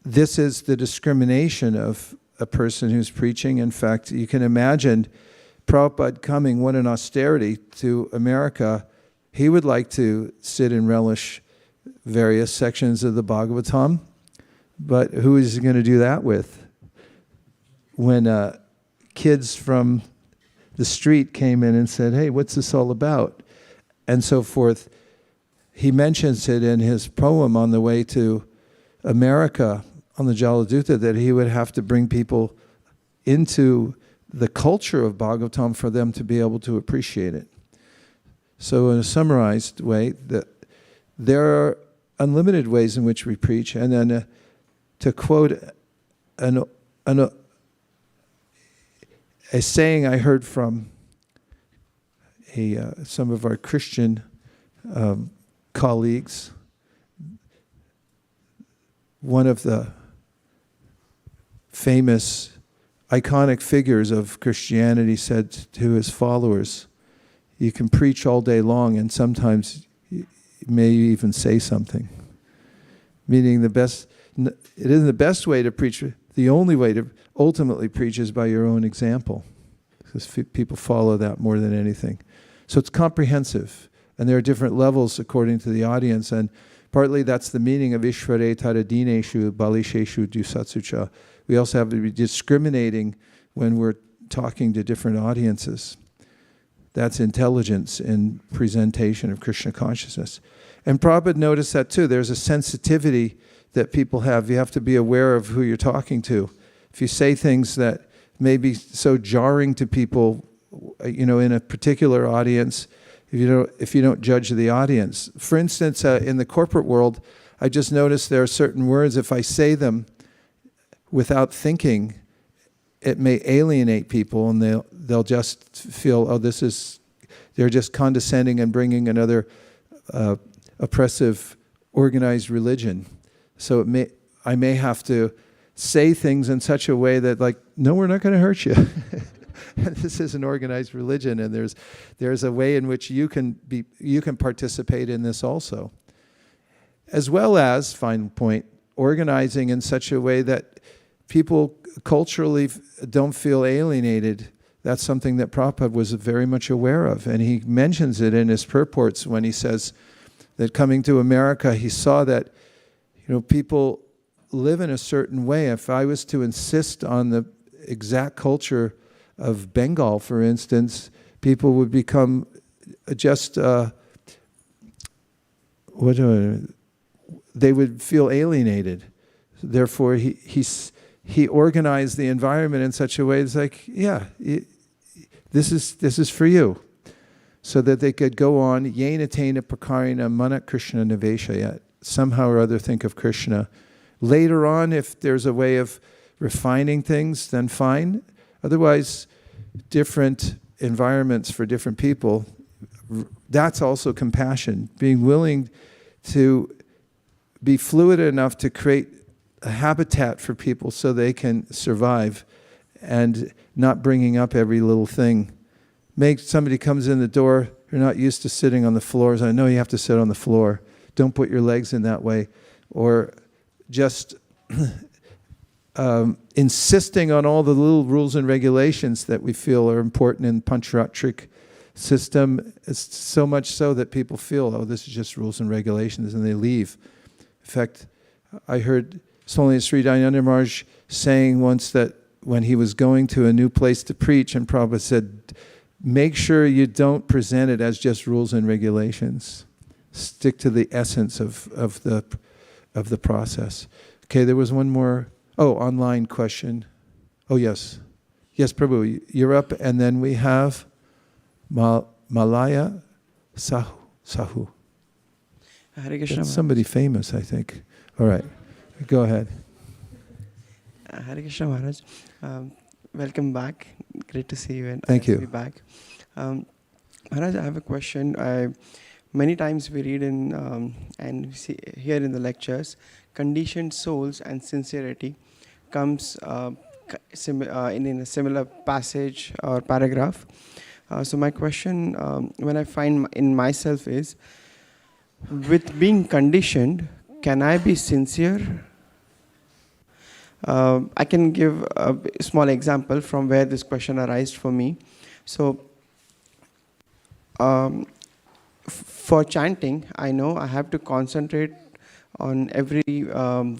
this is the discrimination of a person who's preaching. In fact, you can imagine Prabhupada coming, what an austerity, to America. He would like to sit and relish various sections of the Bhagavatam, but who is he going to do that with? When kids from the street came in and said, hey, what's this all about? And so forth. He mentions it in his poem on the way to America on the Jaladuta, that he would have to bring people into the culture of Bhagavatam for them to be able to appreciate it. So in a summarized way, there are unlimited ways in which we preach. And then to quote a saying I heard from some of our Christian colleagues, one of the famous iconic figures of Christianity said to his followers, you can preach all day long and sometimes you may even say something. Meaning it isn't the best way to preach, the only way to ultimately preach is by your own example. Because people follow that more than anything. So it's comprehensive. And there are different levels according to the audience. And partly that's the meaning of Ishvare Taradineshu Balisheshu Dusatsucha. We also have to be discriminating when we're talking to different audiences. That's intelligence in presentation of Krishna consciousness. And Prabhupada noticed that too. There's a sensitivity that people have. You have to be aware of who you're talking to. If you say things that may be so jarring to people, in a particular audience, if you don't judge the audience. For instance, in the corporate world, I just noticed there are certain words, if I say them without thinking, it may alienate people, and they'll just feel, they're just condescending and bringing another oppressive, organized religion. So I may have to say things in such a way that, like, no, we're not going to hurt you. This is an organized religion, and there's a way in which you can participate in this also. As well as, final point, organizing in such a way that people culturally don't feel alienated. That's something that Prabhupada was very much aware of, and he mentions it in his purports when he says that coming to America, he saw that people live in a certain way. If I was to insist on the exact culture of Bengal, for instance, people would become just they would feel alienated. Therefore, he organized the environment in such a way it's like, this is for you, so that they could go on yena tena prakarina manat Krishna niveshayat, somehow or other think of Krishna. Later on, if there's a way of refining things, then fine. Otherwise, different environments for different people, that's also compassion. Being willing to be fluid enough to create a habitat for people so they can survive, and not bringing up every little thing. Somebody comes in the door, you're not used to sitting on the floors. I know you have to sit on the floor. Don't put your legs in that way. Or just insisting on all the little rules and regulations that we feel are important in Pancharatric system. It's so much so that people feel, this is just rules and regulations, and they leave. In fact, I heard Swami Sri Dayananda Maharaj saying once that when he was going to a new place to preach, and Prabhupada said, make sure you don't present it as just rules and regulations. Stick to the essence of the process. Okay, there was one more. Oh, online question. Oh, yes. Yes, Prabhu, you're up. And then we have Malaya Sahu. Hare Krishna. That's somebody famous, I think. All right. Go ahead. Hare Krishna Maharaj. Welcome back. Great to see you and Thank you. be back. Maharaj, I have a question. Many times we read in and we see here in the lectures, conditioned souls and sincerity comes in a similar passage or paragraph. So my question, when I find in myself is, with being conditioned, can I be sincere? I can give a small example from where this question arose for me. So, for chanting, I know I have to concentrate on every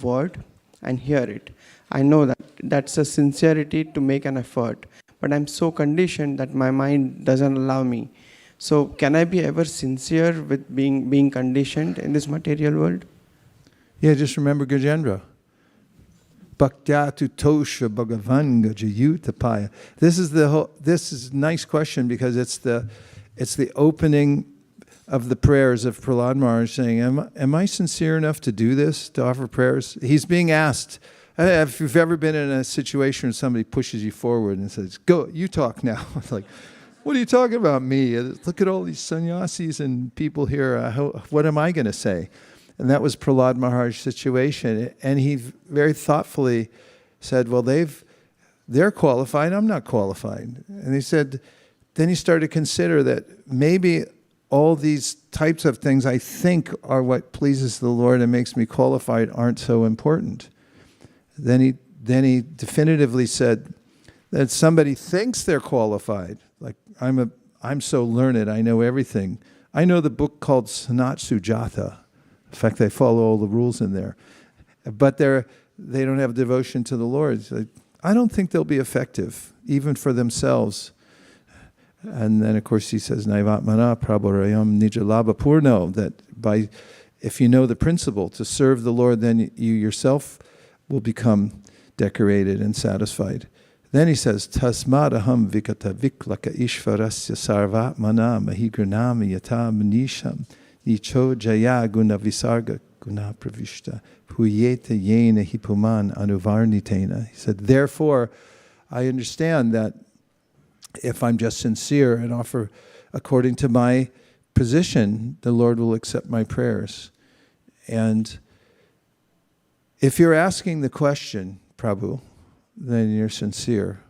word and hear it. I know that that's a sincerity to make an effort, but I'm so conditioned that my mind doesn't allow me. So, can I be ever sincere with being conditioned in this material world? Yeah, just remember Gajendra. Bhaktyatu tosha bhagavan gajayutapaya. This is a nice question because it's the opening of the prayers of Prahlad Maharaj saying, am I sincere enough to do this, to offer prayers? He's being asked. If you've ever been in a situation where somebody pushes you forward and says, go, you talk now. It's like, what are you talking about, me? Look at all these sannyasis and people here. What am I going to say? And that was Prahlad Maharaj's situation. And he very thoughtfully said, well, they're qualified, I'm not qualified. And he said, then he started to consider that maybe all these types of things I think are what pleases the Lord and makes me qualified aren't so important. Then he definitively said that somebody thinks they're qualified. Like, I'm so learned, I know everything. I know the book called Sanat Sujata. In fact, I follow all the rules in there. But they don't have devotion to the Lord. So I don't think they'll be effective, even for themselves. And then, of course, he says, Naivatmana prabharayam nijalabha purno, that if you know the principle to serve the Lord, then you yourself will become decorated and satisfied. Then he says, Tasmadaham vikata viklaka ishvarasya sarvatmana mahigranami yata manisham nicho jaya guna visarga guna pravishta huyeta yena hipuman anuvarnitena. He said, therefore, I understand that if I'm just sincere and offer according to my position, the Lord will accept my prayers. And if you're asking the question, Prabhu, then you're sincere.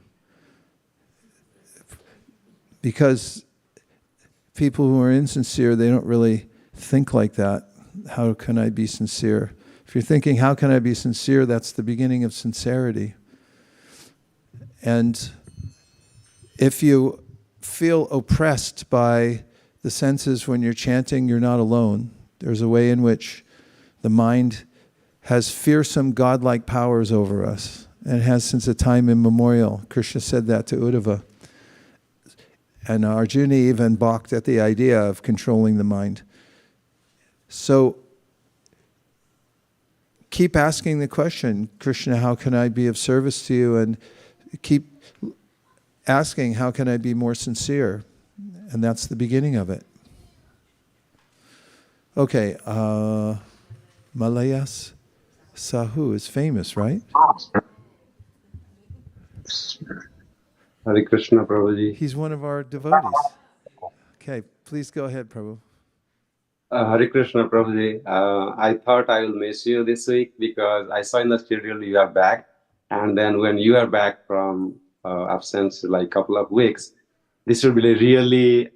Because people who are insincere, they don't really think like that. How can I be sincere? If you're thinking, how can I be sincere? That's the beginning of sincerity. And if you feel oppressed by the senses when you're chanting, you're not alone. There's a way in which the mind has fearsome godlike powers over us, and has since a time immemorial. Krishna said that to Uddhava. And Arjuna even balked at the idea of controlling the mind. So keep asking the question, Krishna, how can I be of service to you? And keep asking, how can I be more sincere? And that's the beginning of it. Okay, Malayas Sahu is famous, right? Hare Krishna, Prabhuji. He's one of our devotees. Okay, please go ahead, Prabhu. Hare Krishna, Prabhuji. I thought I will miss you this week because I saw in the schedule you are back. And then when you are back from absence, like a couple of weeks, this will be a really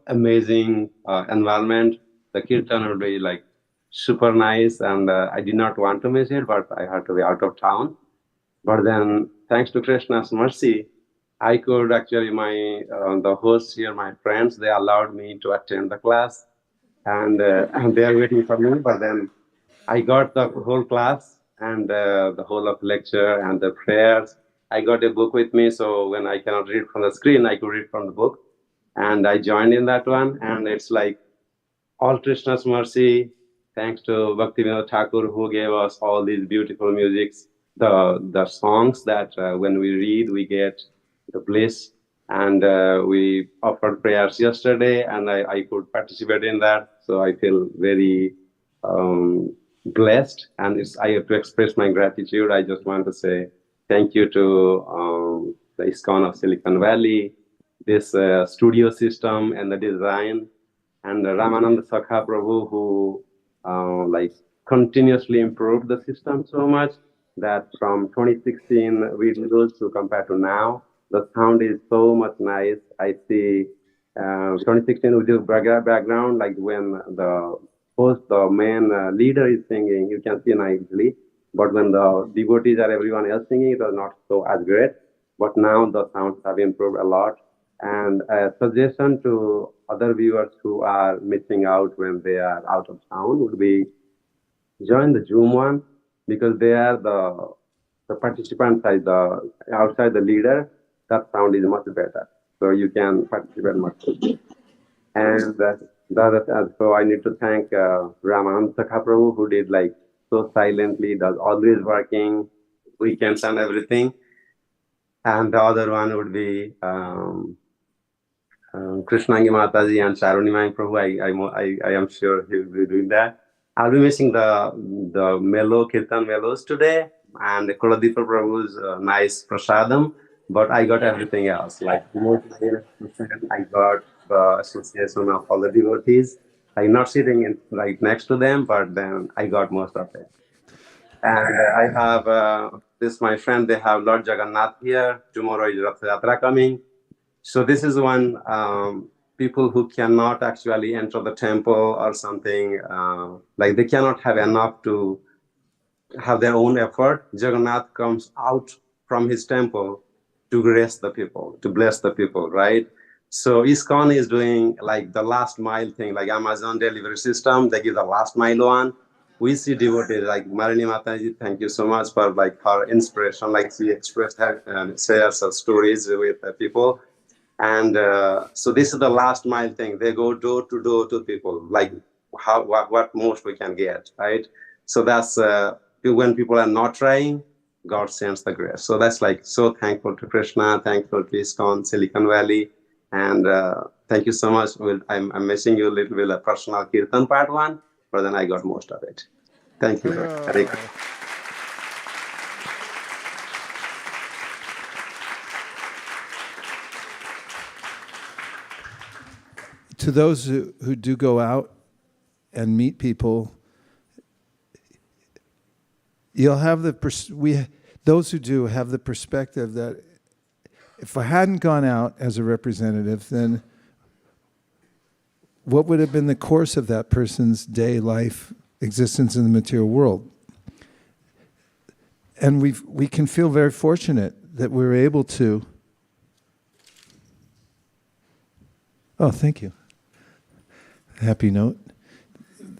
amazing environment. The kirtan will be like super nice. And I did not want to miss it, but I had to be out of town. But then, thanks to Krishna's mercy, I could actually, the hosts here, my friends, they allowed me to attend the class. And they are waiting for me. But then I got the whole class and the whole of lecture and the prayers. I got a book with me, so when I cannot read from the screen, I could read from the book. And I joined in that one. And it's like all Krishna's mercy, thanks to Bhaktivinoda Thakur, who gave us all these beautiful musics. the songs that when we read, we get the bliss. And we offered prayers yesterday, and I could participate in that. So I feel very blessed, and I have to express my gratitude. I just want to say thank you to the ISKCON of Silicon Valley, this studio system and the design, and Ramananda Sakha Prabhu, who like continuously improved the system so much that from 2016 videos to compare to now, the sound is so much nice. I see 2016 with this background, like when the host, the main leader is singing, you can see nicely. But when the devotees or everyone else singing, it was not so as great. But now the sounds have improved a lot. And a suggestion to other viewers who are missing out when they are out of town would be join the Zoom one, because they are the participants side, the outside the leader. That sound is much better, so you can participate much better. And so I need to thank Ramanand Sakha Prabhu, who did like so silently, does always working weekends and everything. And the other one would be Krishna Mataji and Sharoni Prabhu. I am sure he will be doing that. I'll be missing the mellow kirtan mellows today, and Kuladipa Prabhu's nice prasadam, but I got everything else. Like I got the association of all the devotees. I'm not sitting right next to them, but then I got most of it. And I have this my friend. They have Lord Jagannath here. Tomorrow is Rath Yatra coming. So this is one people who cannot actually enter the temple or something, like they cannot have enough to have their own effort. Jagannath comes out from his temple to grace the people, to bless the people, right? So ISKCON is doing like the last mile thing, like Amazon delivery system. They give the last mile one. We see devotees like Marini Mataji. Thank you so much for like her inspiration. Like she expressed her and shares her stories with people. And so this is the last mile thing. They go door to people, like what most we can get, right? So that's when people are not trying, God sends the grace. So that's like so thankful to Krishna, thankful to ISKCON, Silicon Valley, and thank you so much. I'm missing you a little bit of personal kirtan part one, but then I got most of it. Thank you. Hare Krishna. To those who do go out and meet people, you'll have those who do have the perspective that if I hadn't gone out as a representative, then what would have been the course of that person's day, life, existence in the material world? And we can feel very fortunate that we're able to. Oh, thank you. Happy note.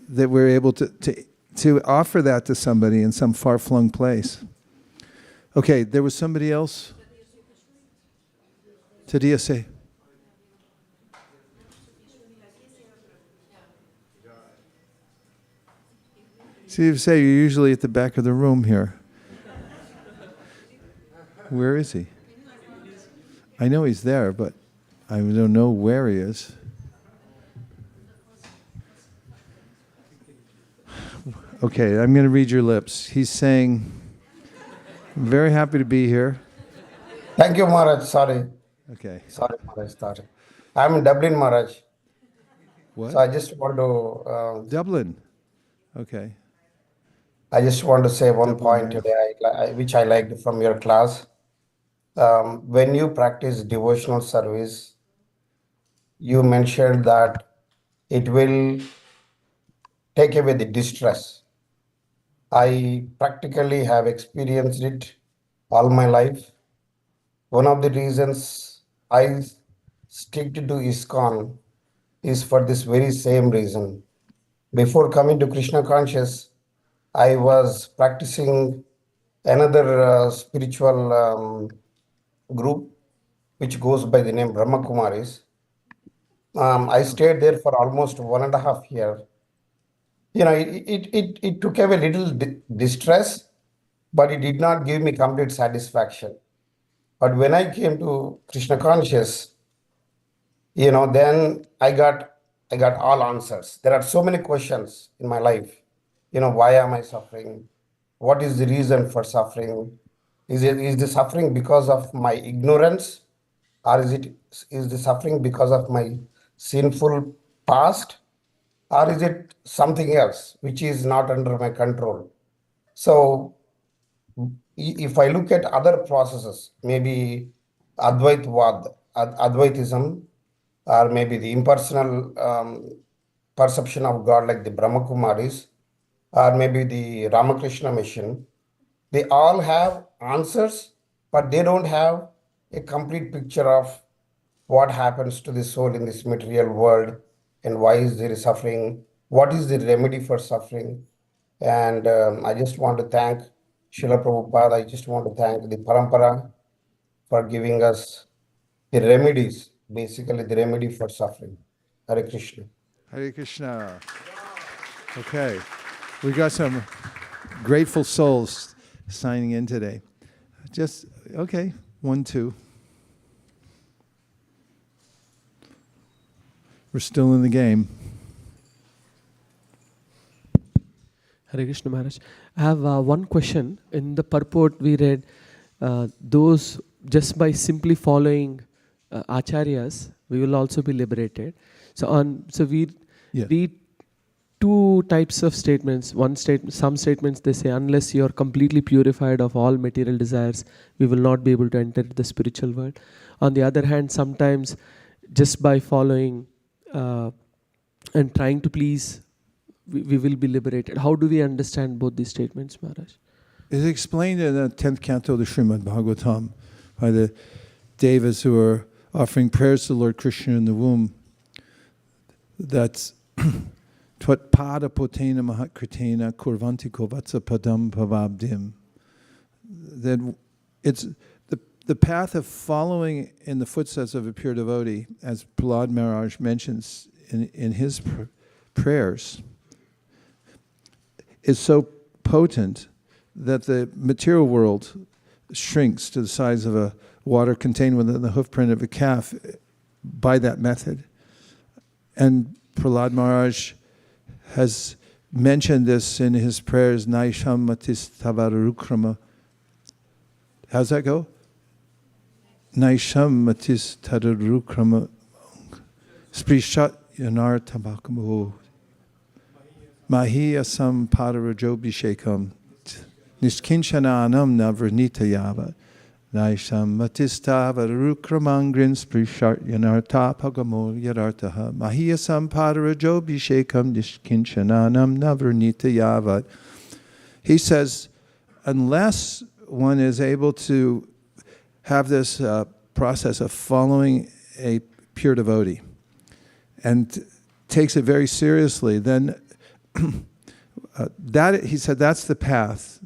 That we're able to offer that to somebody in some far-flung place. Okay, there was somebody else. Tadiya say. See, you say you're usually at the back of the room here. Where is he? I know he's there, but I don't know where he is. Okay, I'm going to read your lips. He's saying, I'm very happy to be here. Thank you, Maharaj. Sorry. Okay. Sorry, Maharaj. Sorry. I'm in Dublin, Maharaj. What? So I just want to... Dublin. Okay. I just want to say one Dublin, point yeah. today, which I liked from your class. When you practice devotional service, you mentioned that it will take away the distress. I practically have experienced it all my life. One of the reasons I stick to ISKCON is for this very same reason. Before coming to Krishna conscious, I was practicing another spiritual group which goes by the name Brahma Kumaris. I stayed there for almost 1.5 years. You know, it took away little distress, but it did not give me complete satisfaction. But when I came to Krishna conscious, then I got all answers. There are so many questions in my life. Why am I suffering? What is the reason for suffering? Is the suffering because of my ignorance, or is the suffering because of my sinful past, or is it something else which is not under my control? So if I look at other processes, maybe Advaitism, or maybe the impersonal perception of God, like the Brahma Kumaris, or maybe the Ramakrishna mission, they all have answers, but they don't have a complete picture of what happens to the soul in this material world and why is there suffering, what is the remedy for suffering. And I just want to thank Srila Prabhupada, I just want to thank the Parampara for giving us the remedies, basically the remedy for suffering. Hare Krishna. Hare Krishna. Okay, we got some grateful souls signing in today. Okay, 1, 2. We're still in the game. Hare Krishna Maharaj. I have one question. In the purport we read, those just by simply following acharyas, we will also be liberated. So we read two types of statements. Some statements they say, unless you are completely purified of all material desires, we will not be able to enter the spiritual world. On the other hand, sometimes just by following and trying to please, we will be liberated. How do we understand both these statements, Maharaj? It's explained in the 10th canto of the Srimad Bhagavatam by the Devas who are offering prayers to Lord Krishna in the womb. That's Tvat pada potena mahatkritena kurvanti kovatsa padam pavabdim. That it's the path of following in the footsteps of a pure devotee, as Prahlad Maharaj mentions in his prayers, is so potent that the material world shrinks to the size of a water contained within the hoofprint of a calf by that method. And Prahlad Maharaj has mentioned this in his prayers, Naisham Matis Tavarukrama. How's that go? Naisham Matis Tavarukrama Sprishat Yanar Tabakamu Mahiyasam Padarajobhishekam Nishkinchananam Navranita Yava Naisham Matistava Rukramangrin Sprishart Yanarta Pagamo Yadartaha Mahiyasam Padarajobhishekam Nishkinchananam Navranita Yavat. He says, unless one is able to have this process of following a pure devotee and takes it very seriously, then he said that's the path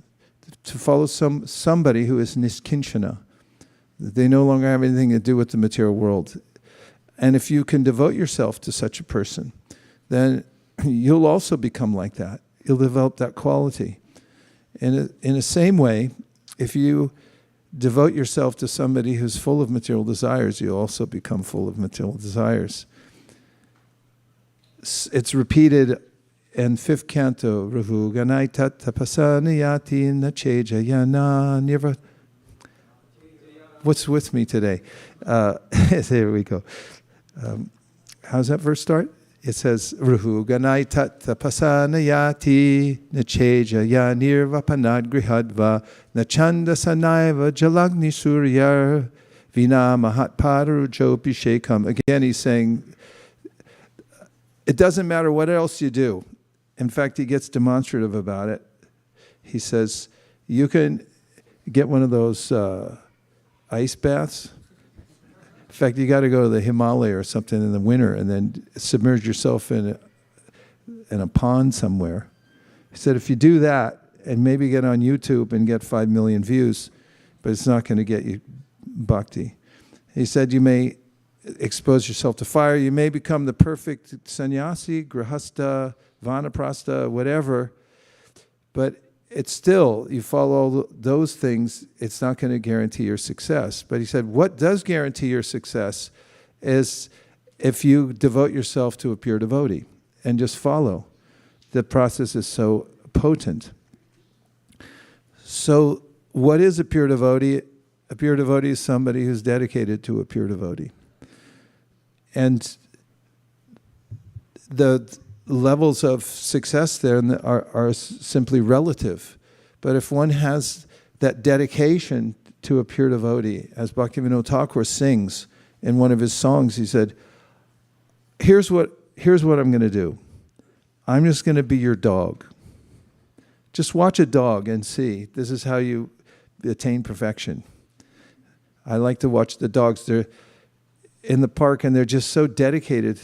to follow somebody who is niskinchana. They no longer have anything to do with the material world. And if you can devote yourself to such a person, then you'll also become like that. You'll develop that quality. In the same way, if you devote yourself to somebody who's full of material desires, you'll also become full of material desires. It's repeated in 5th canto, Rahu Ganaitat Tapasanayati Nachejayana Nirva. What's with me today? There we go. How's that verse start? It says, Rahu Ganaitat Tapasanayati Nachejaya Nirvapanad Grihadva Nachanda Sanaiva Jalagni Suryar Vina Mahatpadaru Jopishekam. Again, he's saying, it doesn't matter what else you do. In fact, he gets demonstrative about it. He says, you can get one of those ice baths. In fact, you got to go to the Himalaya or something in the winter and then submerge yourself in a pond somewhere. He said, if you do that and maybe get on YouTube and get 5 million views, but it's not going to get you bhakti. He said, you may expose yourself to fire. You may become the perfect sannyasi, grahasta, vanaprastha, whatever. But it's still, you follow all those things, it's not going to guarantee your success. But he said, what does guarantee your success is if you devote yourself to a pure devotee and just follow. The process is so potent. So what is a pure devotee? A pure devotee is somebody who's dedicated to a pure devotee. And the levels of success there are simply relative. But if one has that dedication to a pure devotee, as Bhaktivinoda Thakur sings in one of his songs, he said, here's what I'm going to do. I'm just going to be your dog. Just watch a dog and see. This is how you attain perfection. I like to watch the dogs. They're in the park and they're just so dedicated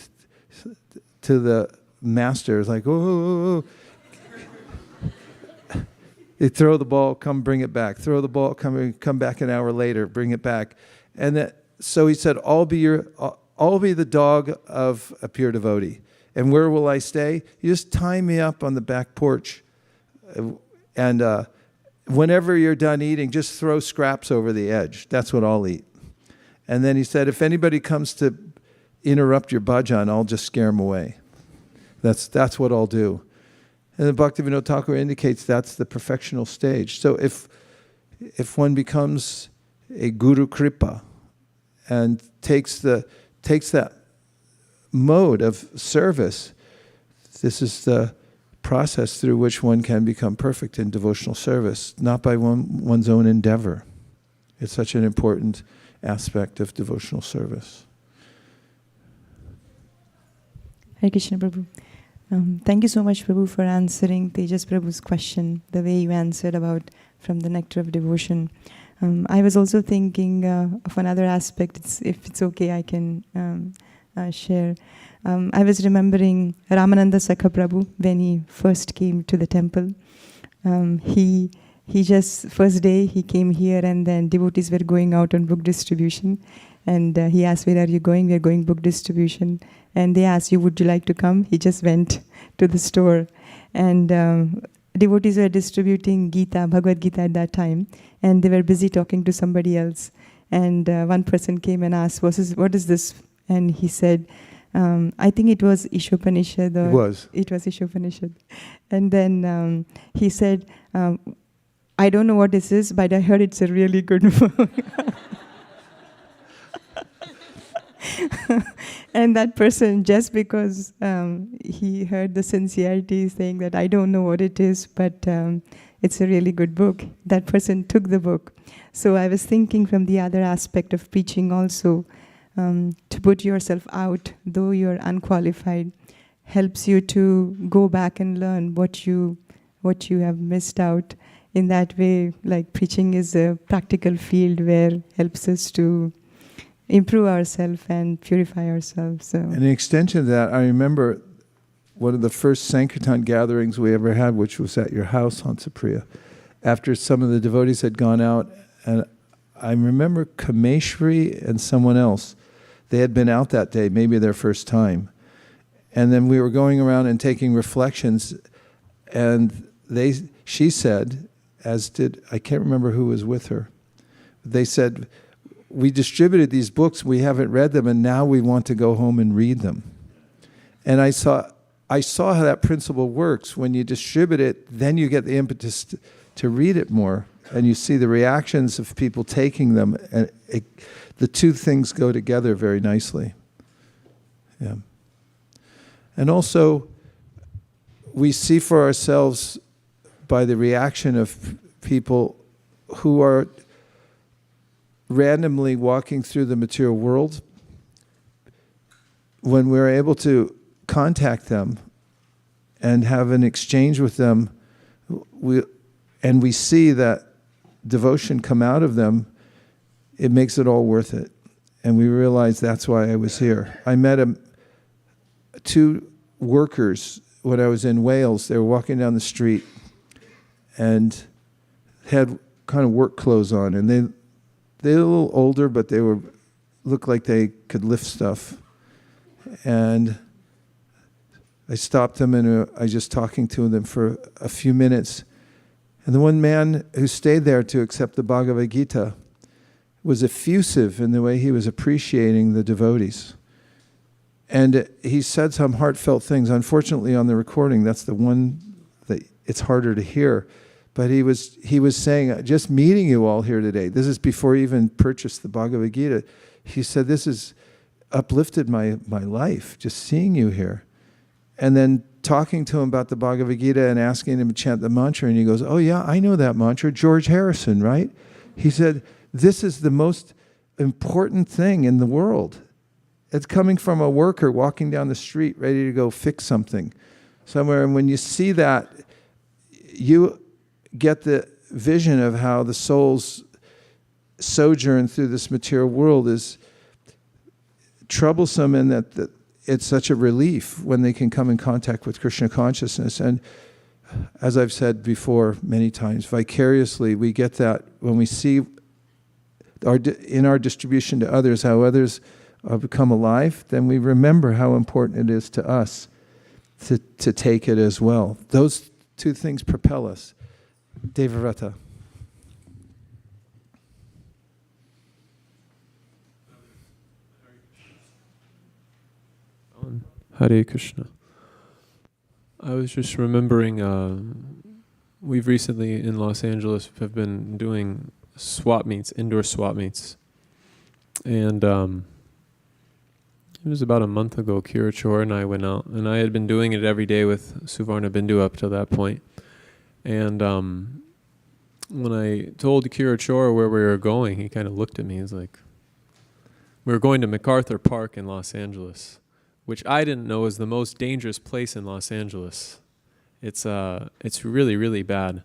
to the master. It's like, oh. They throw the ball, come bring it back. Throw the ball, come back an hour later, bring it back. And so he said, I'll be the dog of a pure devotee. And where will I stay? You just tie me up on the back porch. And whenever you're done eating, just throw scraps over the edge. That's what I'll eat. And then he said, if anybody comes to interrupt your bhajan, I'll just scare them away. That's what I'll do. And then Bhaktivinoda Thakur indicates that's the perfectional stage. So if one becomes a guru kripa and takes that mode of service, this is the process through which one can become perfect in devotional service, not by one's own endeavor. It's such an important aspect of devotional service. Hare Krishna, Prabhu. Thank you so much, Prabhu, for answering Tejas Prabhu's question, the way you answered about from the nectar of devotion. I was also thinking of another aspect. If it's okay, I can share. I was remembering Ramananda Sakha Prabhu when he first came to the temple. He just, first day he came here and then devotees were going out on book distribution. And he asked, where are you going? We are going book distribution. And they asked, would you like to come? He just went to the store. And devotees were distributing Gita, Bhagavad Gita at that time. And they were busy talking to somebody else. And one person came and asked, what is this? And he said, I think it was Ishopanishad. It was Ishopanishad. And then he said, I don't know what this is, but I heard it's a really good book. And that person, just because he heard the sincerity saying that I don't know what it is, but it's a really good book, that person took the book. So I was thinking from the other aspect of preaching also, to put yourself out, though you're unqualified, helps you to go back and learn what you have missed out. In that way, like preaching is a practical field where it helps us to improve ourselves and purify ourselves. So. And in extension of that, I remember one of the first Sankirtan gatherings we ever had, which was at your house on Supriya, after some of the devotees had gone out, and I remember Kameshwari and someone else, they had been out that day, maybe their first time. And then we were going around and taking reflections, and she said, as did, I can't remember who was with her, they said, we distributed these books, we haven't read them, and now we want to go home and read them. And I saw how that principle works. When you distribute it, then you get the impetus to read it more, and you see the reactions of people taking them, and the two things go together very nicely. Yeah. And also, we see for ourselves by the reaction of people who are randomly walking through the material world, when we're able to contact them and have an exchange with them, we see that devotion come out of them, it makes it all worth it. And we realize that's why I was here. I met two workers when I was in Wales. They were walking down the street and had kind of work clothes on, and they're a little older, but they looked like they could lift stuff. And I stopped them, and I was just talking to them for a few minutes. And the one man who stayed there to accept the Bhagavad Gita was effusive in the way he was appreciating the devotees. And he said some heartfelt things. Unfortunately, on the recording, that's the one that it's harder to hear. But he was saying, just meeting you all here today, this is before he even purchased the Bhagavad Gita, he said, this has uplifted my life, just seeing you here. And then talking to him about the Bhagavad Gita and asking him to chant the mantra, and he goes, oh yeah, I know that mantra, George Harrison, right? He said, this is the most important thing in the world. It's coming from a worker walking down the street ready to go fix something somewhere. And when you see that, you get the vision of how the soul's sojourn through this material world is troublesome, and that it's such a relief when they can come in contact with Krishna consciousness. And as I've said before many times, vicariously we get that when we see in our distribution to others how others become alive, then we remember how important it is to us to take it as well. Those two things propel us. Devarata. Hare Krishna. I was just remembering, we've recently in Los Angeles have been doing swap meets, indoor swap meets. And it was about a month ago, Kira Chor and I went out, and I had been doing it every day with Suvarna Bindu up to that point. And when I told Kira Chor where we were going, he kind of looked at me. He was like, we were going to MacArthur Park in Los Angeles, which I didn't know is the most dangerous place in Los Angeles. It's really, really bad.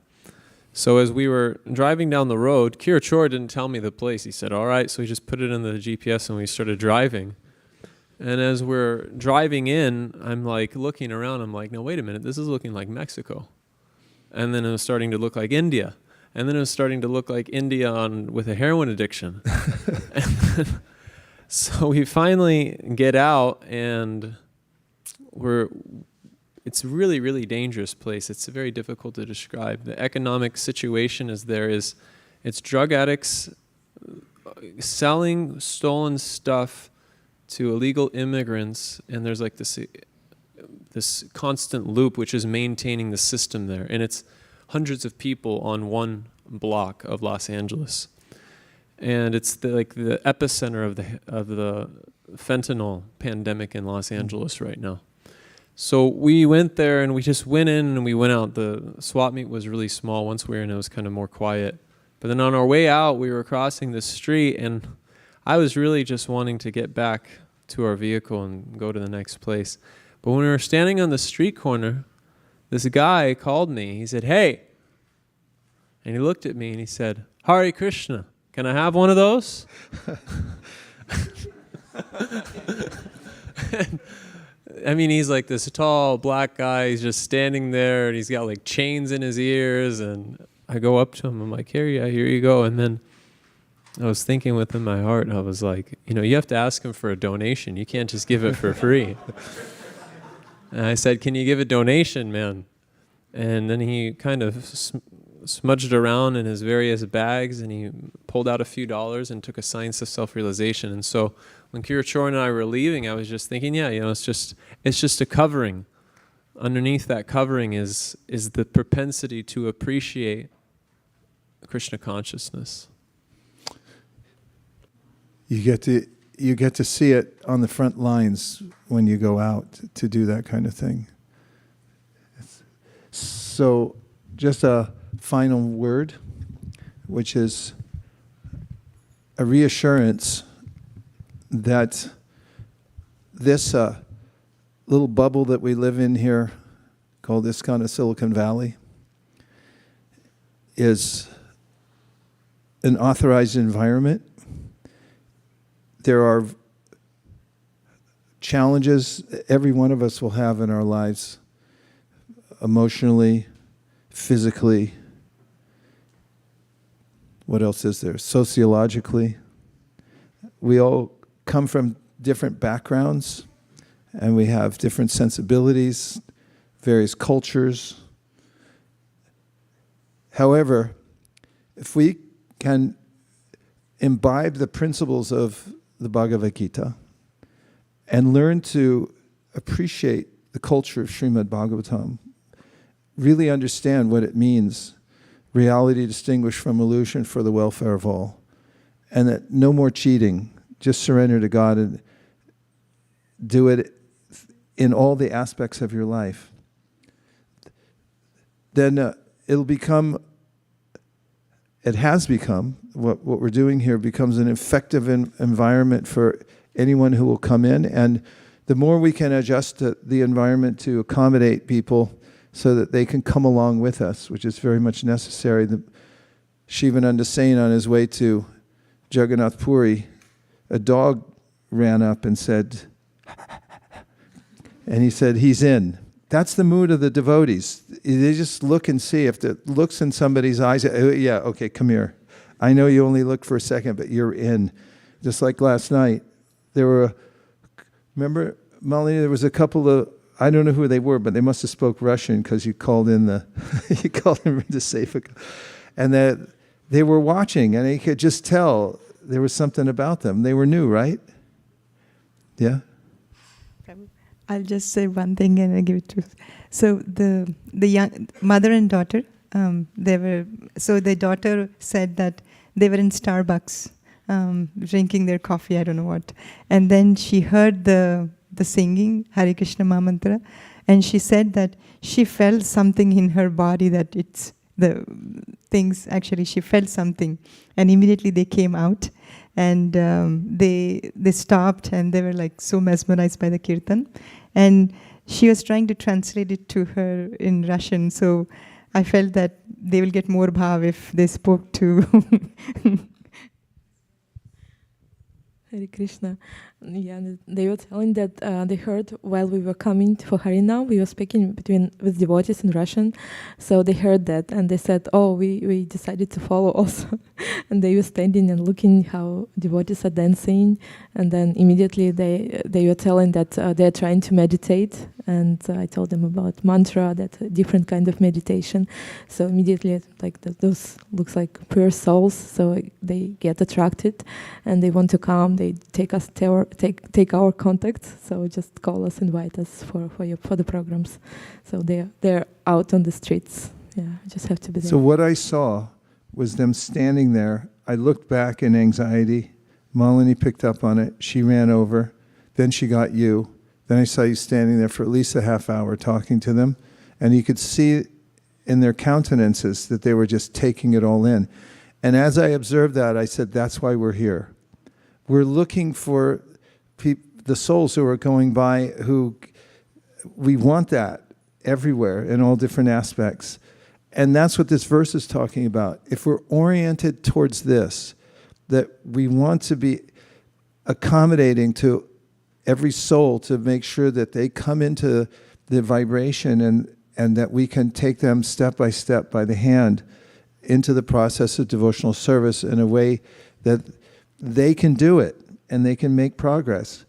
So as we were driving down the road, Kira Chor didn't tell me the place. He said, all right. So he just put it in the GPS and we started driving. And as we're driving in, I'm like looking around. I'm like, no, wait a minute. This is looking like Mexico. And then it was starting to look like India. And then it was starting to look like India with a heroin addiction. So we finally get out, and it's a really, really dangerous place. It's very difficult to describe. The economic situation it's drug addicts selling stolen stuff to illegal immigrants, and there's like this constant loop which is maintaining the system there. And it's hundreds of people on one block of Los Angeles. And it's the epicenter of the fentanyl pandemic in Los Angeles right now. So we went there and we just went in and we went out. The swap meet was really small. Once we were in, it was kind of more quiet. But then on our way out, we were crossing the street, and I was really just wanting to get back to our vehicle and go to the next place. But when we were standing on the street corner, this guy called me. He said, hey. And he looked at me and he said, Hare Krishna. Can I have one of those? I mean, he's like this tall black guy. He's just standing there, and he's got like chains in his ears. And I go up to him. I'm like, here you go. And then I was thinking within my heart, I was like, you have to ask him for a donation. You can't just give it for free. And I said, can you give a donation, man? And then he kind of smudged around in his various bags, and he pulled out a few dollars and took a Science of Self-Realization. And so when Kira Chor and I were leaving, I was just thinking, it's just a covering. Underneath that covering is the propensity to appreciate Krishna consciousness. You get to see it on the front lines when you go out to do that kind of thing. So just a final word, which is a reassurance that this little bubble that we live in here, called ISKCON of Silicon Valley, is an authorized environment. There are challenges every one of us will have in our lives, emotionally, physically. What else is there? Sociologically. We all come from different backgrounds, and we have different sensibilities, various cultures, However, if we can imbibe the principles of the Bhagavad Gita and learn to appreciate the culture of Srimad Bhagavatam, really understand what it means, reality distinguished from illusion for the welfare of all, and that no more cheating, just surrender to God and do it in all the aspects of your life, then it'll become, it has become, what we're doing here becomes an effective environment for anyone who will come in. And the more we can adjust the environment to accommodate people so that they can come along with us, which is very much necessary. Shivananda saying on his way to Jagannath Puri, a dog ran up and said, and he said, he's in. That's the mood of the devotees. They just look and see. If it looks in somebody's eyes, oh, yeah, okay, come here. I know you only looked for a second, but you're in. Just like last night, there were, remember, Malini, there was a couple of, I don't know who they were, but they must have spoke Russian because you called in you called in Vaisesika. And that they were watching, and you could just tell there was something about them. They were new, right? Yeah? I'll just say one thing and I give it to. So the young mother and daughter, the daughter said that they were in Starbucks, drinking their coffee, I don't know what, and then she heard the singing Hare Krishna Mahamantra, and she said that she felt something in her body, that it's the things, actually she felt something, and immediately they came out. And they stopped, and they were like so mesmerized by the kirtan. And she was trying to translate it to her in Russian. So I felt that they will get more bhav if they spoke to Hare Krishna. Yeah, they were telling that they heard while we were coming for Harinam, we were speaking with devotees in Russian, so they heard that and they said, "Oh, we decided to follow also," and they were standing and looking how devotees are dancing, and then immediately they were telling that they're trying to meditate, and I told them about mantra, that different kind of meditation. So immediately, like those looks like pure souls, so they get attracted, and they want to come. They take us take our contacts, so just call us, invite us for the programs. So they're out on the streets. Yeah, just have to be there. So what I saw was them standing there. I looked back in anxiety. Malini picked up on it. She ran over. Then she got you. Then I saw you standing there for at least a half hour talking to them. And you could see in their countenances that they were just taking it all in. And as I observed that, I said, that's why we're here. We're looking for the souls who are going by, who we want that everywhere in all different aspects. And that's what this verse is talking about. If we're oriented towards this, that we want to be accommodating to every soul to make sure that they come into the vibration and that we can take them step by step by the hand into the process of devotional service in a way that they can do it and they can make progress.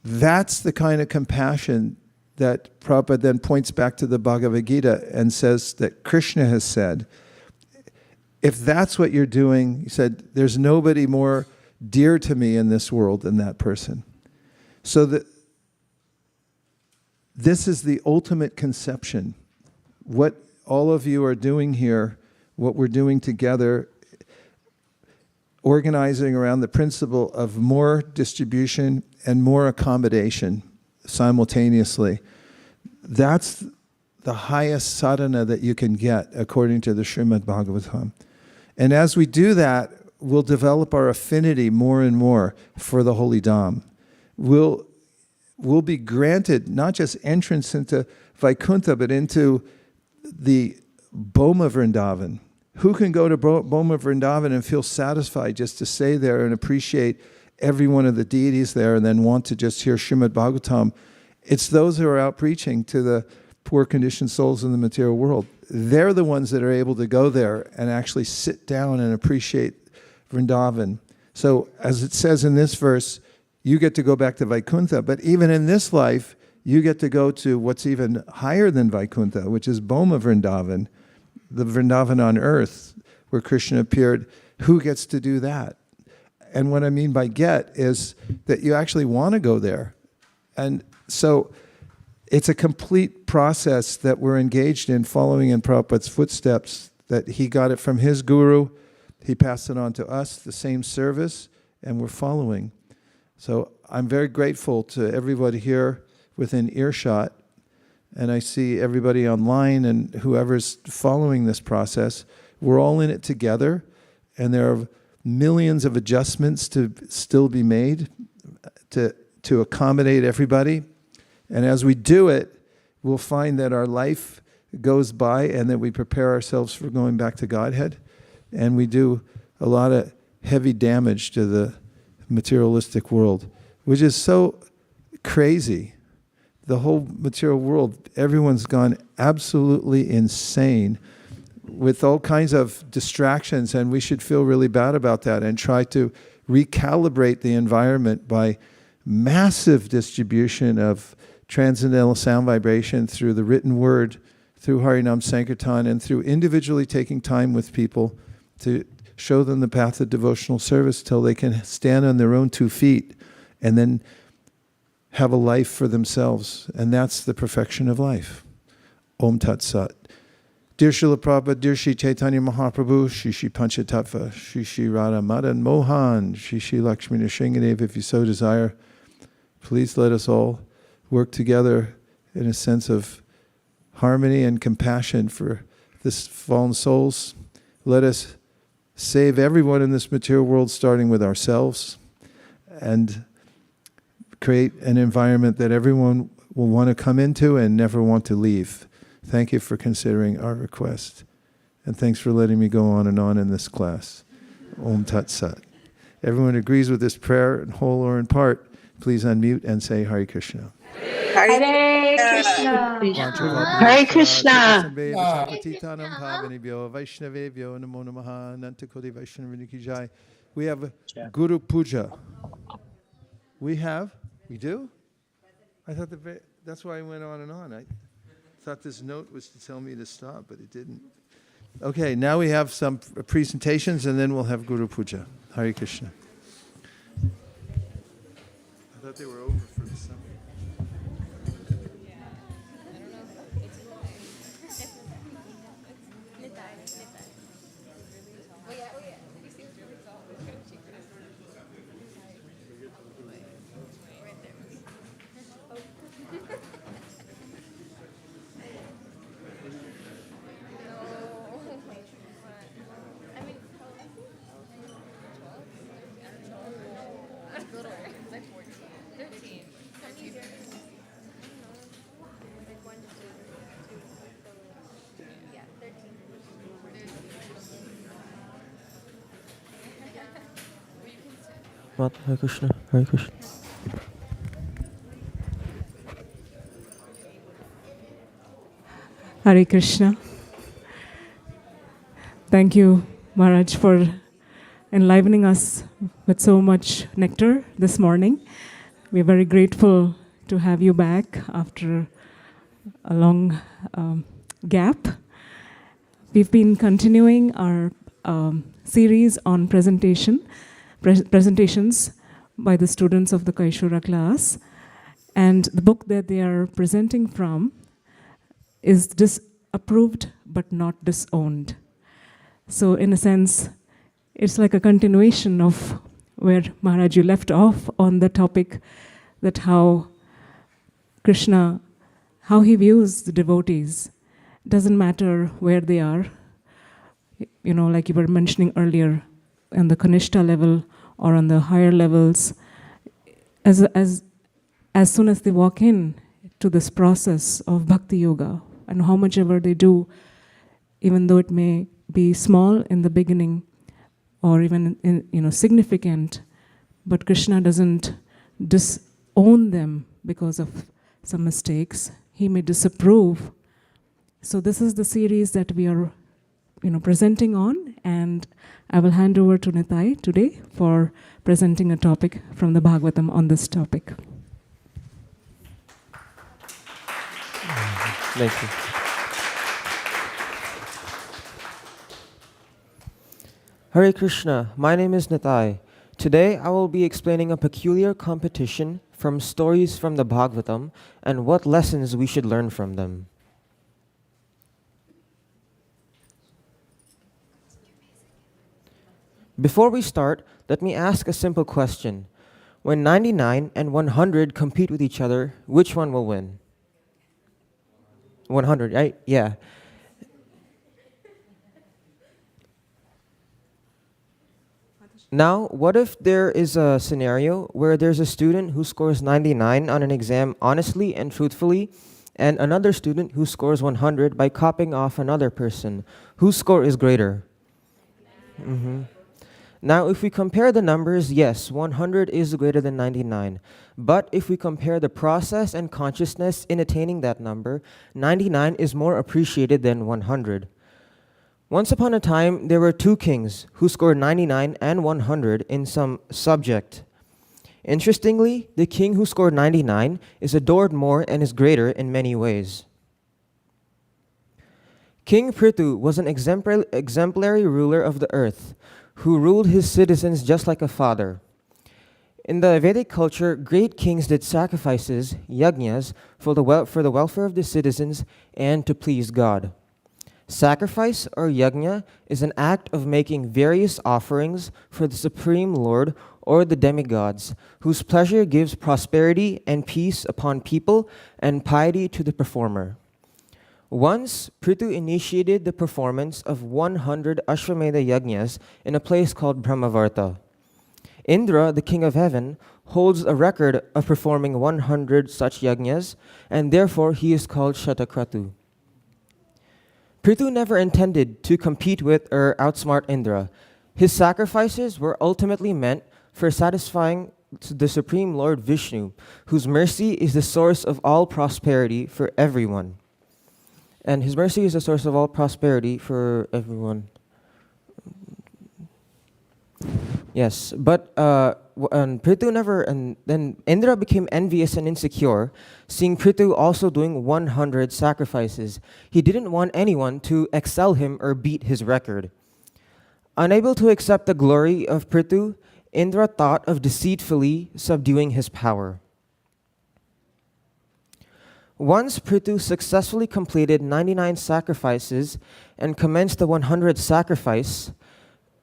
That's the kind of compassion that Prabhupada then points back to the Bhagavad Gita and says that Krishna has said. If that's what you're doing, he said, there's nobody more dear to me in this world than that person. So that this is the ultimate conception. What all of you are doing here, what we're doing together, organizing around the principle of more distribution and more accommodation simultaneously. That's the highest sadhana that you can get according to the Srimad Bhagavatam. And as we do that, we'll develop our affinity more and more for the Holy Dham. We'll be granted not just entrance into Vaikuntha, but into the Boma Vrindavan. Who can go to Boma Vrindavan and feel satisfied just to stay there and appreciate every one of the deities there and then want to just hear Srimad Bhagavatam? It's those who are out preaching to the poor conditioned souls in the material world. They're the ones that are able to go there and actually sit down and appreciate Vrindavan. So as it says in this verse, you get to go back to Vaikuntha, but even in this life, you get to go to what's even higher than Vaikuntha, which is Boma Vrindavan. the Vrindavan on earth where Krishna appeared, who gets to do that? And what I mean by get is that you actually want to go there. And so it's a complete process that we're engaged in, following in Prabhupada's footsteps, that he got it from his guru, he passed it on to us, the same service, and we're following. So I'm very grateful to everybody here within earshot, and I see everybody online and whoever's following this process. We're all in it together, and there are millions of adjustments to still be made to accommodate everybody. And as we do it, we'll find that our life goes by and that we prepare ourselves for going back to Godhead. And we do a lot of heavy damage to the materialistic world, which is so crazy. The whole material world, everyone's gone absolutely insane with all kinds of distractions, and we should feel really bad about that and try to recalibrate the environment by massive distribution of transcendental sound vibration through the written word, through Harinam Sankirtan, and through individually taking time with people to show them the path of devotional service till they can stand on their own 2 feet and then have a life for themselves. And that's the perfection of life. Om Tat Sat. Dear Srila Prabhupada, dear Shri Chaitanya Mahaprabhu, Shri Shri Panchatattva, Shri Shri Radha Madan Mohan, Shri Shri Lakshmi Nrsingadev, if you so desire, please let us all work together in a sense of harmony and compassion for this fallen souls. Let us save everyone in this material world, starting with ourselves, and create an environment that everyone will want to come into and never want to leave. Thank you for considering our request. And thanks for letting me go on in this class. Om Tat Sat. Everyone agrees with this prayer, in whole or in part. Please unmute and say Hare Krishna. Hare Krishna. Hare Krishna. We have Guru Puja. We do? I thought that's why I went on. I thought this note was to tell me to stop, but it didn't. Okay, now we have some presentations, and then we'll have Guru Puja. Hare Krishna. I thought they were over for the summer. Hare Krishna, Hare Krishna. Hare Krishna. Thank you, Maharaj, for enlivening us with so much nectar this morning. We are very grateful to have you back after a long gap. We've been continuing our series on presentations by the students of the Kaishura class. And the book that they are presenting from is disapproved but not disowned. So in a sense, it's like a continuation of where Maharaj you left off on the topic that how Krishna, how he views the devotees. Doesn't matter where they are. You know, like you were mentioning earlier, on the Kanishta level or on the higher levels, as soon as they walk in to this process of bhakti yoga, and how much ever they do, even though it may be small in the beginning or even significant, but Krishna doesn't disown them because of some mistakes. He may disapprove. So this is the series that we are presenting on, and I will hand over to Nitai today for presenting a topic from the Bhagavatam on this topic. Thank you. Hare Krishna, my name is Nitai. Today I will be explaining a peculiar competition from stories from the Bhagavatam and what lessons we should learn from them. Before we start, let me ask a simple question. When 99 and 100 compete with each other, which one will win? 100, right? Yeah. Now, what if there is a scenario where there's a student who scores 99 on an exam honestly and truthfully, and another student who scores 100 by copying off another person? Whose score is greater? Now, if we compare the numbers, yes, 100 is greater than 99. But if we compare the process and consciousness in attaining that number, 99 is more appreciated than 100. Once upon a time, there were two kings who scored 99 and 100 in some subject. Interestingly, the king who scored 99 is adored more and is greater in many ways. King Prithu was an exemplary ruler of the earth who ruled his citizens just like a father. In the Vedic culture, great kings did sacrifices, yajnas, for the welfare of the citizens and to please God. Sacrifice or yajna is an act of making various offerings for the Supreme Lord or the demigods, whose pleasure gives prosperity and peace upon people and piety to the performer. Once, Prithu initiated the performance of 100 Ashwamedha yajnas in a place called Brahmavarta. Indra, the king of heaven, holds a record of performing 100 such yajnas, and therefore he is called Shatakratu. Prithu never intended to compete with or outsmart Indra. His sacrifices were ultimately meant for satisfying the Supreme Lord Vishnu, whose mercy is the source of all prosperity for everyone. And his mercy is the source of all prosperity for everyone. Yes, but Prithu never, and then Indra became envious and insecure, seeing Prithu also doing 100 sacrifices. He didn't want anyone to excel him or beat his record. Unable to accept the glory of Prithu, Indra thought of deceitfully subduing his power. Once Prithu successfully completed 99 sacrifices and commenced the 100th sacrifice,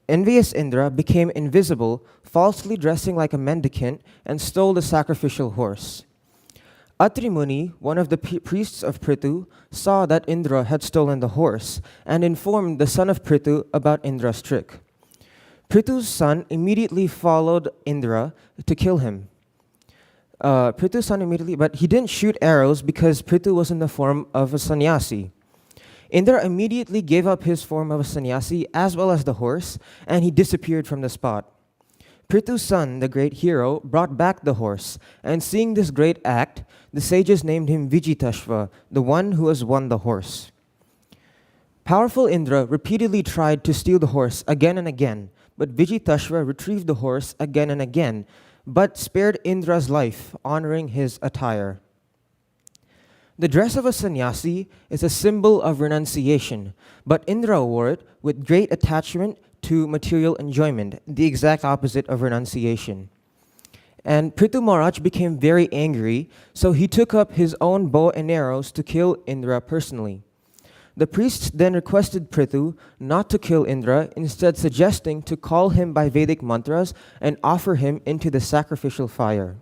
envious Indra became invisible, falsely dressing like a mendicant, and stole the sacrificial horse. Atri Muni, one of the priests of Prithu, saw that Indra had stolen the horse and informed the son of Prithu about Indra's trick. Prithu's son immediately followed Indra to kill him. Prithu's son immediately, but he didn't shoot arrows because Prithu was in the form of a sannyasi. Indra immediately gave up his form of a sannyasi as well as the horse, and he disappeared from the spot. Prithu's son, the great hero, brought back the horse, and seeing this great act, the sages named him Vijitashva, the one who has won the horse. Powerful Indra repeatedly tried to steal the horse again and again, but Vijitashva retrieved the horse again and again, but spared Indra's life, honoring his attire. The dress of a sannyasi is a symbol of renunciation, but Indra wore it with great attachment to material enjoyment, the exact opposite of renunciation. And Prithu Maharaj became very angry, so he took up his own bow and arrows to kill Indra personally. The priests then requested Prithu not to kill Indra, instead suggesting to call him by Vedic mantras and offer him into the sacrificial fire.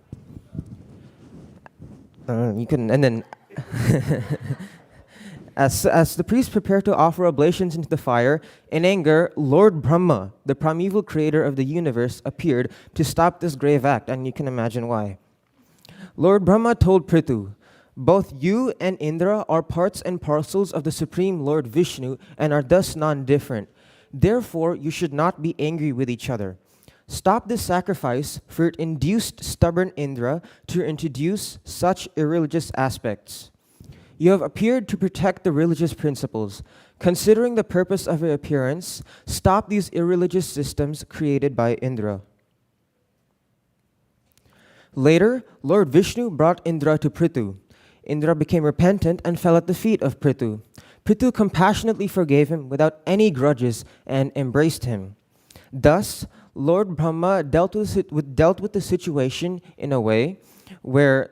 As the priests prepared to offer oblations into the fire, in anger, Lord Brahma, the primeval creator of the universe, appeared to stop this grave act, and you can imagine why. Lord Brahma told Prithu, "Both you and Indra are parts and parcels of the Supreme Lord Vishnu and are thus non-different. Therefore, you should not be angry with each other. Stop this sacrifice, for it induced stubborn Indra to introduce such irreligious aspects. You have appeared to protect the religious principles. Considering the purpose of your appearance, stop these irreligious systems created by Indra." Later, Lord Vishnu brought Indra to Prithu. Indra became repentant and fell at the feet of Prithu. Prithu compassionately forgave him without any grudges and embraced him. Thus, Lord Brahma dealt with the situation in a way where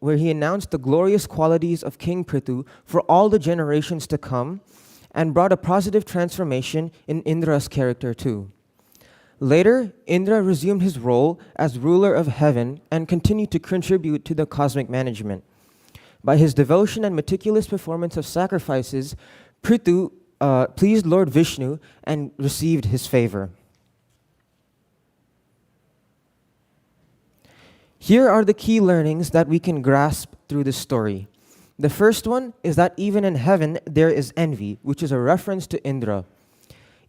he announced the glorious qualities of King Prithu for all the generations to come, and brought a positive transformation in Indra's character too. Later, Indra resumed his role as ruler of heaven and continued to contribute to the cosmic management. By his devotion and meticulous performance of sacrifices, Prithu pleased Lord Vishnu and received his favor. Here are the key learnings that we can grasp through this story. The first one is that even in heaven there is envy, which is a reference to Indra.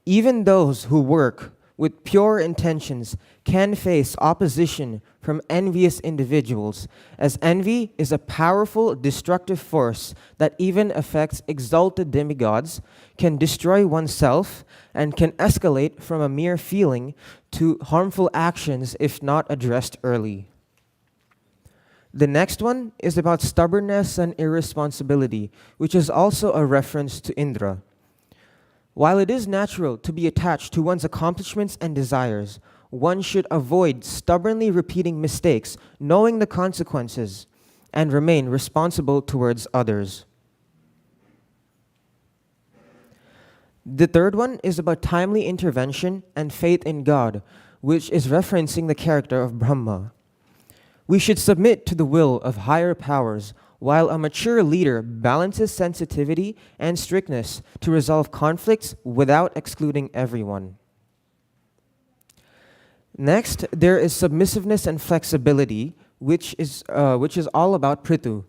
Even those who work with pure intentions can face opposition from envious individuals, as envy is a powerful destructive force that even affects exalted demigods, can destroy oneself, and can escalate from a mere feeling to harmful actions if not addressed early. The next one is about stubbornness and irresponsibility, which is also a reference to Indra. While it is natural to be attached to one's accomplishments and desires, one should avoid stubbornly repeating mistakes, knowing the consequences, and remain responsible towards others. The third one is about timely intervention and faith in God, which is referencing the character of Brahma. We should submit to the will of higher powers, while a mature leader balances sensitivity and strictness to resolve conflicts without excluding everyone. Next, there is submissiveness and flexibility, which is all about Prithu.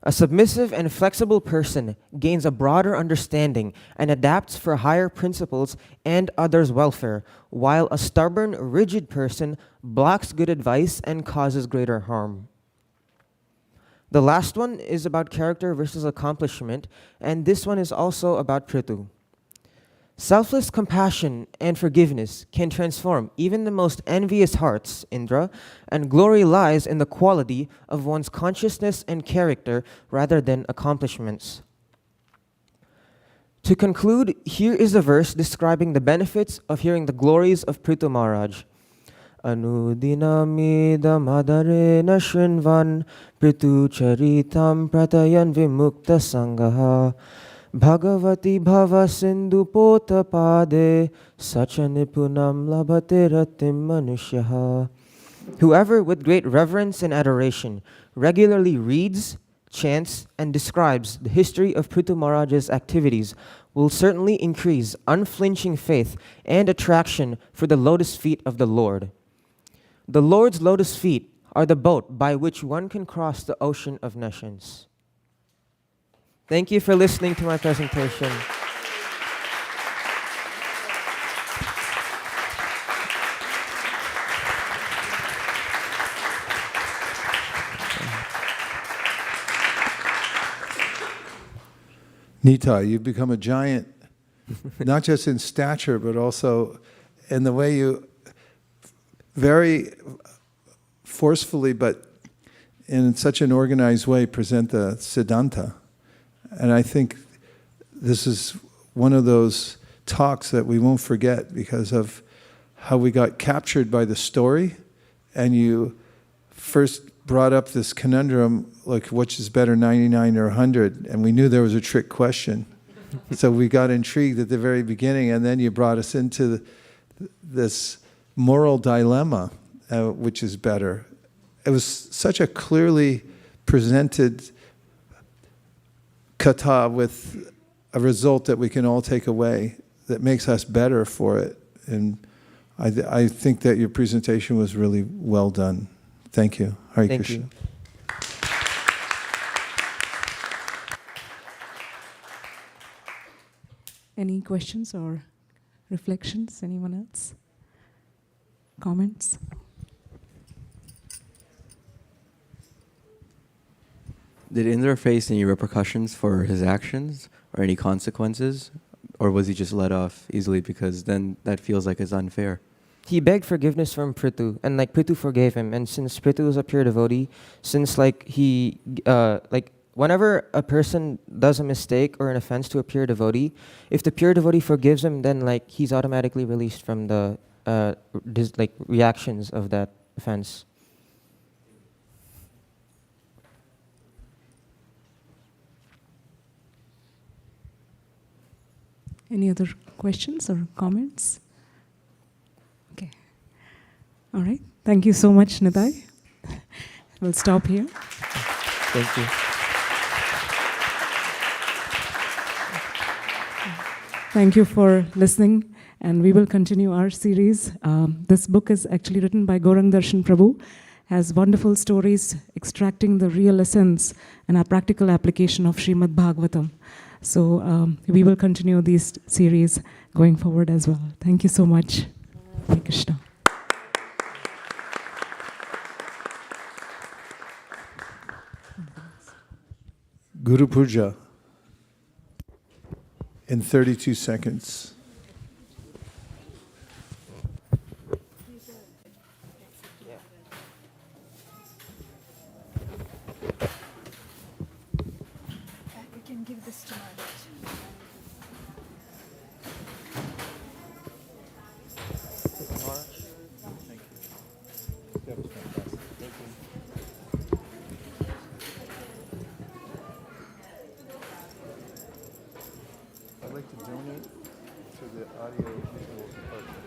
A submissive and flexible person gains a broader understanding and adapts for higher principles and others' welfare, while a stubborn, rigid person blocks good advice and causes greater harm. The last one is about character versus accomplishment, and this one is also about Prithu. Selfless compassion and forgiveness can transform even the most envious hearts, Indra, and glory lies in the quality of one's consciousness and character rather than accomplishments. To conclude, here is a verse describing the benefits of hearing the glories of Prithu Maharaj. Anudinamidam adarena shrinvan Prithu charitam pratayan vimukta sangaha Bhagavati bhava sindhu pota pade sachanipunam labhate ratim manushyaha. Whoever with great reverence and adoration regularly reads, chants, and describes the history of Prithu Maharaj's activities will certainly increase unflinching faith and attraction for the lotus feet of the Lord. The Lord's lotus feet are the boat by which one can cross the ocean of nations. Thank you for listening to my presentation. Nita, you've become a giant, not just in stature, but also in the way you very forcefully, but in such an organized way, present the Siddhanta. And I think this is one of those talks that we won't forget because of how we got captured by the story. And you first brought up this conundrum, like which is better, 99 or 100? And we knew there was a trick question. So we got intrigued at the very beginning, and then you brought us into this moral dilemma, which is better. It was such a clearly presented Katha with a result that we can all take away that makes us better for it. And I think that your presentation was really well done. Thank you. Hare Krishna. You. Any questions or reflections? Anyone else? Comments? Did Indra face any repercussions for his actions or any consequences? Or was he just let off easily because then that feels like it's unfair? He begged forgiveness from Prithu, and Prithu forgave him. And since Prithu was a pure devotee, since he whenever a person does a mistake or an offense to a pure devotee, if the pure devotee forgives him, then like he's automatically released from the reactions of that offense. Any other questions or comments? Okay. All right. Thank you so much, Nitai. We'll stop here. Thank you. Thank you for listening, and we will continue our series. This book is actually written by Gaurang Darshan Prabhu, has wonderful stories extracting the real essence and a practical application of Srimad Bhagavatam. So we will continue this series going forward as well. Thank you so much. Hare Krishna. Guru Puja in 32 seconds. We can give this to Maharaj. I'd like to donate to the audio visual department.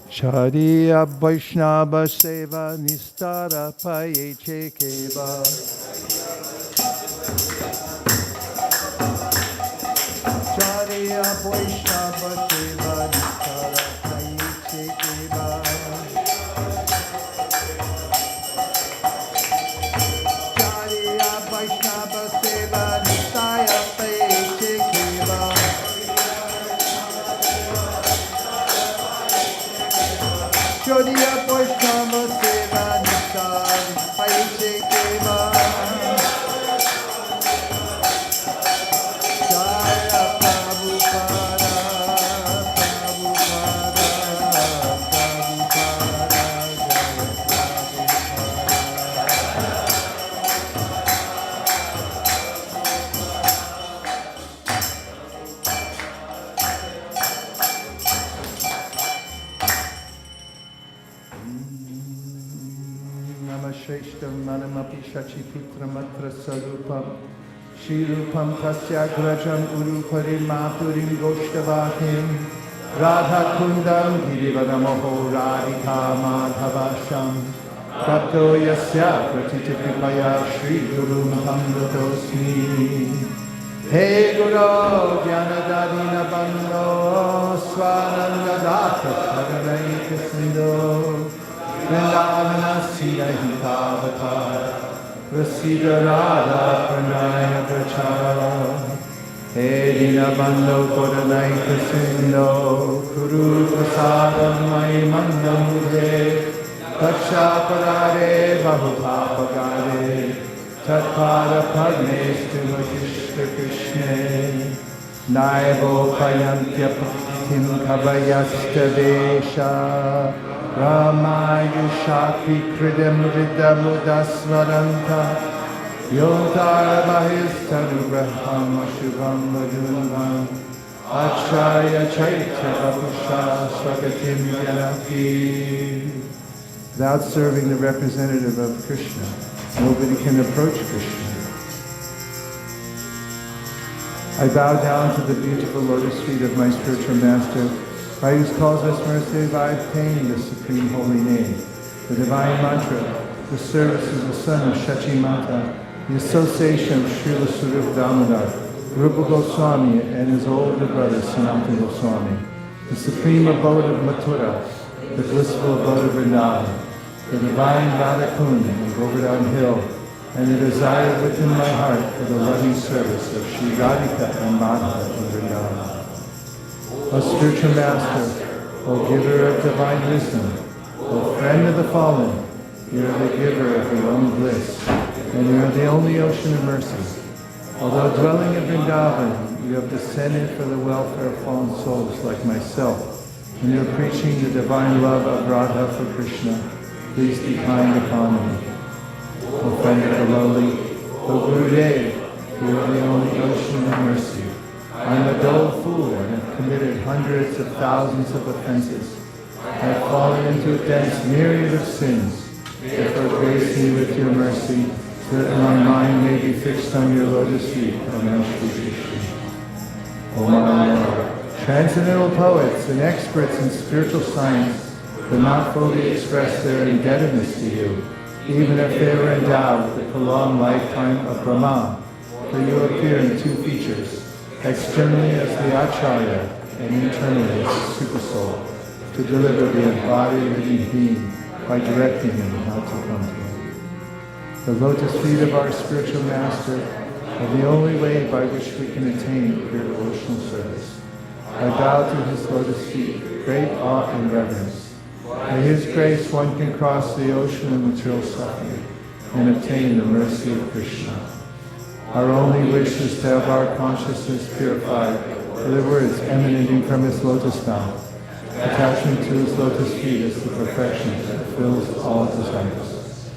Chariya Vaishnava Seva Nistara Paye Chekeva Chariya Vaishnava Seva Nistara Paye Chekeva Chariya Vaishnava Seva Nistara Paye Chekeva Chariya Vaishnava Seva Nistara Paye Chekeva Jaya Prabhupada, Prabhupada, Prabhupada, Namasheshtam Manamapi Shachiputramatra Sarupam Shirupam Kasyagrajam Urupari Maturim Goshtavakim Radha Kundam Girivanamoho Radhika Madhavasham Prapto Yasya Pratitipipaya Shri Guru Mahamratosmi Hey Guru Gyanadadina Bando Swananda Data Paranaika Sindo Vrindavana Siya Hitavatar Rasida Radha Pranaya Prachara He Dina Bando Kodanaika Sindo Kuru Prasadam Mai Mandam Mudhe Taksha Padare Bahupapagare Tatpada Padme Stumashishta Krishne Naivo Payantya Paktim Kabayasta Desha Ramayushakti Kridam Vidamudasvaranta Yontara Bahisthanugraham Ashubham Vajunvam Acharya Chaitya Vapusha Swagatim Yanaki. Without serving the representative of Krishna, nobody can approach Krishna. I bow down to the beautiful lotus feet of my spiritual master, by whose causeless mercy I obtained the supreme holy name, the divine mantra, the service of the son of Shachi Mata, the association of Srila Surup Damodar, Rupa Goswami and his older brother Sanatana Goswami, the supreme abode of Mathura, the blissful abode of Vrindavan, the divine Radhakund in Govardhan Hill, and the desire within my heart for the loving service of Sri Radhika and Madhava in Vrindavan. O spiritual master, O giver of divine wisdom, O friend of the fallen, You are the giver of your own bliss, and you are the only ocean of mercy. Although dwelling in Vrindavan, you have descended for the welfare of fallen souls like myself, and you are preaching the divine love of Radha for Krishna. Please be kind upon me. O friend of the lowly, O Gurudev, you are the only ocean of mercy. I am a dull fool and have committed hundreds of thousands of offenses. I have fallen into a dense myriad of sins. Therefore grace me with your mercy, so that my mind may be fixed on your lotus feet, Amen. O my Lord, transcendental poets and experts in spiritual science could not fully express their indebtedness to you, even if they were endowed with the prolonged lifetime of Brahma. For you appear in two features, externally as the Acharya and internally as the Supersoul, to deliver the embodied living being by directing him how to come to him. The lotus feet of our spiritual master are the only way by which we can attain pure devotional service. I bow to his lotus feet with great awe and reverence. By his grace one can cross the ocean of material suffering and obtain the mercy of Krishna. Our only wish is to have our consciousness purified by the words emanating from his lotus mouth. Attachment to his lotus feet is the perfection that fills all desires.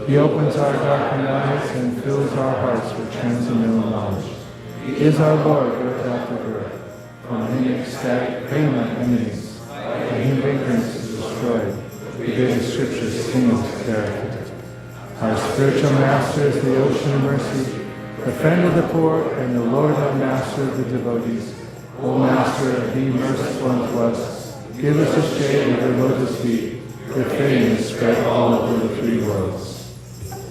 He opens our darkened eyes and fills our hearts with transcendental knowledge. He is our Lord, birth after birth. From him ecstatic prema emanates. By him ignorance is destroyed. The Vedic scriptures sing his character. Our spiritual master is the ocean of mercy, the friend of the poor, and the Lord and Master of the devotees. O Master, be merciful unto us. Give us a shade of your lotus feet. Your fame is spread all over the three worlds.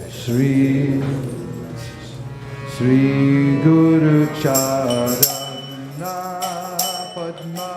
Sri Guru Charana Padma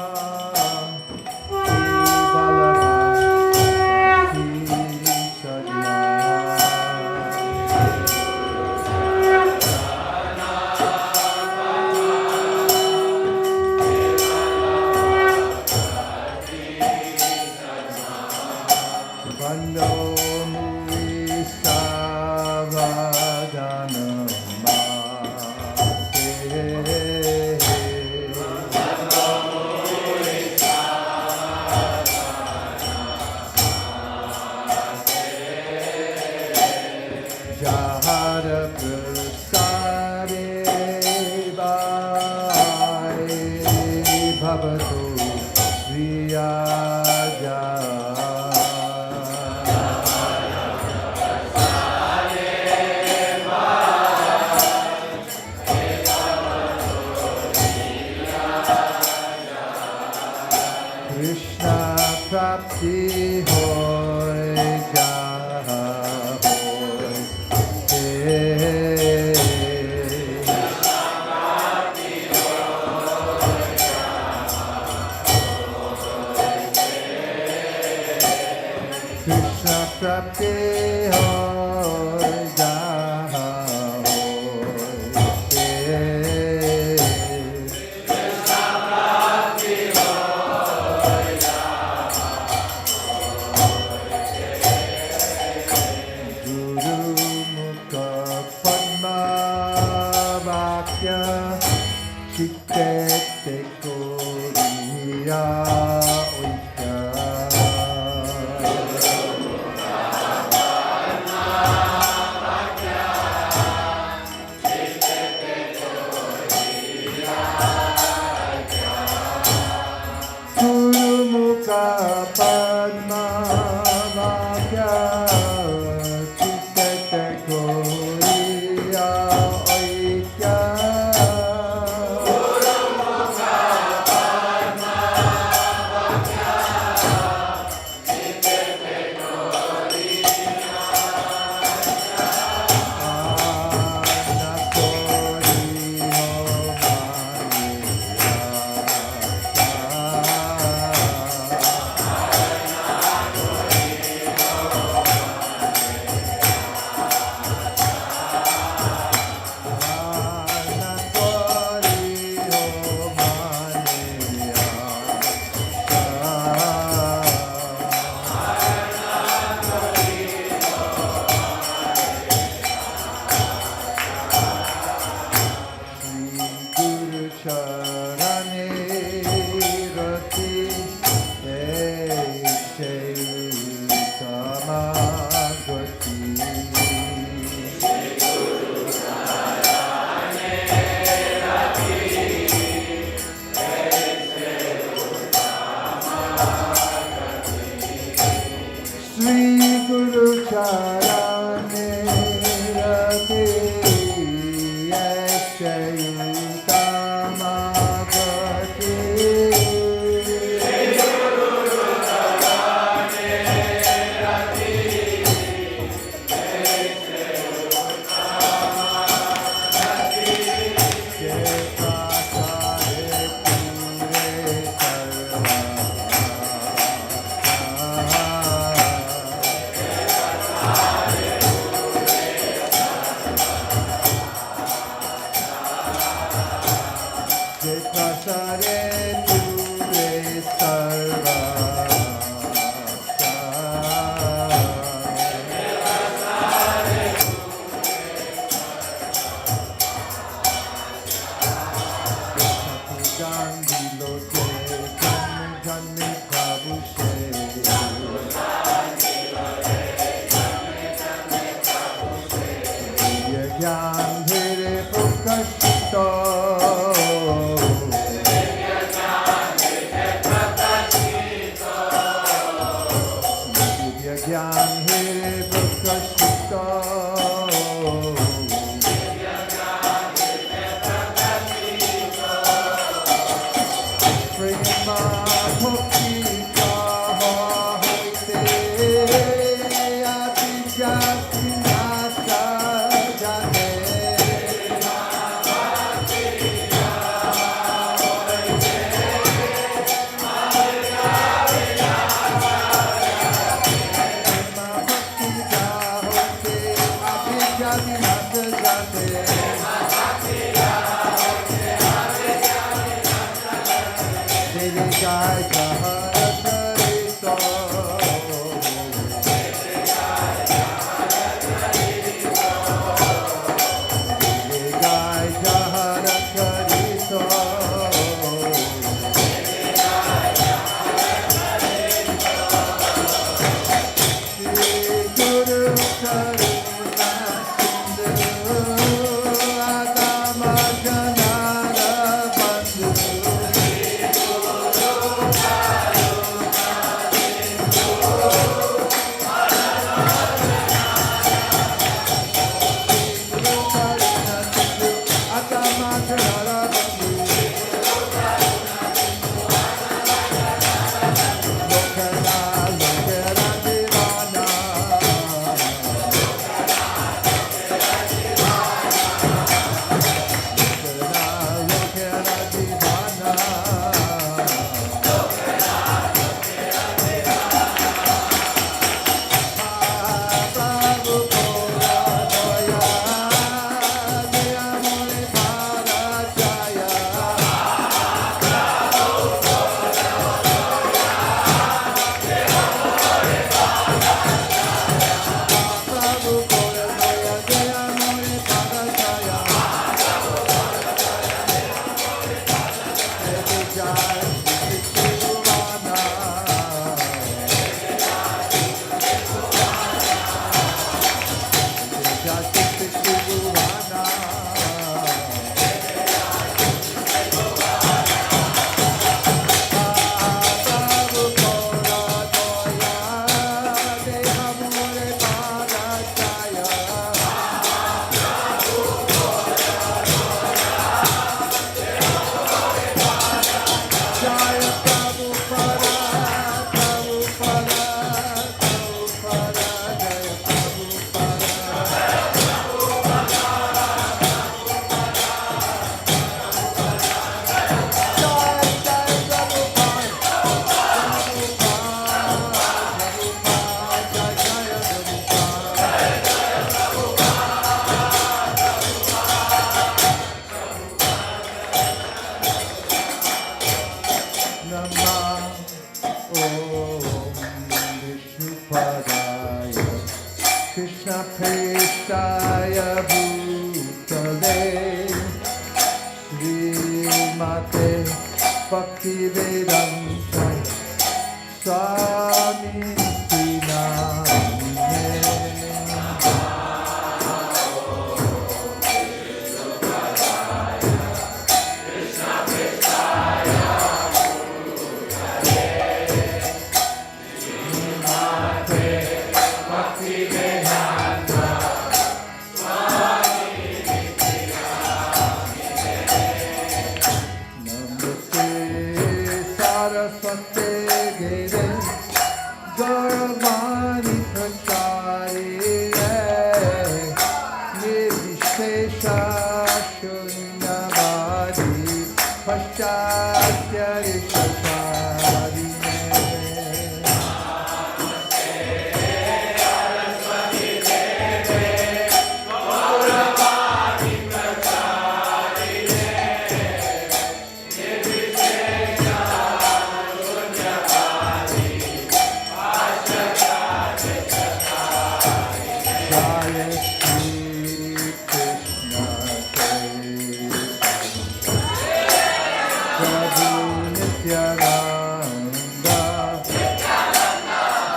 Nityananda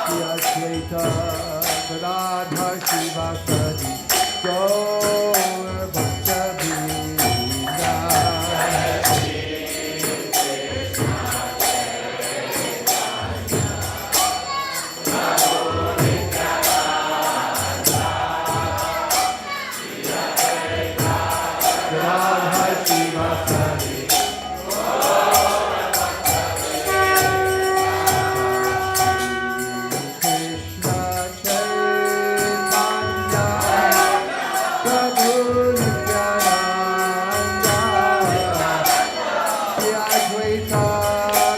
Shri Advaita Gadadhar Shivasadi Gaur Bhakta Vrinda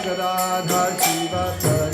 Gadadhar Shivasadi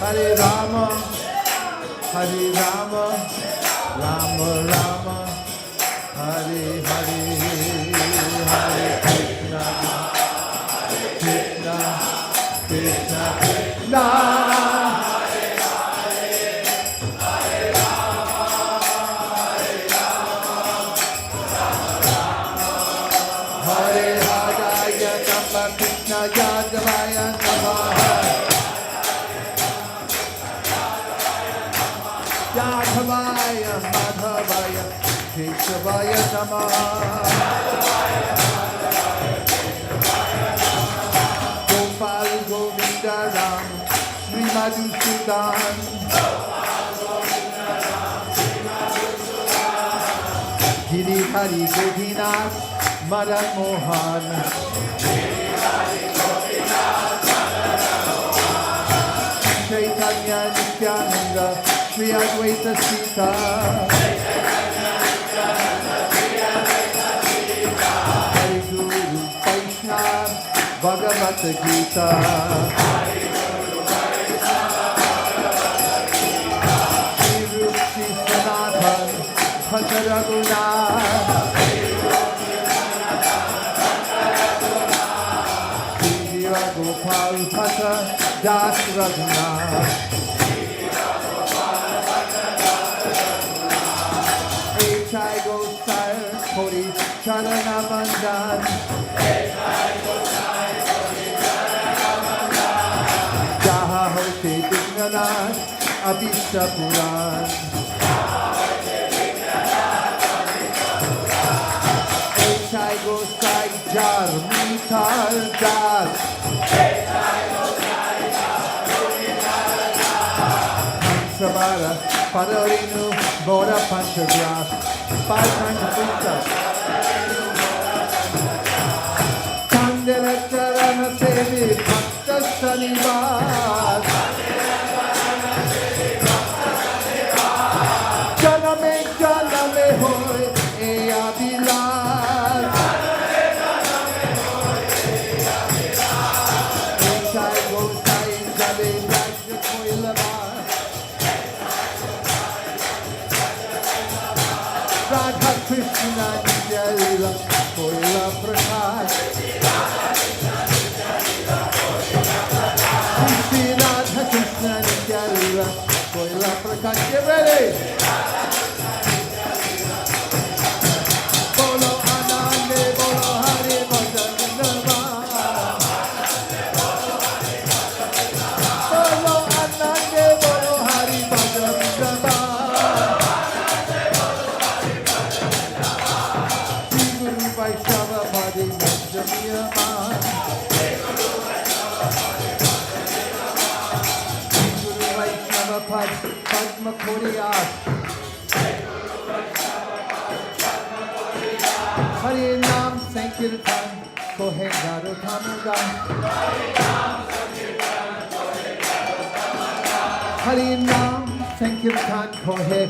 Hare Rama, Rama Rama, Hare Hare, Hare Krishna, Krishna Krishna Krishna, Hare Radhaya Namaha, Krishna Yadavaya Namaha, Yadavaya Madhavaya Keshavaya Namaha, Gopal Govinda Ram, Srimad Sudan, Giri Hari Govinath, Madan Mohan, Chaitanya Nityananda, Sri Advaita Sita, Hari Guru Vaishnava, Bhagavad Gita, Sri Rup Sri Sanatan, Bhakta Raghunath, Sri Jiva Gopal Bhakta Das Raghunath, H.I. Gosai Kori Charana Vandan, Jaha Hote Dignanath Abhishta Puran, H.I. Gosai Jar Mital Das, Hansavara Padarinu Bora Panchagras, 500 Chandra Charana Sevi Bhakta Sanivas, Janame Janame Hoy Eya Bilas, Echai Gosai Jale Rajya Koilava, Radha Krishna Nijayla Koila Prakash, Radha Krishna Nijayla Koila Prakash. Get ready! Bolo Anande Bolo Hare Bhajan Nama, Bolo Anande Bolo Hare Bhajan Nama, Sri Guru Vaishnava Bhadi Nandamiyaman, Sri Guru Vaishnava Padma Koriyas, Hare Nam Sankirtan Kohe Narottamada, Hare Nam Sankirtan Kohe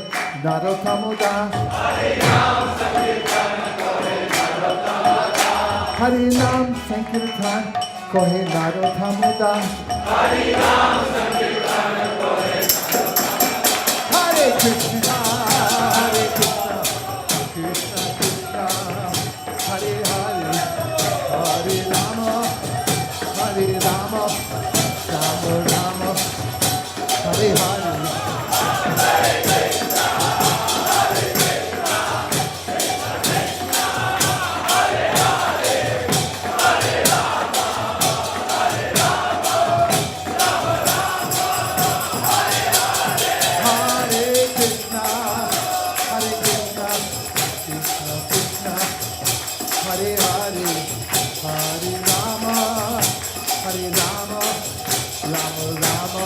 Narottamada, Hare Nam Sankirtan Kohe Narottamada, Hare Krishna, Hare Krishna, Krishna Krishna, Hare Hare, Hare Rama, Hare Rama, Rama Rama, Hare Hare. Hare Krishna, Hare Krishna, Krishna Krishna, Hare Hare, Hare Rama, Hare Rama, Rama Rama,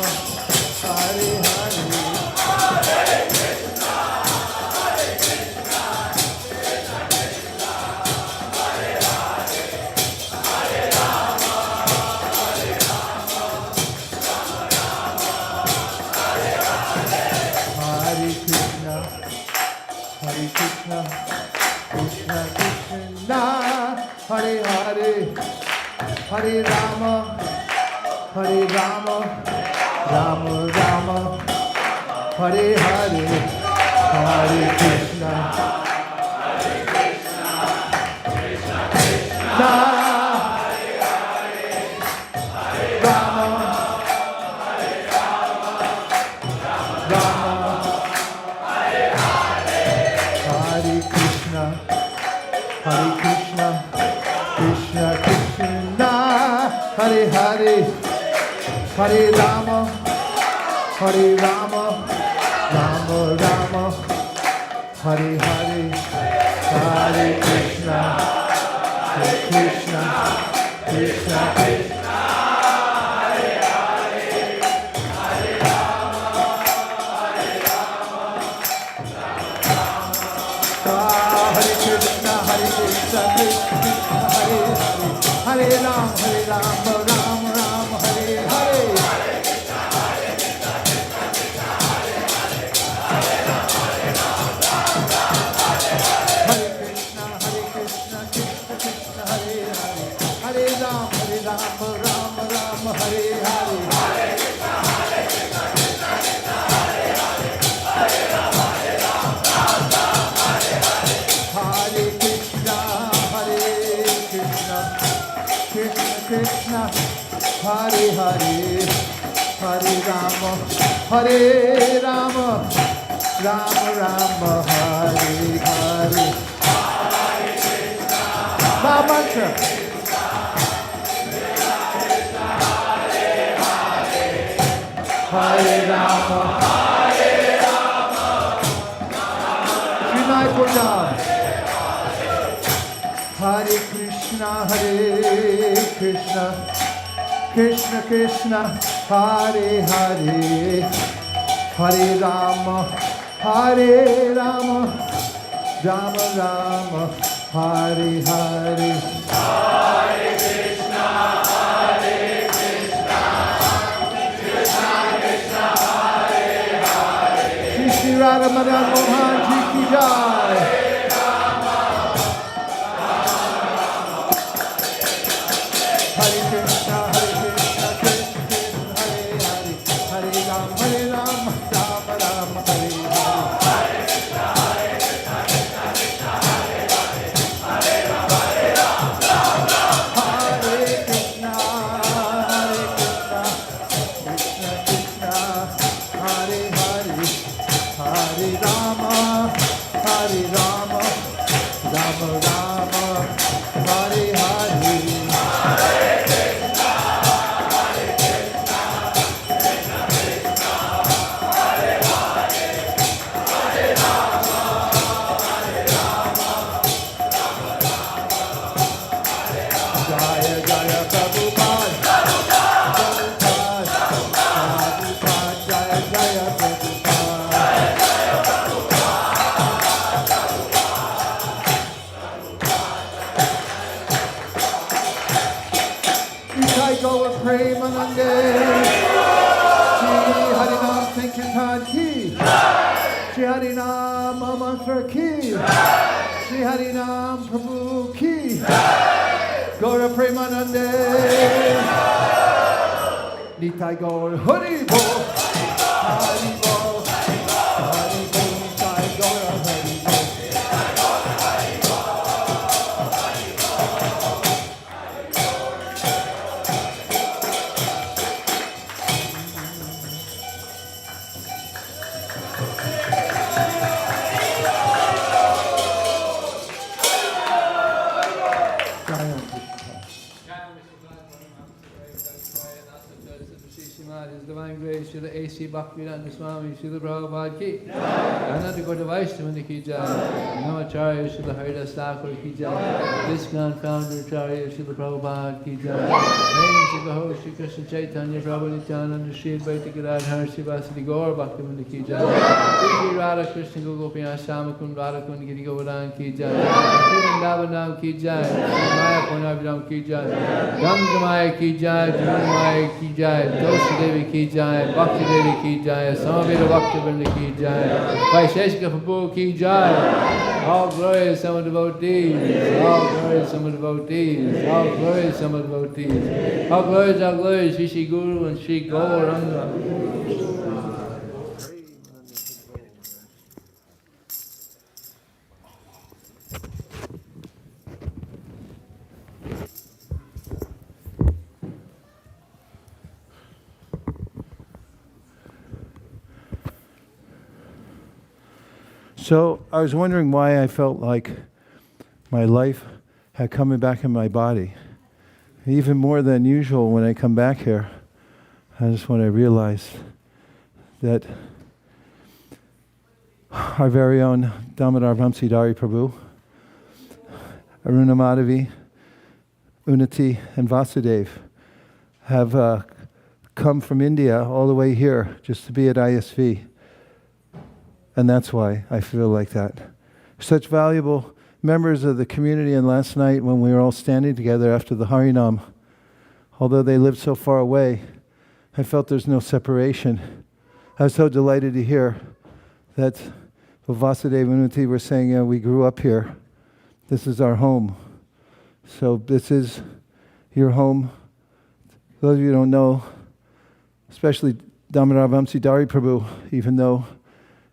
Hare Hare. Hare Krishna, Hare Krishna, Krishna Krishna, Hare Hare, Hare Rama, Hare Rama, Rama Rama, Hare Hare. Hare Krishna, Hare Krishna, Krishna Krishna, Hare Hare, Hare Rama, Hare Rama, Rama Rama, Hare Hare, Hare Krishna, Hare Krishna, Krishna Krishna. Hare Ram, Ram Ram, Hare Hare. Hare Krishna, Krishna Krishna, Hare Hare. Hare Ram, Ram Ram, Hare Hare. Hare Krishna, Krishna Krishna, Hare Hare, Hare Rama, Rama Rama, Hare Hare. Mantra. Hare Rama, Srimad Bhagavatam. Hare Krishna, Krishna Krishna, Hare Hare, Hare Rama, Rama Rama, Hare Hare. Hare Krishna, Krishna Krishna, Hare Hare. Shri Shri Radha Madan Mohan Ji ki jai. Hare Krishna, Krishna Krishna, Hare Hare, Hare Ram, Rama Rama, Hare Hare. Hare Krishna, Krishna Krishna, Hare Hare, Hare Ram, Rama Rama, Hare Krishna, Krishna Krishna, Hare Hare, Hare Rama, Rama Rama, Hare Hare. Premanande, Shri Harinam Sankirtan ki, Shri Harinam Mantra ki, Shri Harinam Prabhu ki, Gaura Premanande, Nitai Gaur Hari Bo, Hari Bo, Hari Bo, Nitai Gaur Hari Bo. His Divine Grace, Srila A.C. Bhaktivedanta Swami, Srila Prabhupada ki, Ananta Gota Vaishnavani ki jai, Namacharya Srila Haridas Thakur ki jai, ISKCON founder Acharya Srila Prabhupada ki jai, Name Srila Ho Sri Krishna Chaitanya Prabhu Nityananda Sri Advaita Gadadhar Sri Vasudhi Gaur Bhaktivinoda ki jai, Sri Radha Krishna Gopinath Shamakund Radhakund Giri Govardhan ki jai, Sri Vrindavanam ki jai, Sri Maya Purnabhidam ki jai, Gamgamaya ki jai, Jumaya ki jai, Dosa Devi ki jai, Bhakti Devi ki jai, Samaveda Bhakti Vrinda ki jai, Vaisesika Prabhu ki jai. All glory some of devotees, all glory some of devotees, all glory some of devotees, all glory, Shri Shri Guru and Shri Gauranga. So I was wondering why I felt like my life had come back in my body. Even more than usual when I come back here. That's when I realized that our very own Damodar Vamsidhari Prabhu, Aruna Madhavi, Unnati, and Vasudev have come from India all the way here just to be at ISV. And that's why I feel like that. Such valuable members of the community, and last night when we were all standing together after the Harinam, although they lived so far away, I felt there's no separation. I was so delighted to hear that Vasudeva and Unnati were saying, yeah, we grew up here. This is our home. So this is your home. Those of you who don't know, especially Damodar Vamsidhari Prabhu, even though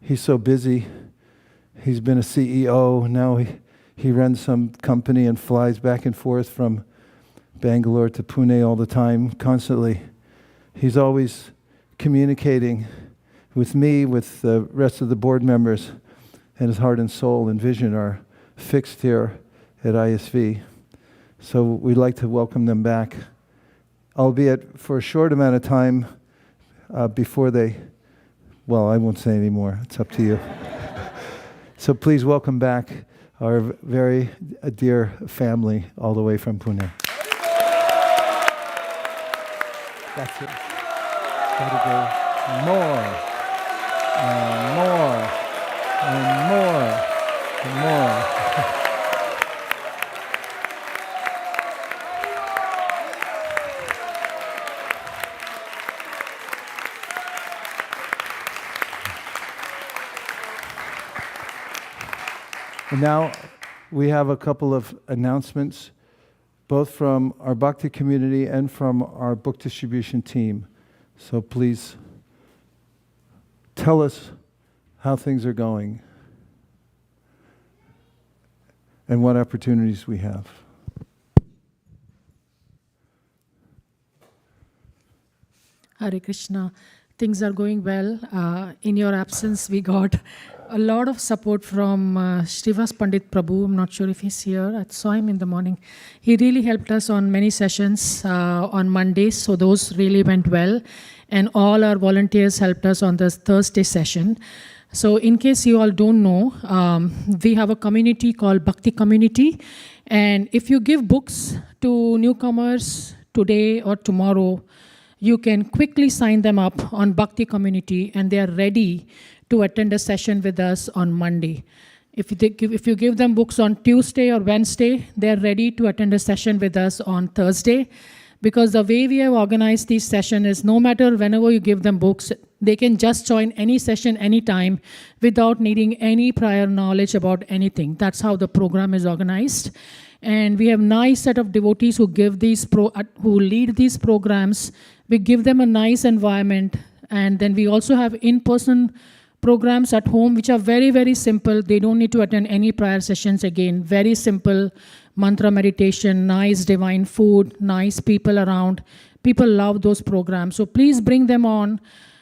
he's so busy, he's been a CEO, now he runs some company and flies back and forth from Bangalore to Pune all the time, constantly. He's always communicating with me, with the rest of the board members, and his heart and soul and vision are fixed here at ISV. So we'd like to welcome them back, albeit for a short amount of time before they, well, I won't say any more. It's up to you. So please welcome back our very dear family all the way from Pune. That's it. Gotta go more and more and more and more. And now we have a couple of announcements, both from our Bhakti community and from our book distribution team. So please tell us how things are going and what opportunities we have. Hare Krishna. Things are going well. In your absence, we got a lot of support from Srivas Pandit Prabhu. I'm not sure if he's here. I saw him in the morning. He really helped us on many sessions on Mondays, so those really went well. And all our volunteers helped us on the Thursday session. So in case you all don't know, we have a community called Bhakti Community. And if you give books to newcomers today or tomorrow, you can quickly sign them up on Bhakti Community, and they are ready to attend a session with us on Monday. If you give them books on Tuesday or Wednesday, they are ready to attend a session with us on Thursday. Because the way we have organized these sessions is no matter whenever you give them books, they can just join any session anytime without needing any prior knowledge about anything. That's how the program is organized. And we have nice set of devotees who give who lead these programs. We give them a nice environment, and then we also have in-person programs at home, which are very, very simple. They don't need to attend any prior sessions again. Very simple mantra meditation, nice divine food, nice people around. People love those programs. So please bring them on.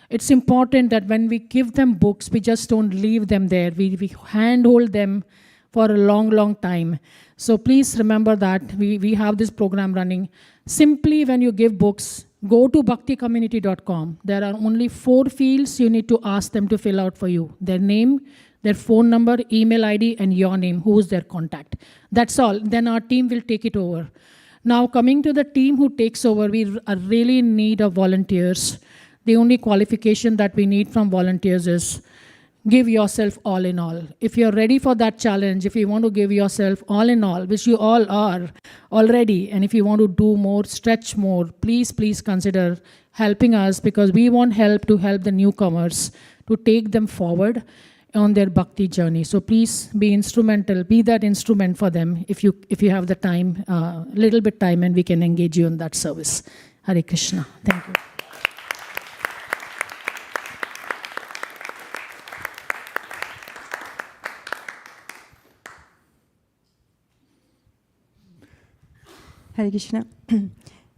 It's important that when we give them books, we just don't leave them there. We handhold them for a long, long time. So please remember that we have this program running. Simply when you give books, go to bhakticommunity.com. There are only 4 fields you need to ask them to fill out for you. Their name, their phone number, email ID, and your name, who is their contact. That's all. Then our team will take it over. Now coming to the team who takes over, we are really in need of volunteers. The only qualification that we need from volunteers is give yourself all in all. If you're ready for that challenge, if you want to give yourself all in all, which you all are already, and if you want to do more, stretch more, please consider helping us, because we want help to help the newcomers to take them forward on their bhakti journey. So please be instrumental, be that instrument for them if you have the time, little bit time, and we can engage you in that service. Hare Krishna. Thank you. Hare Krishna.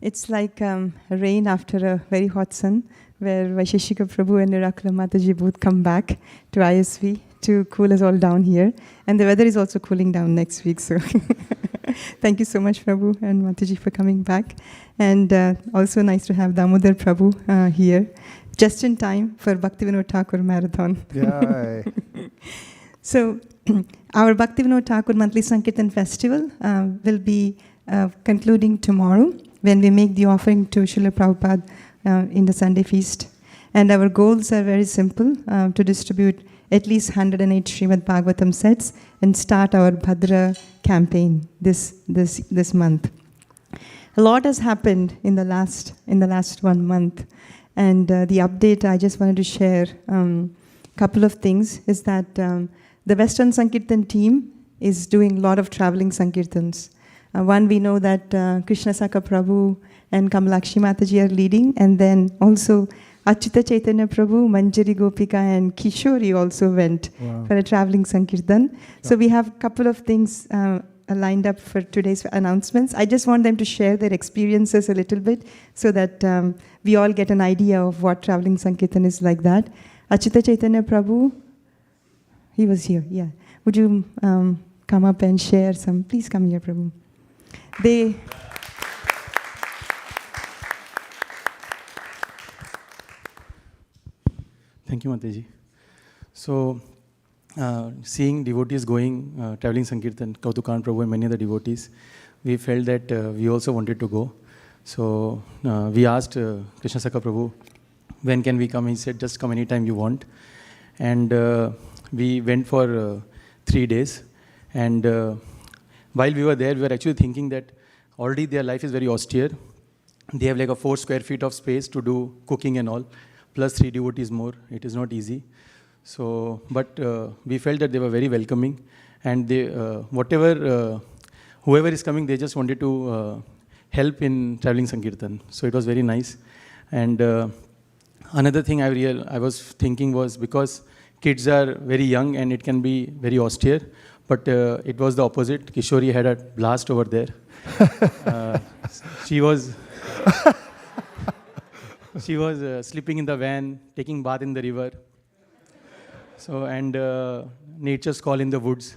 It's like rain after a very hot sun, where Vaisesika Prabhu and Nirakala Mataji both come back to ISV to cool us all down here. And the weather is also cooling down next week. So thank you so much, Prabhu and Mataji, for coming back. And also nice to have Damodar Prabhu here, just in time for Bhaktivinoda Thakur Marathon. Yay. So our Bhaktivinoda Thakur Monthly Sankirtan Festival will be concluding tomorrow when we make the offering to Srila Prabhupada in the Sunday feast. And our goals are very simple, to distribute at least 108 Srimad Bhagavatam sets and start our Bhadra campaign this month. A lot has happened in the last 1 month. And the update I just wanted to share, couple of things, is that the Western Sankirtan team is doing a lot of traveling Sankirtans. One, we know that Krishna Saka Prabhu and Kamalakshi Mataji are leading, and then also Achyuta Chaitanya Prabhu, Manjari Gopika, and Kishori also went for a traveling Sankirtan. So we have a couple of things lined up for today's announcements. I just want them to share their experiences a little bit so that we all get an idea of what traveling Sankirtan is like that. Achyuta Chaitanya Prabhu, he was here, yeah. Would you come up and share some? Please come here, Prabhu. Thank you, Mataji. So, seeing devotees going, traveling Sankirtan, Kautukan Prabhu and many other devotees, we felt that we also wanted to go. So, we asked Krishna Saka Prabhu, when can we come? He said, just come anytime you want. And we went for 3 days. And while we were there, we were actually thinking that already their life is very austere. They have like a 4 square feet of space to do cooking and all, plus 3 devotees more. It is not easy. So, but we felt that they were very welcoming, and they, whoever is coming, they just wanted to help in traveling Sankirtan. So it was very nice. And another thing I was thinking was, because kids are very young and it can be very austere, but it was the opposite. Kishori had a blast over there. She was sleeping in the van, taking bath in the river. So, and nature's call in the woods.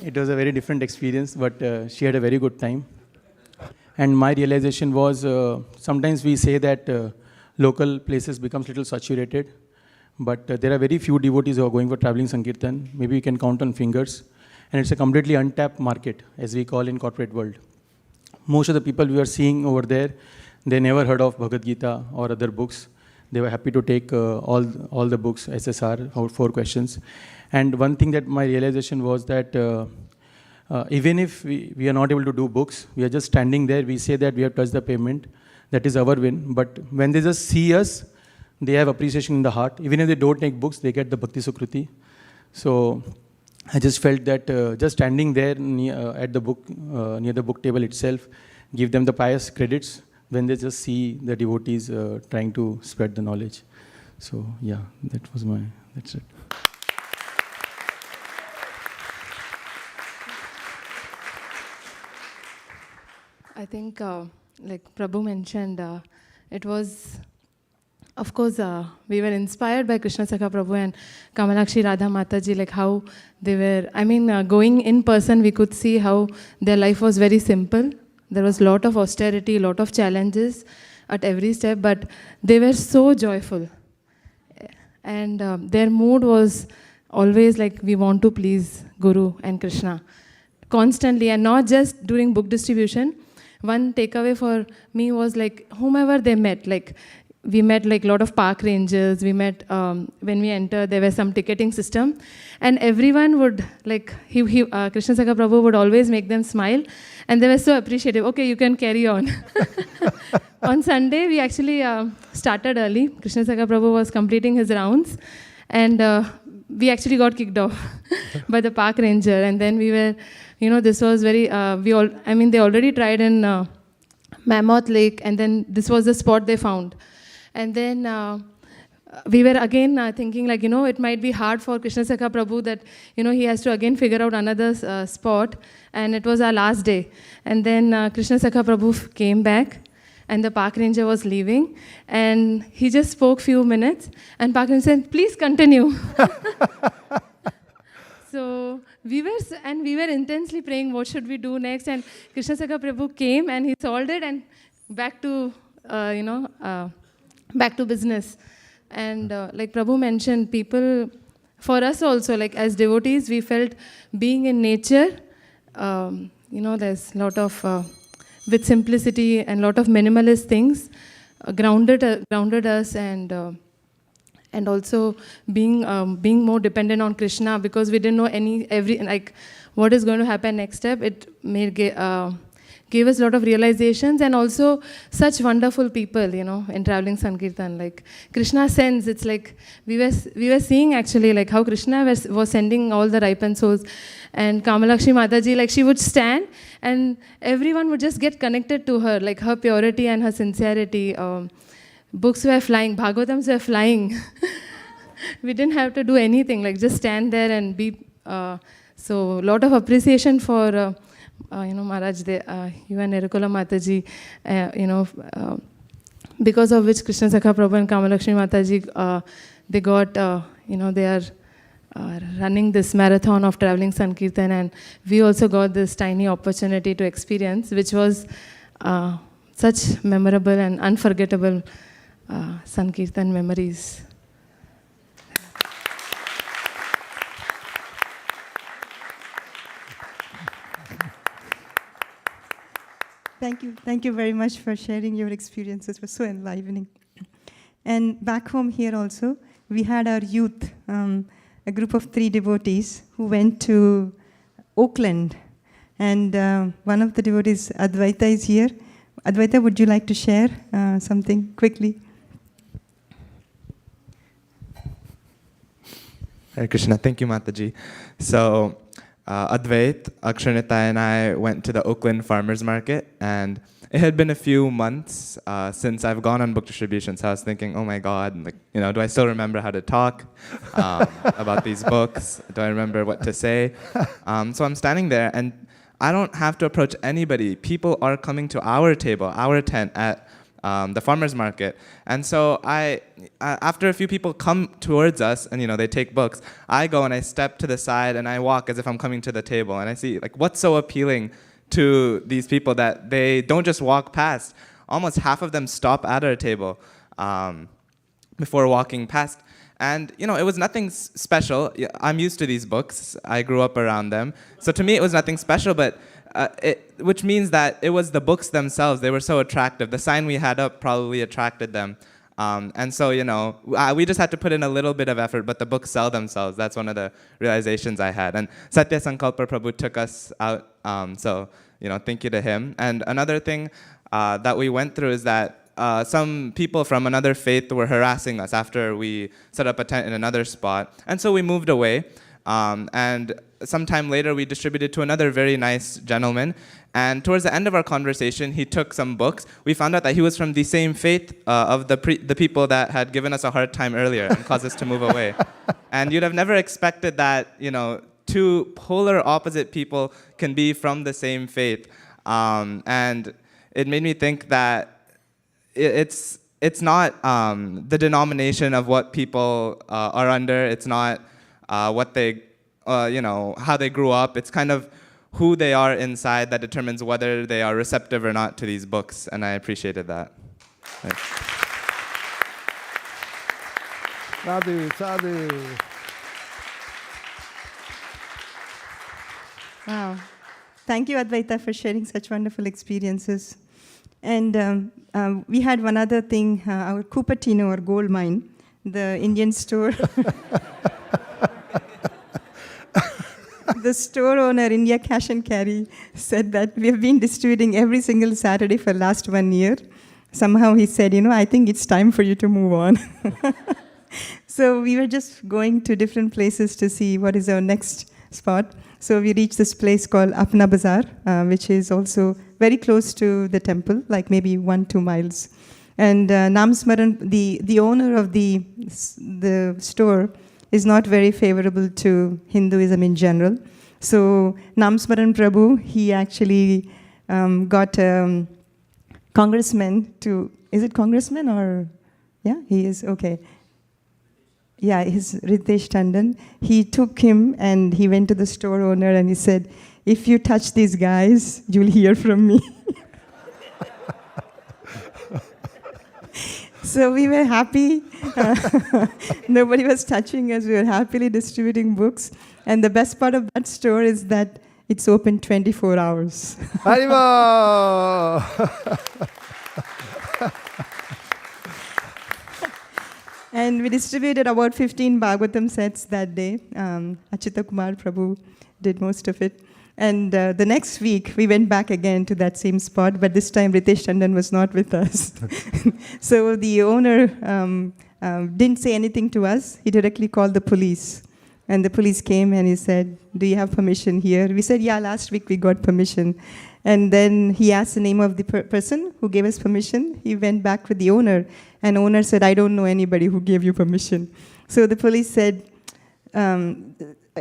It was a very different experience, but she had a very good time. And my realization was, sometimes we say that local places becomes little saturated, but there are very few devotees who are going for traveling Sankirtan. Maybe you can count on fingers. And it's a completely untapped market, as we call in corporate world. Most of the people we are seeing over there, they never heard of Bhagavad Gita or other books. They were happy to take all the books, SSR, 4 questions. And one thing that my realization was that even if we are not able to do books, we are just standing there, we say that we have touched the pavement, that is our win. But when they just see us, they have appreciation in the heart. Even if they don't take books, they get the Bhakti Sukruti. So I just felt that just standing there at the book, near the book table itself, give them the pious credits when they just see the devotees trying to spread the knowledge. So yeah, that's it. I think, like Prabhu mentioned, it was, of course, we were inspired by Krishna Saka Prabhu and Kamalakshi Radha Mataji, like how they were, going in person, we could see how their life was very simple. There was a lot of austerity, a lot of challenges at every step, but they were so joyful. And their mood was always like, we want to please Guru and Krishna. Constantly, and not just during book distribution. One takeaway for me was like, whomever they met, like, we met like a lot of park rangers, we met, when we entered, there was some ticketing system, and everyone would, like, Krishna Saka Prabhu would always make them smile, and they were so appreciative. Okay, you can carry on. On Sunday, we actually started early. Krishna Saka Prabhu was completing his rounds, and we actually got kicked off by the park ranger, and then we were, this was very, they already tried in Mammoth Lake, and then this was the spot they found. And then we were again thinking, like, it might be hard for Krishna Saka Prabhu that, he has to again figure out another spot. And it was our last day. And then Krishna Saka Prabhu came back. and the park ranger was leaving, and he just spoke few minutes, and park ranger said, "Please continue." So we were intensely praying, what should we do next? And Krishna Sakha Prabhu came and he solved it, and back to back to business. And like Prabhu mentioned, people, for us also, like as devotees, we felt being in nature, there's a lot of, with simplicity and lot of minimalist things, grounded us, and also being more dependent on Krishna, because we didn't know what is going to happen next step. It gave us a lot of realizations, and also such wonderful people, in traveling Sankirtan. Like Krishna sends, it's like we were seeing actually like how Krishna was sending all the ripened souls. And Kamalakshmi Mataji, like she would stand and everyone would just get connected to her, like her purity and her sincerity. Books were flying, Bhagavatams were flying. We didn't have to do anything, like just stand there and be. So a lot of appreciation for Maharaj, you and Erukula Mataji, because of which Krishna Sakha Prabhu and Kamalakshmi Mataji, they got, they are running this marathon of traveling Sankirtan, and we also got this tiny opportunity to experience, which was such memorable and unforgettable Sankirtan memories. Thank you very much for sharing your experiences. It was so enlivening. And back home here also, we had our youth, a group of 3 devotees who went to Oakland. And one of the devotees, Advaita, is here. Advaita, would you like to share something quickly? Hare Krishna. Thank you, Mataji. So, Advait, Akshanita, and I went to the Oakland Farmers Market, and it had been a few months since I've gone on book distribution, so I was thinking, oh my God, do I still remember how to talk about these books? Do I remember what to say? So I'm standing there, and I don't have to approach anybody. People are coming to our table, our tent at the farmer's market. And so after a few people come towards us and they take books, I go and I step to the side and I walk as if I'm coming to the table, and I see what's so appealing to these people that they don't just walk past. Almost half of them stop at our table before walking past. And it was nothing special. I'm used to these books. I grew up around them. So to me it was nothing special, but which means that it was the books themselves. They were so attractive. The sign we had up probably attracted them. And so, we just had to put in a little bit of effort, but the books sell themselves. That's one of the realizations I had. And Satya Sankalpa Prabhu took us out. So, thank you to him. And another thing that we went through is that some people from another faith were harassing us after we set up a tent in another spot. And so we moved away. And sometime later, we distributed to another very nice gentleman. And towards the end of our conversation, he took some books. We found out that he was from the same faith of the people that had given us a hard time earlier and caused us to move away. And you'd have never expected that, 2 polar opposite people can be from the same faith. And it made me think that it's not the denomination of what people are under. It's not what they, how they grew up. It's kind of who they are inside that determines whether they are receptive or not to these books, and I appreciated that. Thanks. Sadhu, sadhu. Wow. Thank you, Advaita, for sharing such wonderful experiences. And we had one other thing, our Cupertino, or gold mine, the Indian store. The store owner, India Cash and Carry, said that we have been distributing every single Saturday for the last 1 year. Somehow he said, I think it's time for you to move on. So we were just going to different places to see what is our next spot. So we reached this place called Apna Bazaar, which is also very close to the temple, like maybe 1-2 miles. And Namsmaran, the owner of the store, is not very favorable to Hinduism in general. So Namsmaran Prabhu, he actually got congressman to, is it congressman or, yeah, he is, okay. Yeah, his Ritesh Tandon. He took him and he went to the store owner and he said, if you touch these guys, you'll hear from me. So we were happy. Nobody was touching us. We were happily distributing books. And the best part of that store is that it's open 24 hours. Haribol! And we distributed about 15 Bhagavatam sets that day. Achita Kumar Prabhu did most of it. And the next week, we went back again to that same spot, but this time Ritesh Tandon was not with us. So the owner didn't say anything to us. He directly called the police. And the police came and he said, do you have permission here? We said, yeah, last week we got permission. And then he asked the name of the person who gave us permission. He went back with the owner. And owner said, I don't know anybody who gave you permission. So the police said,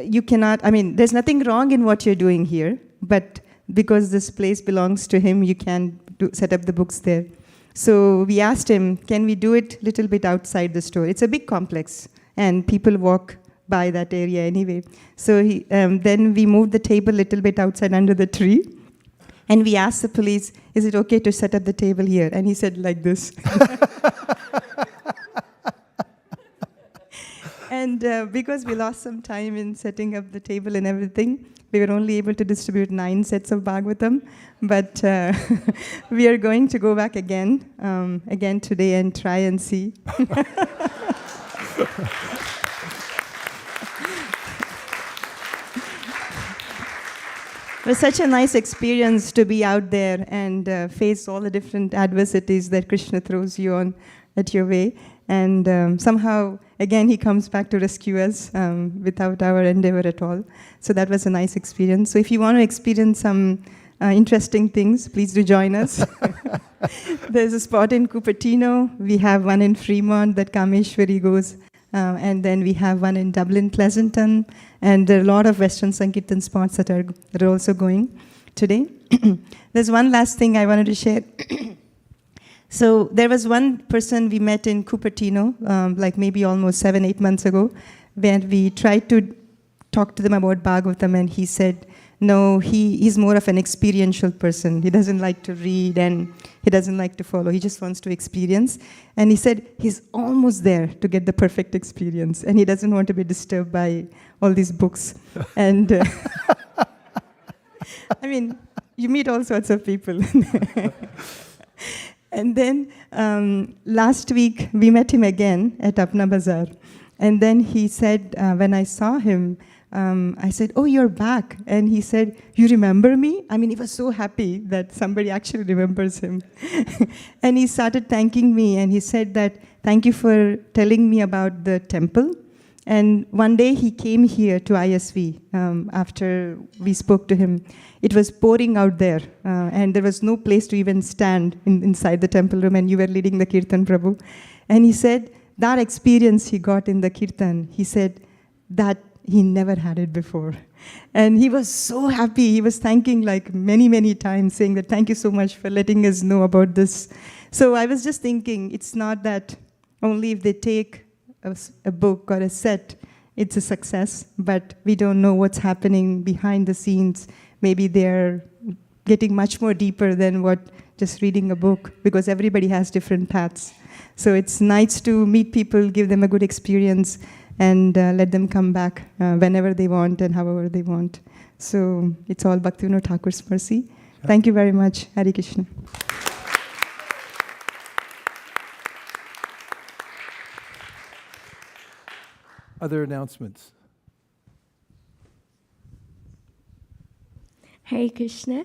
you cannot, I mean, there's nothing wrong in what you're doing here, but because this place belongs to him, you can set up the books there. So we asked him, can we do it a little bit outside the store? It's a big complex, and people walk by that area anyway. So then we moved the table a little bit outside under the tree, and we asked the police, is it okay to set up the table here? And he said like this. And because we lost some time in setting up the table and everything, we were only able to distribute 9 sets of Bhagavatam. But we are going to go back again today and try and see. It was such a nice experience to be out there and face all the different adversities that Krishna throws you on at your way. And somehow, again, he comes back to rescue us without our endeavor at all. So that was a nice experience. So if you want to experience some interesting things, please do join us. There's a spot in Cupertino. We have one in Fremont that Kameshwari goes. And then we have one in Dublin, Pleasanton. And there are a lot of Western Sankirtan spots that are also going today. There's one last thing I wanted to share. So there was one person we met in Cupertino, like maybe almost 7-8 months ago, when we tried to talk to them about Bhagavatam, and he said, no, he's more of an experiential person. He doesn't like to read and he doesn't like to follow. He just wants to experience. And he said he's almost there to get the perfect experience, and he doesn't want to be disturbed by all these books. And I mean, you meet all sorts of people. And then last week, we met him again at Apna Bazaar. And then he said, when I saw him, I said, oh, you're back. And he said, you remember me? I mean, he was so happy that somebody actually remembers him. And he started thanking me, and he said that, thank you for telling me about the temple. And one day he came here to ISV after we spoke to him. It was pouring out there, and there was no place to even stand inside the temple room, and you were leading the Kirtan, Prabhu. And he said that experience he got in the Kirtan, he said that he never had it before. And he was so happy. He was thanking like many, many times, saying that thank you so much for letting us know about this. So I was just thinking, it's not that only if they take a book or a set, it's a success, but we don't know what's happening behind the scenes. Maybe they're getting much more deeper than what just reading a book, because everybody has different paths. So it's nice to meet people, give them a good experience, and let them come back whenever they want and however they want. So it's all Bhaktivinoda Thakur's mercy. Thank you very much. Hare Krishna. Other announcements? Hare Krishna.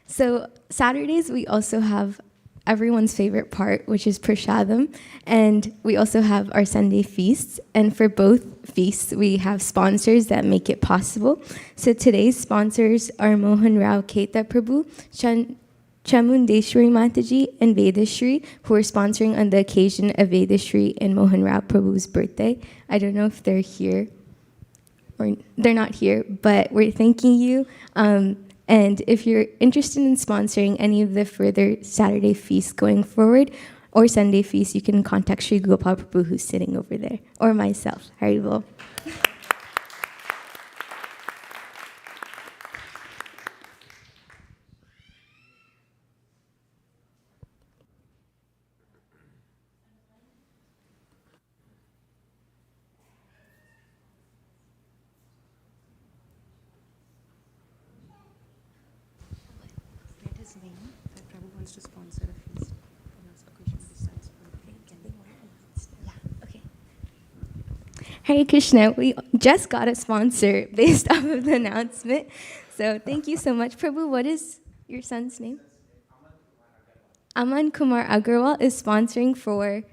So Saturdays, we also have everyone's favorite part, which is Prashadam. And we also have our Sunday feasts. And for both feasts, we have sponsors that make it possible. So today's sponsors are Mohan Rao Keta Prabhu, Chamundeshwari Mataji, and Vedashri, who are sponsoring on the occasion of Vedashri and Mohan Rao Prabhu's birthday. I don't know if they're here or they're not here, but we're thanking you. And And if you're interested in sponsoring any of the further Saturday feasts going forward or Sunday feasts, you can contact Sri Gopal Prabhu, who's sitting over there, or myself. Haribol. Hare Krishna, we just got a sponsor based off of the announcement. So thank you so much. Prabhu, what is your son's name? Aman Kumar Agarwal is sponsoring for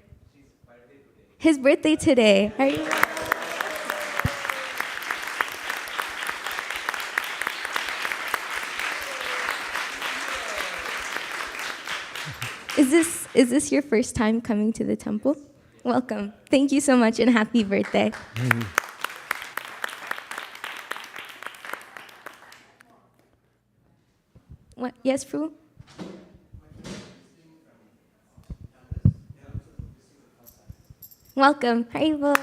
his birthday today. Is this your first time coming to the temple? Welcome. Thank you so much and happy birthday. What? Yes, Prabhu? Welcome. Haribol.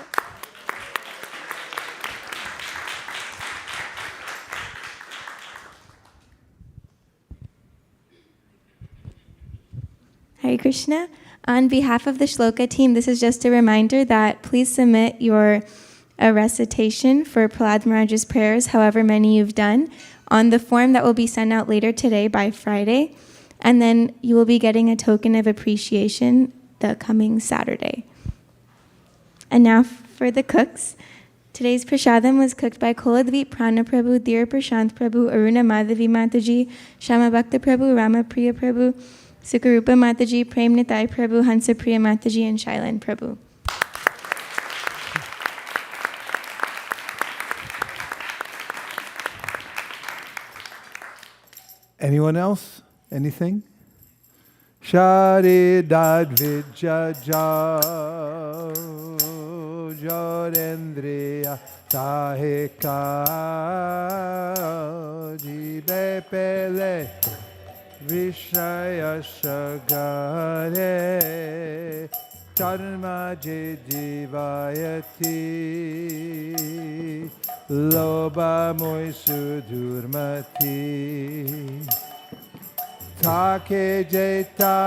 Hare Krishna. On behalf of the Shloka team, this is just a reminder that please submit your recitation for Prahlad Maharaj's prayers, however many you've done, on the form that will be sent out later today by Friday. And then you will be getting a token of appreciation the coming Saturday. And now for the cooks. Today's prasadam was cooked by Koladveep Prana Prabhu, Dhir Prashant Prabhu, Aruna Madhavi Mataji, Shama Bhakta Prabhu, Rama Priya Prabhu, Sukarupa Mataji, Prem Nitai Prabhu, Hansa Priya Mataji, and Shailan Prabhu. Anyone else? Anything? Shari Dadvidja Jorendriya Tahika Jibe Pele Vishaya Sagare Karma Jidivayati Loba Moisu Durmati Take Jeta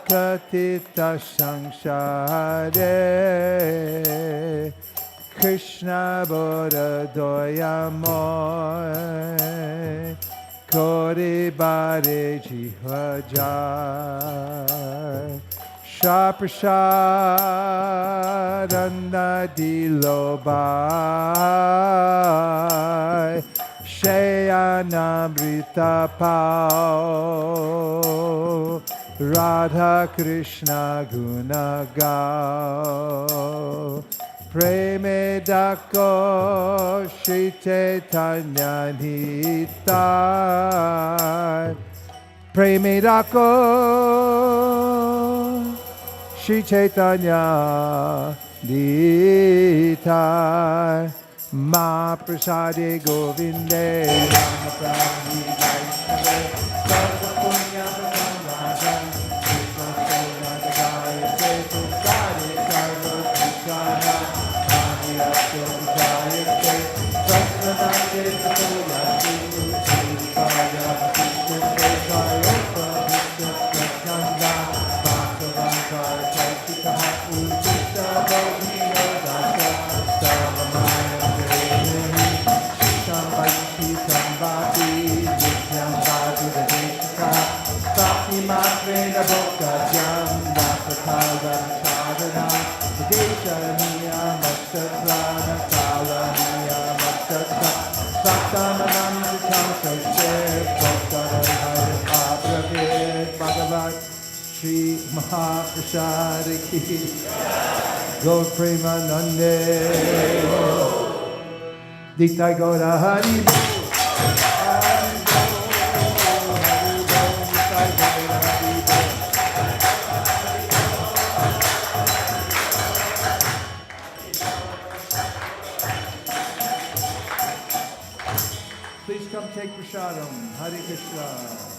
Katita Samshare Krishna Bodha Doyamoy Kori Bare Jihvajar Shaprasharana Dilobai Shayanamrita Pao Radha Krishna Gunagao Preme Dako Shri Chaitanya Nitai Preme Dako Shri Chaitanya Nitai Ma Prasade Govinde Rama Prabhu Vaishnava Sarva Punya Prasadajan Krishna Sona Dagaya Setu Sare Sarva Krishana Adi Asya Vijaya Se Sasranande Satoya Setu Sirikaya Krishna Sekaya Krishna Prakanda Bhakavankara Chaitika Ujita Bhavina Dasa Sarvamaya Matrena Bhokta Jam Dasakala Sadhana Deshaniya Matsaprana Kalaniya Matsatra Saktamanam Vitam Sashe Bhaktarahara Abravid Bhagavat Shri Mahaprasad Ki Gaur Premanande Diktai Gaura Hari Please come take prasadam. Hare Krishna.